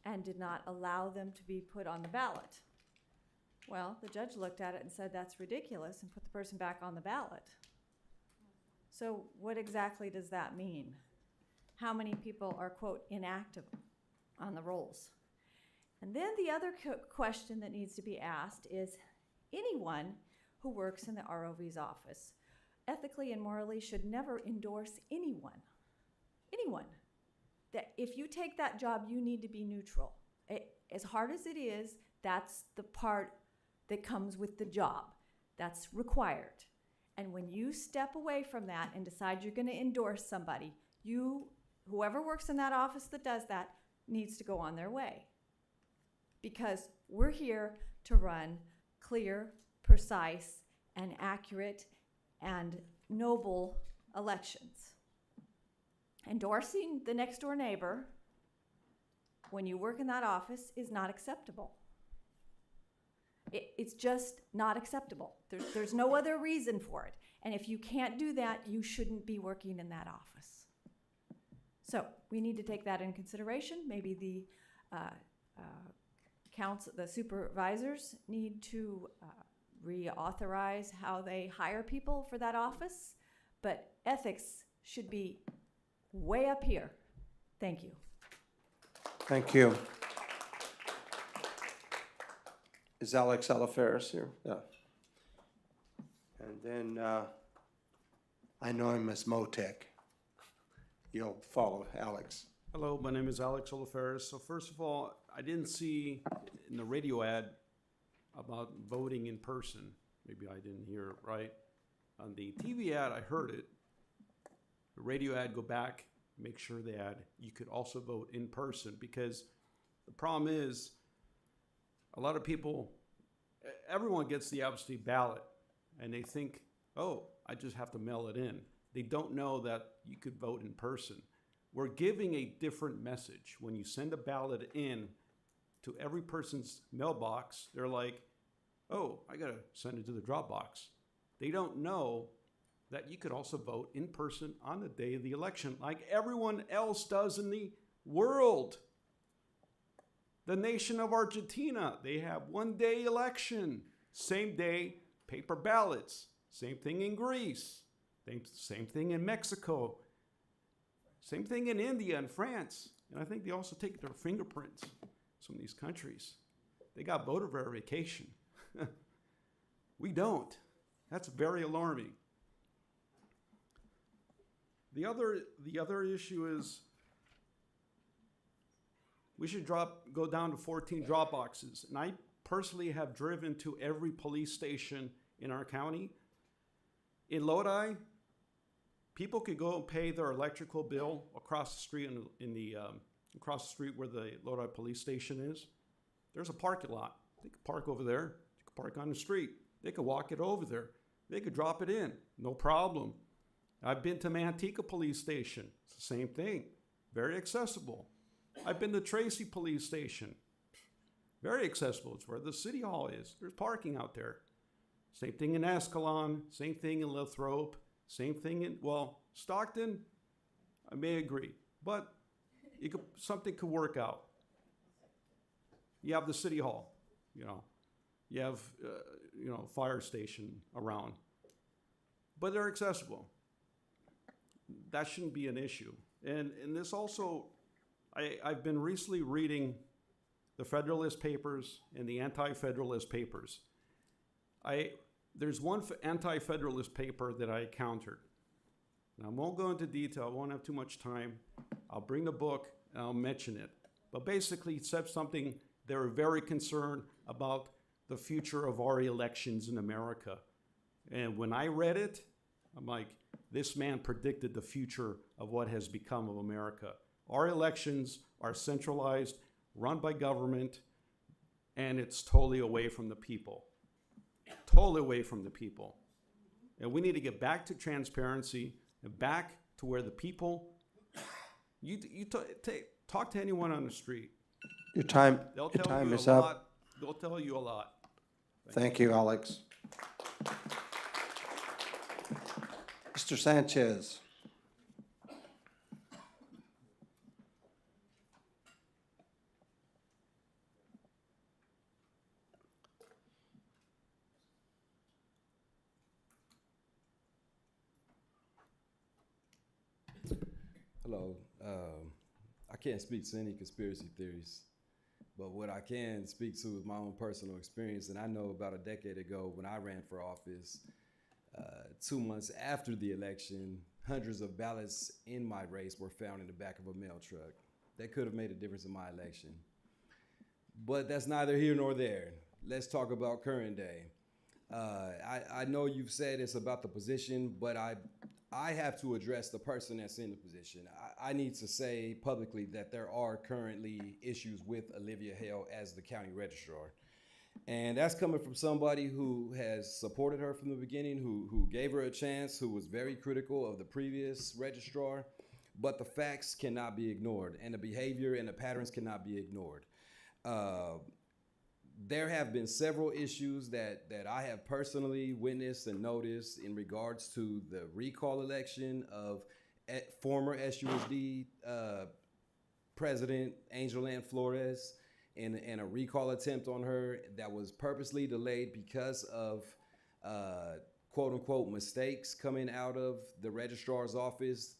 and did not allow them to be put on the ballot. Well, the judge looked at it and said that's ridiculous and put the person back on the ballot. So what exactly does that mean? How many people are, quote, inactive on the rolls? And then the other question that needs to be asked is anyone who works in the ROV's office ethically and morally should never endorse anyone. Anyone. That if you take that job, you need to be neutral. As hard as it is, that's the part that comes with the job. That's required. And when you step away from that and decide you're going to endorse somebody, whoever works in that office that does that needs to go on their way. Because we're here to run clear, precise, and accurate and noble elections. Endorsing the next door neighbor when you work in that office is not acceptable. It's just not acceptable. There's no other reason for it. And if you can't do that, you shouldn't be working in that office. So we need to take that in consideration. Maybe the the supervisors need to reauthorize how they hire people for that office, but ethics should be way up here. Thank you. Thank you. Is Alex Alaferis here? Yeah. And then I know him as Motec. You'll follow Alex. Hello, my name is Alex Olaferis. So first of all, I didn't see in the radio ad about voting in person. Maybe I didn't hear it right. On the TV ad, I heard it. The radio ad, go back, make sure the ad, you could also vote in person, because the problem is a lot of people, everyone gets the absentee ballot and they think, oh, I just have to mail it in. They don't know that you could vote in person. We're giving a different message. When you send a ballot in to every person's mailbox, they're like, oh, I gotta send it to the Dropbox. They don't know that you could also vote in person on the day of the election, like everyone else does in the world. The nation of Argentina, they have one-day election. Same day, paper ballots. Same thing in Greece. Same thing in Mexico. Same thing in India and France. And I think they also take their fingerprints. Some of these countries, they got voter verification. We don't. That's very alarming. The other issue is we should go down to 14 drop boxes. And I personally have driven to every police station in our county. In Lodi, people could go and pay their electrical bill across the street across the street where the Lodi police station is. There's a parking lot. They could park over there. They could park on the street. They could walk it over there. They could drop it in. No problem. I've been to Manteca police station. It's the same thing. Very accessible. I've been to Tracy police station. Very accessible. It's where the city hall is. There's parking out there. Same thing in Escalon. Same thing in Lathrop. Same thing in, Stockton, I may agree, but something could work out. You have the city hall, you have, fire station around, but they're accessible. That shouldn't be an issue. And this also, I've been recently reading the Federalist Papers and the Anti-Federalist Papers. There's one anti-federalist paper that I encountered. Now, I won't go into detail. I won't have too much time. I'll bring the book and I'll mention it. But basically, it said something. They were very concerned about the future of our elections in America. And when I read it, I'm like, this man predicted the future of what has become of America. Our elections are centralized, run by government. and it's totally away from the people. Totally away from the people. And we need to get back to transparency and back to where the people, talk to anyone on the street. Your time is up. They'll tell you a lot. Thank you, Alex. Mr. Sanchez. Hello. I can't speak to any conspiracy theories, but what I can speak to is my own personal experience. And I know about a decade ago when I ran for office, 2 months after the election, hundreds of ballots in my race were found in the back of a mail truck. That could have made a difference in my election. But that's neither here nor there. Let's talk about current day. I know you've said it's about the position, but I have to address the person that's in the position. I need to say publicly that there are currently issues with Olivia Hale as the county registrar. And that's coming from somebody who has supported her from the beginning, who gave her a chance, who was very critical of the previous registrar. But the facts cannot be ignored, and the behavior and the patterns cannot be ignored. There have been several issues that I have personally witnessed and noticed in regards to the recall election of former SUSD President Angel Ann Flores and a recall attempt on her that was purposely delayed because of quote unquote mistakes coming out of the registrar's office.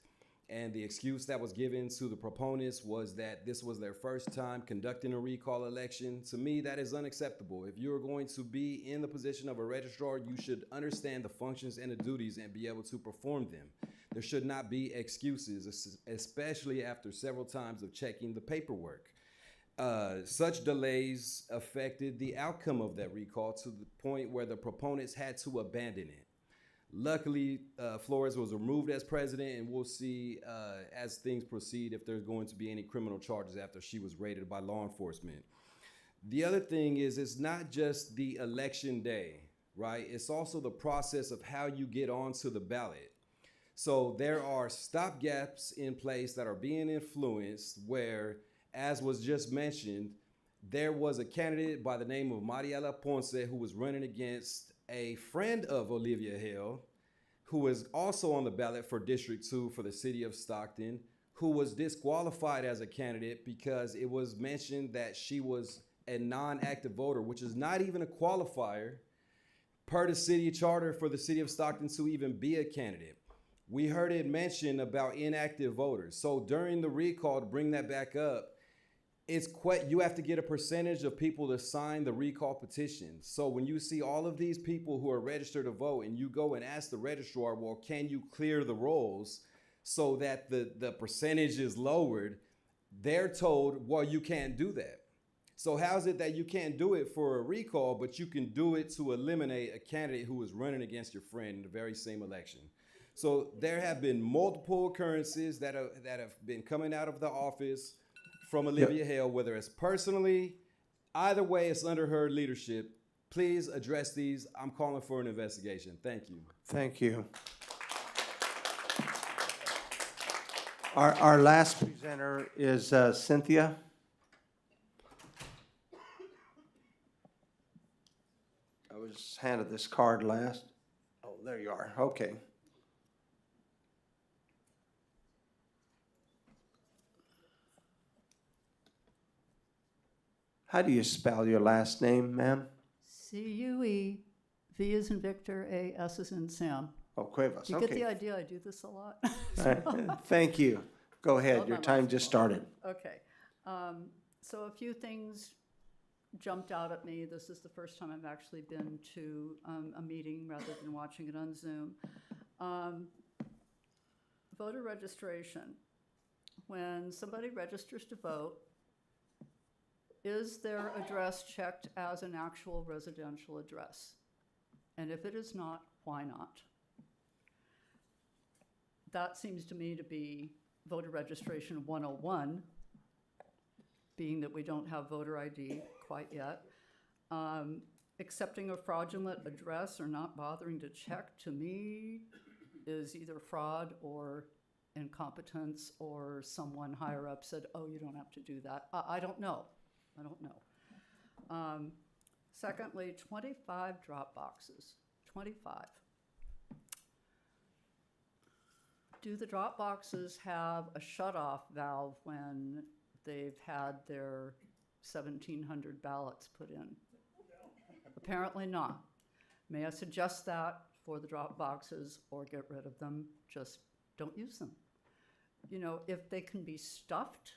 And the excuse that was given to the proponents was that this was their first time conducting a recall election. To me, that is unacceptable. If you're going to be in the position of a registrar, you should understand the functions and the duties and be able to perform them. There should not be excuses, especially after several times of checking the paperwork. Such delays affected the outcome of that recall to the point where the proponents had to abandon it. Luckily, Flores was removed as president, and we'll see as things proceed if there's going to be any criminal charges after she was raided by law enforcement. The other thing is, it's not just the election day, right? It's also the process of how you get onto the ballot. So there are stopgaps in place that are being influenced where, as was just mentioned, there was a candidate by the name of Mariela Ponce who was running against a friend of Olivia Hale, who was also on the ballot for District 2 for the city of Stockton, who was disqualified as a candidate because it was mentioned that she was a non-active voter, which is not even a qualifier per the city charter for the city of Stockton to even be a candidate. We heard it mentioned about inactive voters. So during the recall, to bring that back up, you have to get a percentage of people to sign the recall petition. So when you see all of these people who are registered to vote and you go and ask the registrar, well, can you clear the rolls so that the percentage is lowered? They're told, well, you can't do that. So how is it that you can't do it for a recall, but you can do it to eliminate a candidate who is running against your friend in the very same election? So there have been multiple occurrences that have been coming out of the office from Olivia Hale, whether it's personally, either way, it's under her leadership. Please address these. I'm calling for an investigation. Thank you. Thank you. Our last presenter is Cynthia. I was handed this card last. Oh, there you are. Okay. How do you spell your last name, ma'am? C-U-E, V as in Victor, A, S as in Sam. Oh, Cuevas, You okay. get the idea, I do this a lot. All right. Thank you. Go ahead, your time just started. Okay, so a few things jumped out at me. This is the first time I've actually been to a meeting rather than watching it on Zoom. Voter registration. When somebody registers to vote, is their address checked as an actual residential address? And if it is not, why not? That seems to me to be voter registration 101, being that we don't have voter ID quite yet. Accepting a fraudulent address or not bothering to check, to me, is either fraud or incompetence, or someone higher up said, oh, you don't have to do that. I don't know. I don't know. Secondly, 25 drop boxes. 25. Do the drop boxes have a shutoff valve when they've had their 1,700 ballots put in? Apparently not. May I suggest that for the drop boxes, or get rid of them? Just don't use them. You know, if they can be stuffed,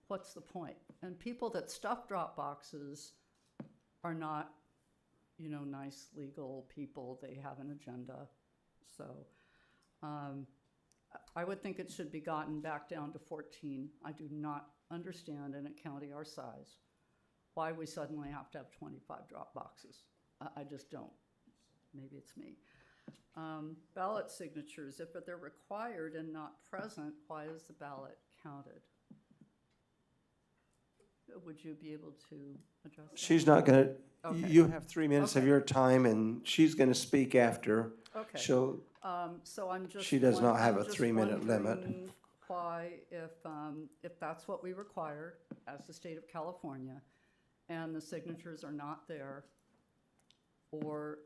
what's the point? And people that stuff drop boxes are not, you know, nice legal people. They have an agenda. So I would think it should be gotten back down to 14. I do not understand in a county our size why we suddenly have to have 25 drop boxes. I just don't. Maybe it's me. Ballot signatures, if they're required and not present, why is the ballot counted? Would you be able to address that? She's not gonna, Okay. you have 3 minutes of Okay. your time, and she's gonna speak after. Okay. She'll, So I'm just. She does not have I'm a just 3-minute limit. wondering Why, if that's what we require as the state of California, and the signatures are not there, or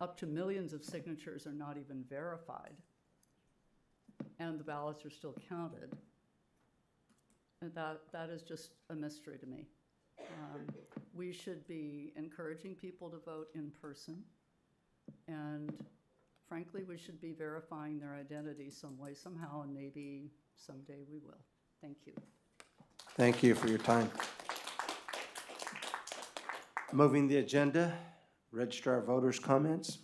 up to millions of signatures are not even verified, and the ballots are still counted, and that is just a mystery to me. We should be encouraging people to vote in person, and frankly, we should be verifying their identity some way, somehow, and maybe someday we will. Thank you. thank you for your time. Moving the agenda, registrar of voters' comments.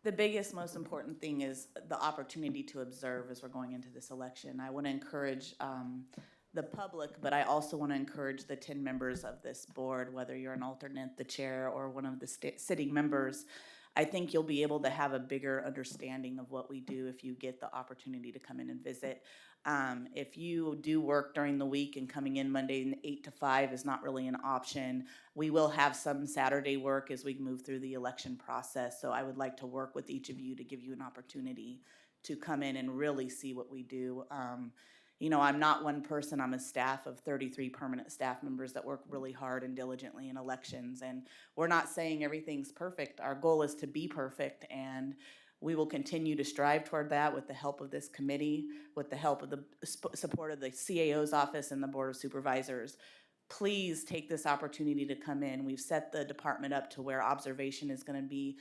The biggest, most important thing is the opportunity to observe as we're going into this election. I want to encourage the public, but I also want to encourage the 10 members of this board, whether you're an alternate, the chair, or one of the sitting members. I think you'll be able to have a bigger understanding of what we do if you get the opportunity to come in and visit. If you do work during the week and coming in Monday 8 to 5 is not really an option, we will have some Saturday work as we move through the election process. So I would like to work with each of you to give you an opportunity to come in and really see what we do. You know, I'm not one person, I'm a staff of 33 permanent staff members that work really hard and diligently in elections. And we're not saying everything's perfect. Our goal is to be perfect, and we will continue to strive toward that with the help of this committee, with the help of the support of the CAO's office and the Board of Supervisors. Please take this opportunity to come in. We've set the department up to where observation is going to be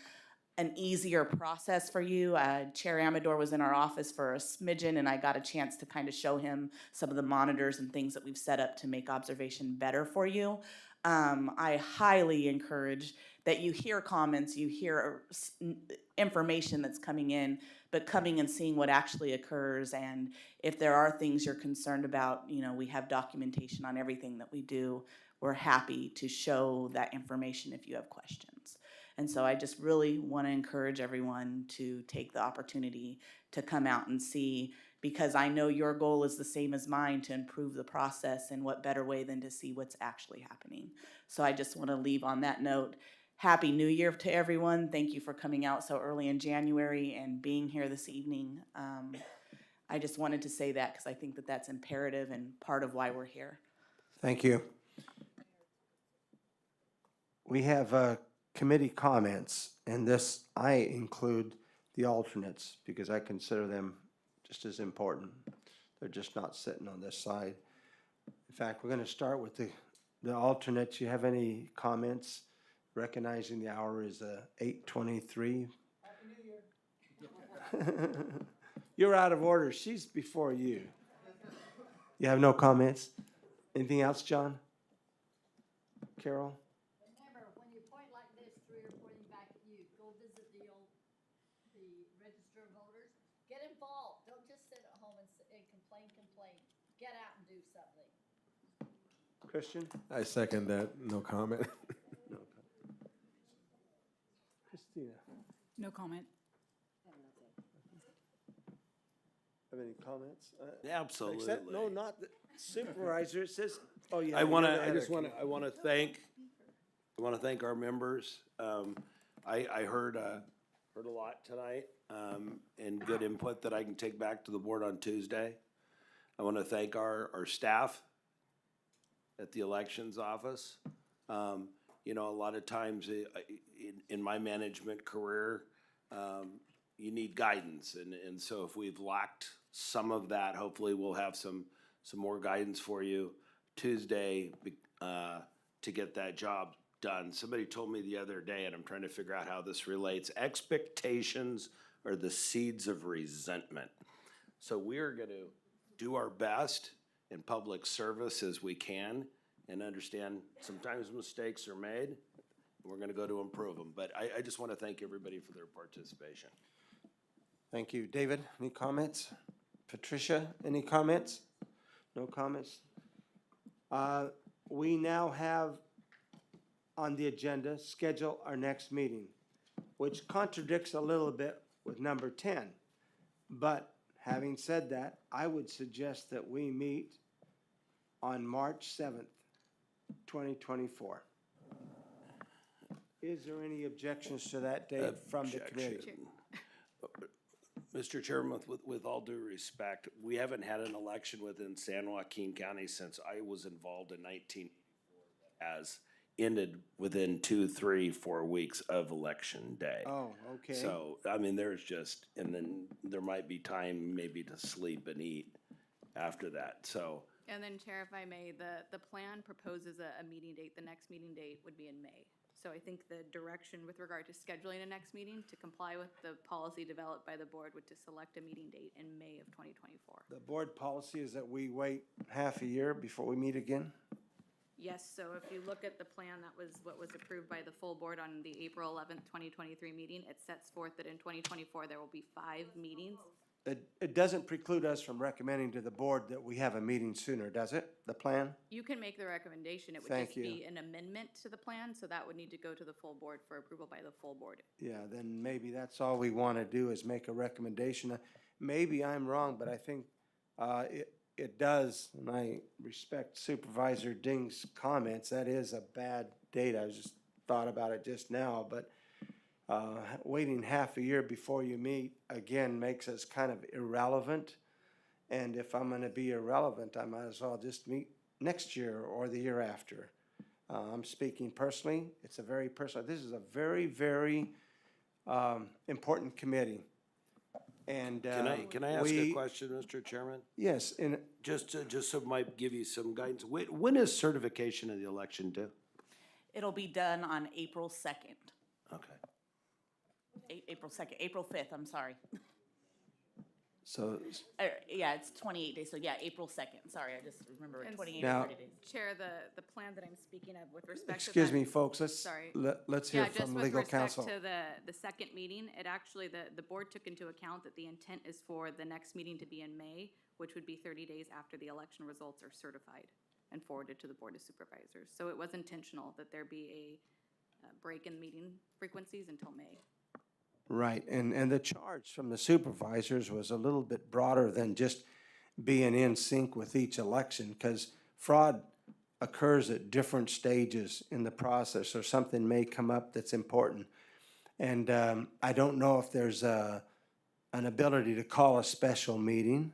an easier process for you. Chair Amador was in our office for a smidgen, and I got a chance to kind of show him some of the monitors and things that we've set up to make observation better for you. I highly encourage that you hear comments, you hear information that's coming in, but coming and seeing what actually occurs. And if there are things you're concerned about, you know, we have documentation on everything that we do. We're happy to show that information if you have questions. And so I just really want to encourage everyone to take the opportunity to come out and see, because I know your goal is the same as mine, to improve the process, and what better way than to see what's actually happening. So I just want to leave on that note. Happy New Year to everyone. Thank you for coming out so early in January and being here this evening. I just wanted to say that because I think that that's imperative and part of why we're here. Thank you. We have committee comments, and this, I include the alternates because I consider them just as important. They're just not sitting on this side. In fact, we're going to start with the alternates. You have any comments? Recognizing the hour is 8:23. Happy New Year. You're out of order. She's before you. You have no comments? Anything else, John? Carol? Remember, when you point like this, 3 or 4 back at you, go visit the register of voters. Get involved. Don't just sit at home and complain. Get out and do something. Christian? I second that. No comment. Christina? No comment. Have any comments? Absolutely. Except, no, not the supervisor, it says, oh, yeah. I you're want the to, I other just want to, I want to thank our members. I heard a lot tonight, and good input that I can take back to the board on Tuesday. I want to thank our staff at the elections office. You know, a lot of times in my management career, you need guidance, and so if we've lacked some of that, hopefully we'll have some more guidance for you Tuesday to get that job done. Somebody told me the other day, and I'm trying to figure out how this relates, expectations are the seeds of resentment. So we're gonna do our best in public service as we can and understand sometimes mistakes are made, and we're gonna go to improve them. But I just wanna thank everybody for their participation. Thank you. David, any comments? Patricia, any comments? No comments? We now have on the agenda, schedule our next meeting, which contradicts a little bit with number 10. But having said that, I would suggest that we meet on March 7th, 2024. Is there any objections to that date from the committee? Mr. Chairman, with all due respect, we haven't had an election within San Joaquin County since I was involved in 1984, as ended within 2, 3, 4 weeks of election day. Oh, okay. So, I mean, there's just, and then there might be time maybe to sleep and eat after that, so. And then, Chair, if I may, the plan proposes a meeting date. The next meeting date would be in May. So I think the direction with regard to scheduling a next meeting to comply with the policy developed by the board would to select a meeting date in May of 2024. The board policy is that we wait half a year before we meet again? Yes, so if you look at the plan, that was what was approved by the full board on the April 11th, 2023 meeting. It sets forth that in 2024, there will be 5 meetings. It doesn't preclude us from recommending to the board that we have a meeting sooner, does it, the plan? You can make the recommendation. It would Thank just you. be an amendment to the plan, so that would need to go to the full board for approval by the full board. Yeah, then maybe that's all we want to do is make a recommendation. Maybe I'm wrong, but I think it does, and I respect Supervisor Ding's comments, that is a bad date. I just thought about it just now, but waiting half a year before you meet, again, makes us kind of irrelevant. And if I'm gonna be irrelevant, I might as well just meet next year or the year after. I'm speaking personally, it's a very personal, this is a very, very important committee. And Can I ask a question, Mr. Chairman? Yes, and Just so it might give you some guidance. When is certification of the election due? It'll be done on April 2nd. Okay. April 2nd, April 5th, I'm sorry. so, Yeah, it's 28 days, so yeah, April 2nd, sorry, I just remember it, And 28 Now- or 30 days. Chair, the plan that I'm speaking of with respect to excuse that- me, folks, Sorry. let's hear Yeah, just from with legal respect counsel. to the second meeting, it actually, the board took into account that the intent is for the next meeting to be in May, which would be 30 days after the election results are certified and forwarded to the Board of Supervisors. So it was intentional that there be a break in meeting frequencies until May. Right, and the charge from the supervisors was a little bit broader than just being in sync with each election, because fraud occurs at different stages in the process, or something may come up that's important. And I don't know if there's an ability to call a special meeting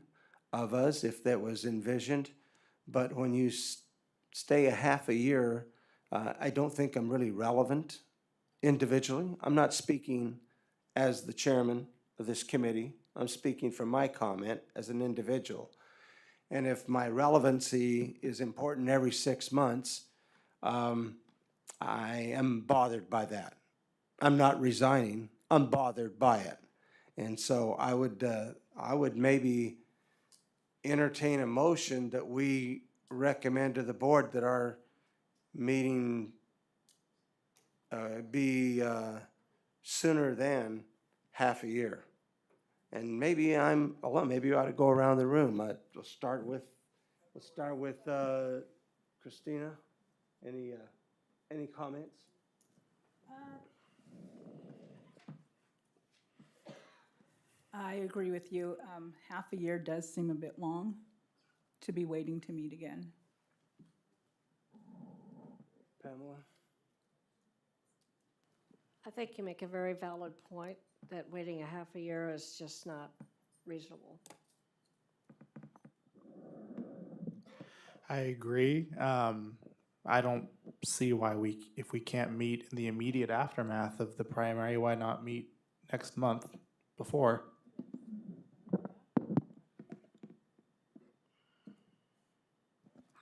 of us, if that was envisioned, but when you stay a half a year, I don't think I'm really relevant individually. I'm not speaking as the chairman of this committee. I'm speaking from my comment as an individual. And if my relevancy is important every 6 months, I am bothered by that. I'm not resigning, I'm bothered by it. And so I would maybe entertain a motion that we recommend to the board that our meeting be sooner than half a year. And maybe I'm alone, maybe you ought to go around the room. We'll start with Christina. Any comments? I agree with you. Half a year does seem a bit long to be waiting to meet again. Pamela? I think you make a very valid point that waiting a half a year is just not reasonable. I agree. I don't see why if we can't meet in the immediate aftermath of the primary, why not meet next month before?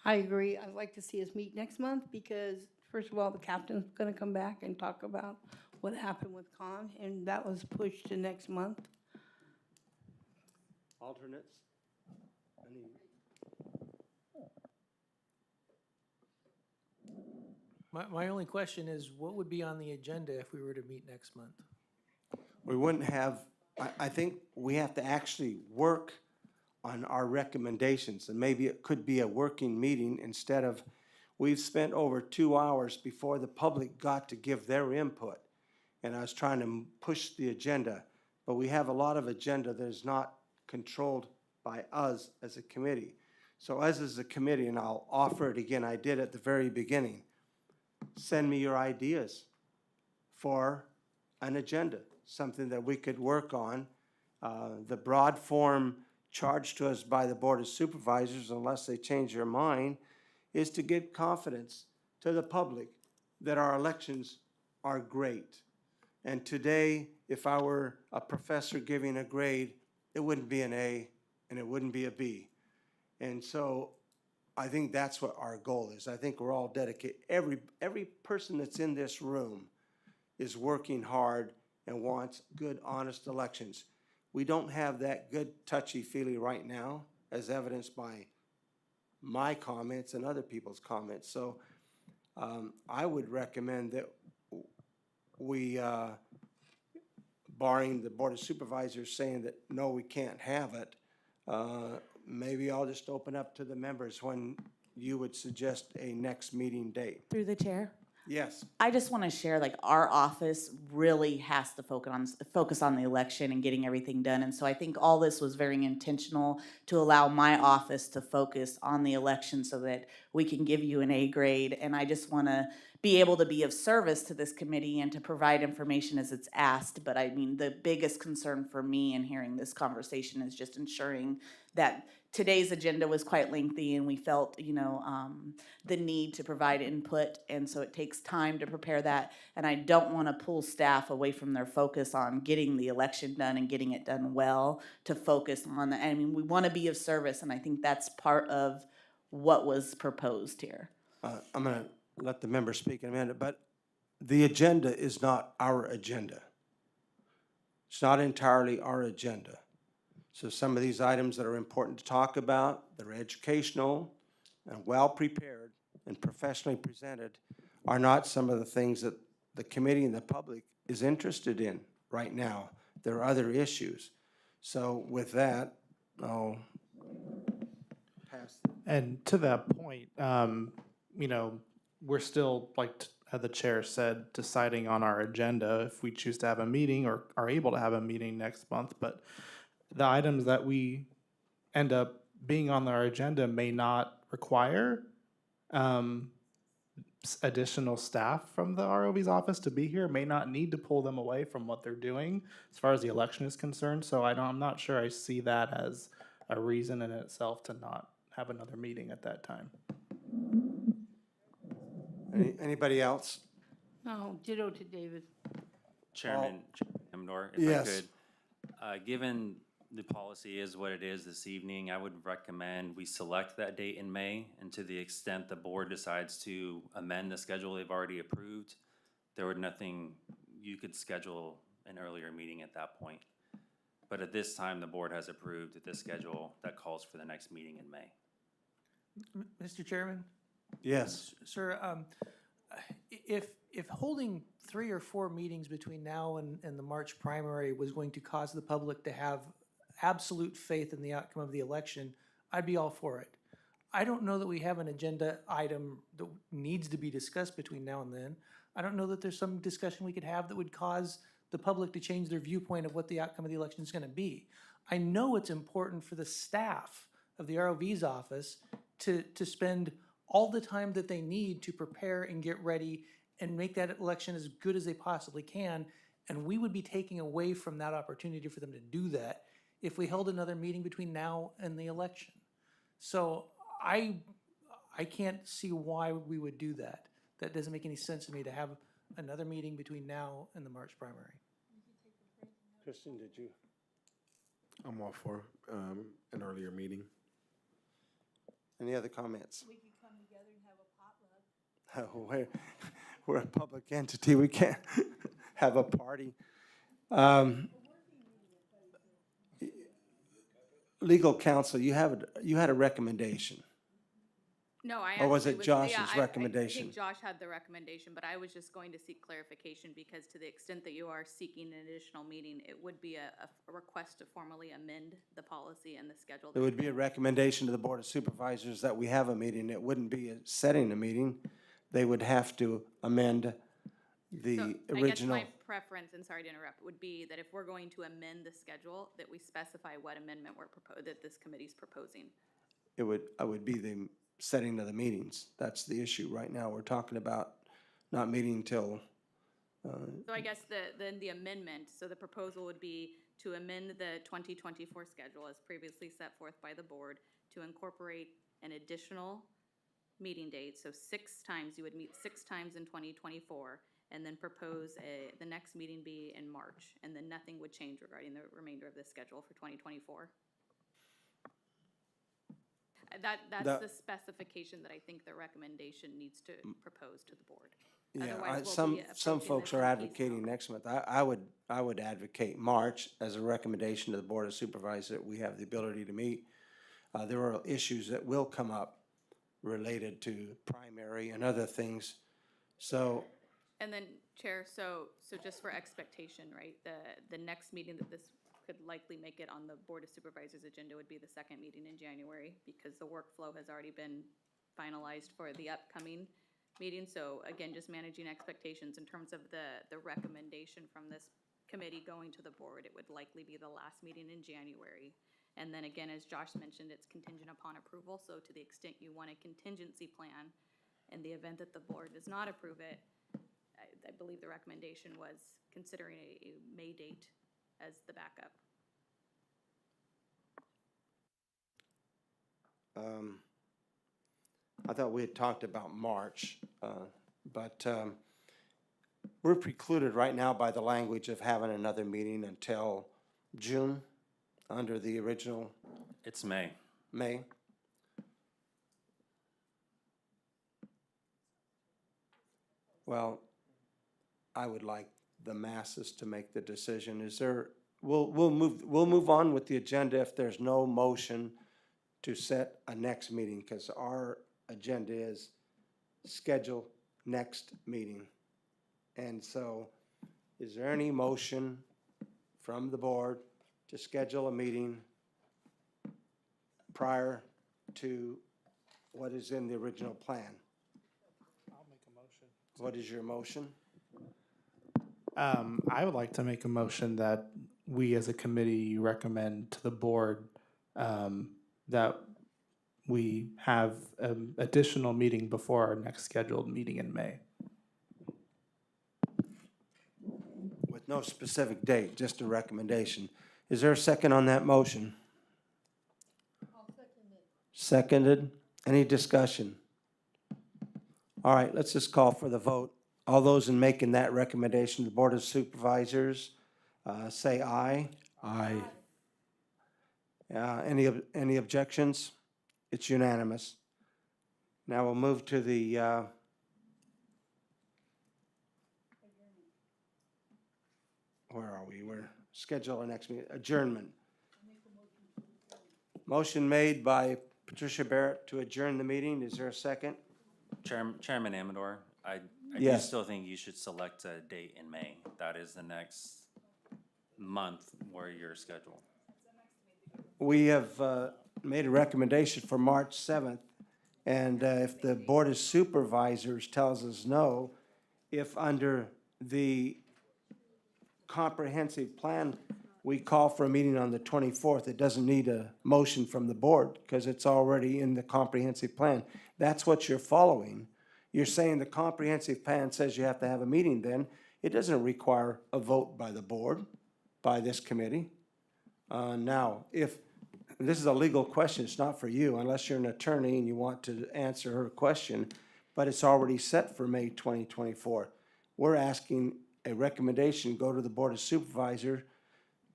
I agree. I'd like to see us meet next month because, first of all, the captain's going to come back and talk about what happened with Con, and that was pushed to next month. Alternates? Any? My only question is, what would be on the agenda if we were to meet next month? We wouldn't have, I think we have to actually work on our recommendations, and maybe it could be a working meeting instead of, we've spent over 2 hours before the public got to give their input, and I was trying to push the agenda, but we have a lot of agenda that is not controlled by us as a committee. So us as a committee, and I'll offer it again, I did at the very beginning, send me your ideas for an agenda, something that we could work on. The broad form charged to us by the Board of Supervisors, unless they change their mind, is to give confidence to the public that our elections are great. And today, if I were a professor giving a grade, it wouldn't be an A and it wouldn't be a B. And so I think that's what our goal is. I think we're all dedicated. Every person that's in this room is working hard and wants good, honest elections. We don't have that good touchy-feely right now, as evidenced by my comments and other people's comments. So I would recommend that we, barring the Board of Supervisors saying that, no, we can't have it, maybe I'll just open up to the members when you would suggest a next meeting date. Through the chair? Yes. I just want to share, like, our office really has to focus on the election and getting everything done. And so I think all this was very intentional to allow my office to focus on the election so that we can give you an A grade. And I just want to be able to be of service to this committee and to provide information as it's asked. But I mean, the biggest concern for me in hearing this conversation is just ensuring that today's agenda was quite lengthy and we felt, the need to provide input. And so it takes time to prepare that. And I don't want to pull staff away from their focus on getting the election done and getting it done well to focus on that. I mean, we want to be of service, and I think that's part of what was proposed here. I'm going to let the members speak in a minute, but the agenda is not our agenda. It's not entirely our agenda. So some of these items that are important to talk about, they're educational and well-prepared and professionally presented, are not some of the things that the committee and the public is interested in right now. There are other issues. So with that, I'll pass. And to that point, we're still, like the chair said, deciding on our agenda if we choose to have a meeting or are able to have a meeting next month. But the items that we end up being on our agenda may not require additional staff from the ROV's office to be here, may not need to pull them away from what they're doing as far as the election is concerned. So I'm not sure I see that as a reason in itself to not have another meeting at that time. Anybody else? No, ditto to David. Chairman Emdor, if yes. I could, given the policy is what it is this evening, I would recommend we select that date in May, and to the extent the board decides to amend the schedule they've already approved, there would nothing, you could schedule an earlier meeting at that point. But at this time, the board has approved this schedule that calls for the next meeting in May. Mr. Chairman? Yes. Sir, if holding 3 or 4 meetings between now and the March primary was going to cause the public to have absolute faith in the outcome of the election, I'd be all for it. I don't know that we have an agenda item that needs to be discussed between now and then. I don't know that there's some discussion we could have that would cause the public to change their viewpoint of what the outcome of the election is gonna be. I know it's important for the staff of the ROV's office to spend all the time that they need to prepare and get ready and make that election as good as they possibly can. And we would be taking away from that opportunity for them to do that if we held another meeting between now and the election. So I can't see why we would do that. That doesn't make any sense to me to have another meeting between now and the March primary. Kristen, did you? I'm all for an earlier meeting. Any other comments? We could come together and have a potluck. We're a public entity, we can't have a party. Legal counsel, you had a recommendation. No, I Or was actually it Josh's yeah, I recommendation? think Josh had the recommendation, but I was just going to seek clarification because to the extent that you are seeking an additional meeting, it would be a request to formally amend the policy and the schedule. It would be a recommendation to the Board of Supervisors that we have a meeting. It wouldn't be setting a meeting. They would have to amend the original. I guess my preference, and sorry to interrupt, would be that if we're going to amend the schedule, that we specify what amendment that this committee's proposing. I would be the setting of the meetings. That's the issue right now. We're talking about not meeting till. So I guess the amendment, so the proposal would be to amend the 2024 schedule as previously set forth by the board to incorporate an additional meeting date. So 6 times, you would meet 6 times in 2024 and then propose the next meeting be in March. And then nothing would change regarding the remainder of the schedule for 2024. That's the specification that I think the recommendation needs to propose to the board. Yeah, Otherwise, some we'll be folks approaching are this in advocating next month. I would advocate March as a recommendation to the Board of Supervisors that we have the ability to meet. There are issues that will come up related to primary and other things. So, And then, Chair, so just for expectation, right, the next meeting that this could likely make it on the Board of Supervisors agenda would be the second meeting in January because the workflow has already been finalized for the upcoming meeting. So again, just managing expectations in terms of the recommendation from this committee going to the board, it would likely be the last meeting in January. And then again, as Josh mentioned, it's contingent upon approval. So to the extent you want a contingency plan, in the event that the board does not approve it, I believe the recommendation was considering a May date as the backup. I thought we had talked about March, but we're precluded right now by the language of having another meeting until June under the original. It's May. May. Well, I would like the masses to make the decision. Is there, we'll move on with the agenda if there's no motion to set a next meeting, because our agenda is schedule next meeting. And so, is there any motion from the board to schedule a meeting prior to what is in the original plan? I'll make a motion. What is your motion? I would like to make a motion that we as a committee recommend to the board that we have an additional meeting before our next scheduled meeting in May. With no specific date, just a recommendation. Is there a second on that motion? I'll second it. Seconded. Any discussion? All right, let's just call for the vote. All those in making that recommendation to the Board of Supervisors, say aye. Aye. Any objections? It's unanimous. Now we'll move to the where are we? We're schedule our next meeting. Adjournment. Motion made by Patricia Barrett to adjourn the meeting. Is there a second? Chairman Amador, I do Yes. still think you should select a date in May. That is the next month where you're scheduled. We have made a recommendation for March 7th, and if the Board of Supervisors tells us no, if under the comprehensive plan, we call for a meeting on the 24th. It doesn't need a motion from the board because it's already in the comprehensive plan. That's what you're following. You're saying the comprehensive plan says you have to have a meeting then. It doesn't require a vote by the board, by this committee. Now, if, this is a legal question, it's not for you unless you're an attorney and you want to answer her question, but it's already set for May 2024. We're asking a recommendation, go to the Board of Supervisors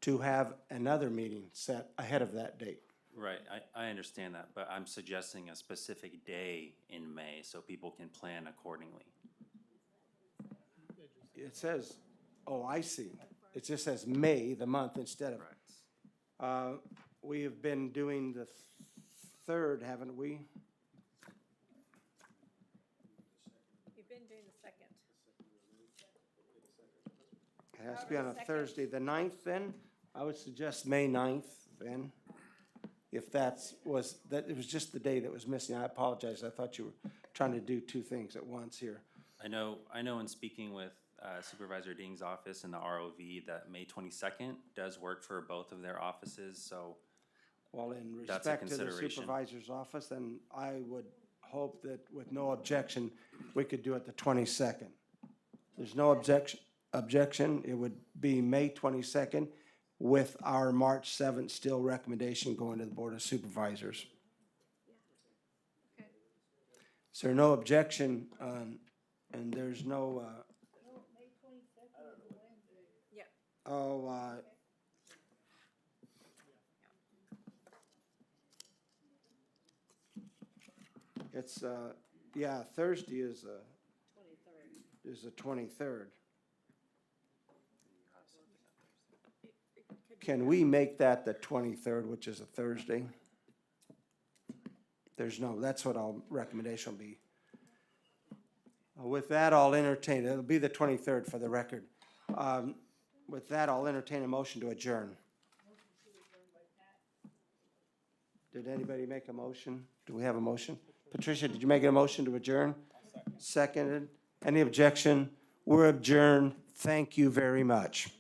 to have another meeting set ahead of that date. Right, I understand that, but I'm suggesting a specific day in May so people can plan accordingly. It says, oh, I see. It just says May, the month, instead of. We have been doing the 3rd, haven't we? You've been doing the second. It has to be on a Thursday. The 9th then? I would suggest May 9th then. If that it was just the day that was missing. I apologize. I thought you were trying to do two things at once here. I know in speaking with Supervisor Ding's office and the ROV that May 22nd does work for both of their offices, so Well, in that's a respect to the consideration. supervisor's office, then I would hope that with no objection, we could do it the 22nd. There's no objection, it would be May 22nd with our March 7th still recommendation going to the Board of Supervisors. Is there no objection, and there's no, Yeah. It's, yeah, Thursday is the 23rd. Can we make that the 23rd, which is a Thursday? That's what our recommendation will be. With that, I'll entertain, it'll be the 23rd for the record. With that, I'll entertain a motion to adjourn. Did anybody make a motion? Do we have a motion? Patricia, did you make a motion to adjourn? Seconded. Any objection? We're adjourned. Thank you very much.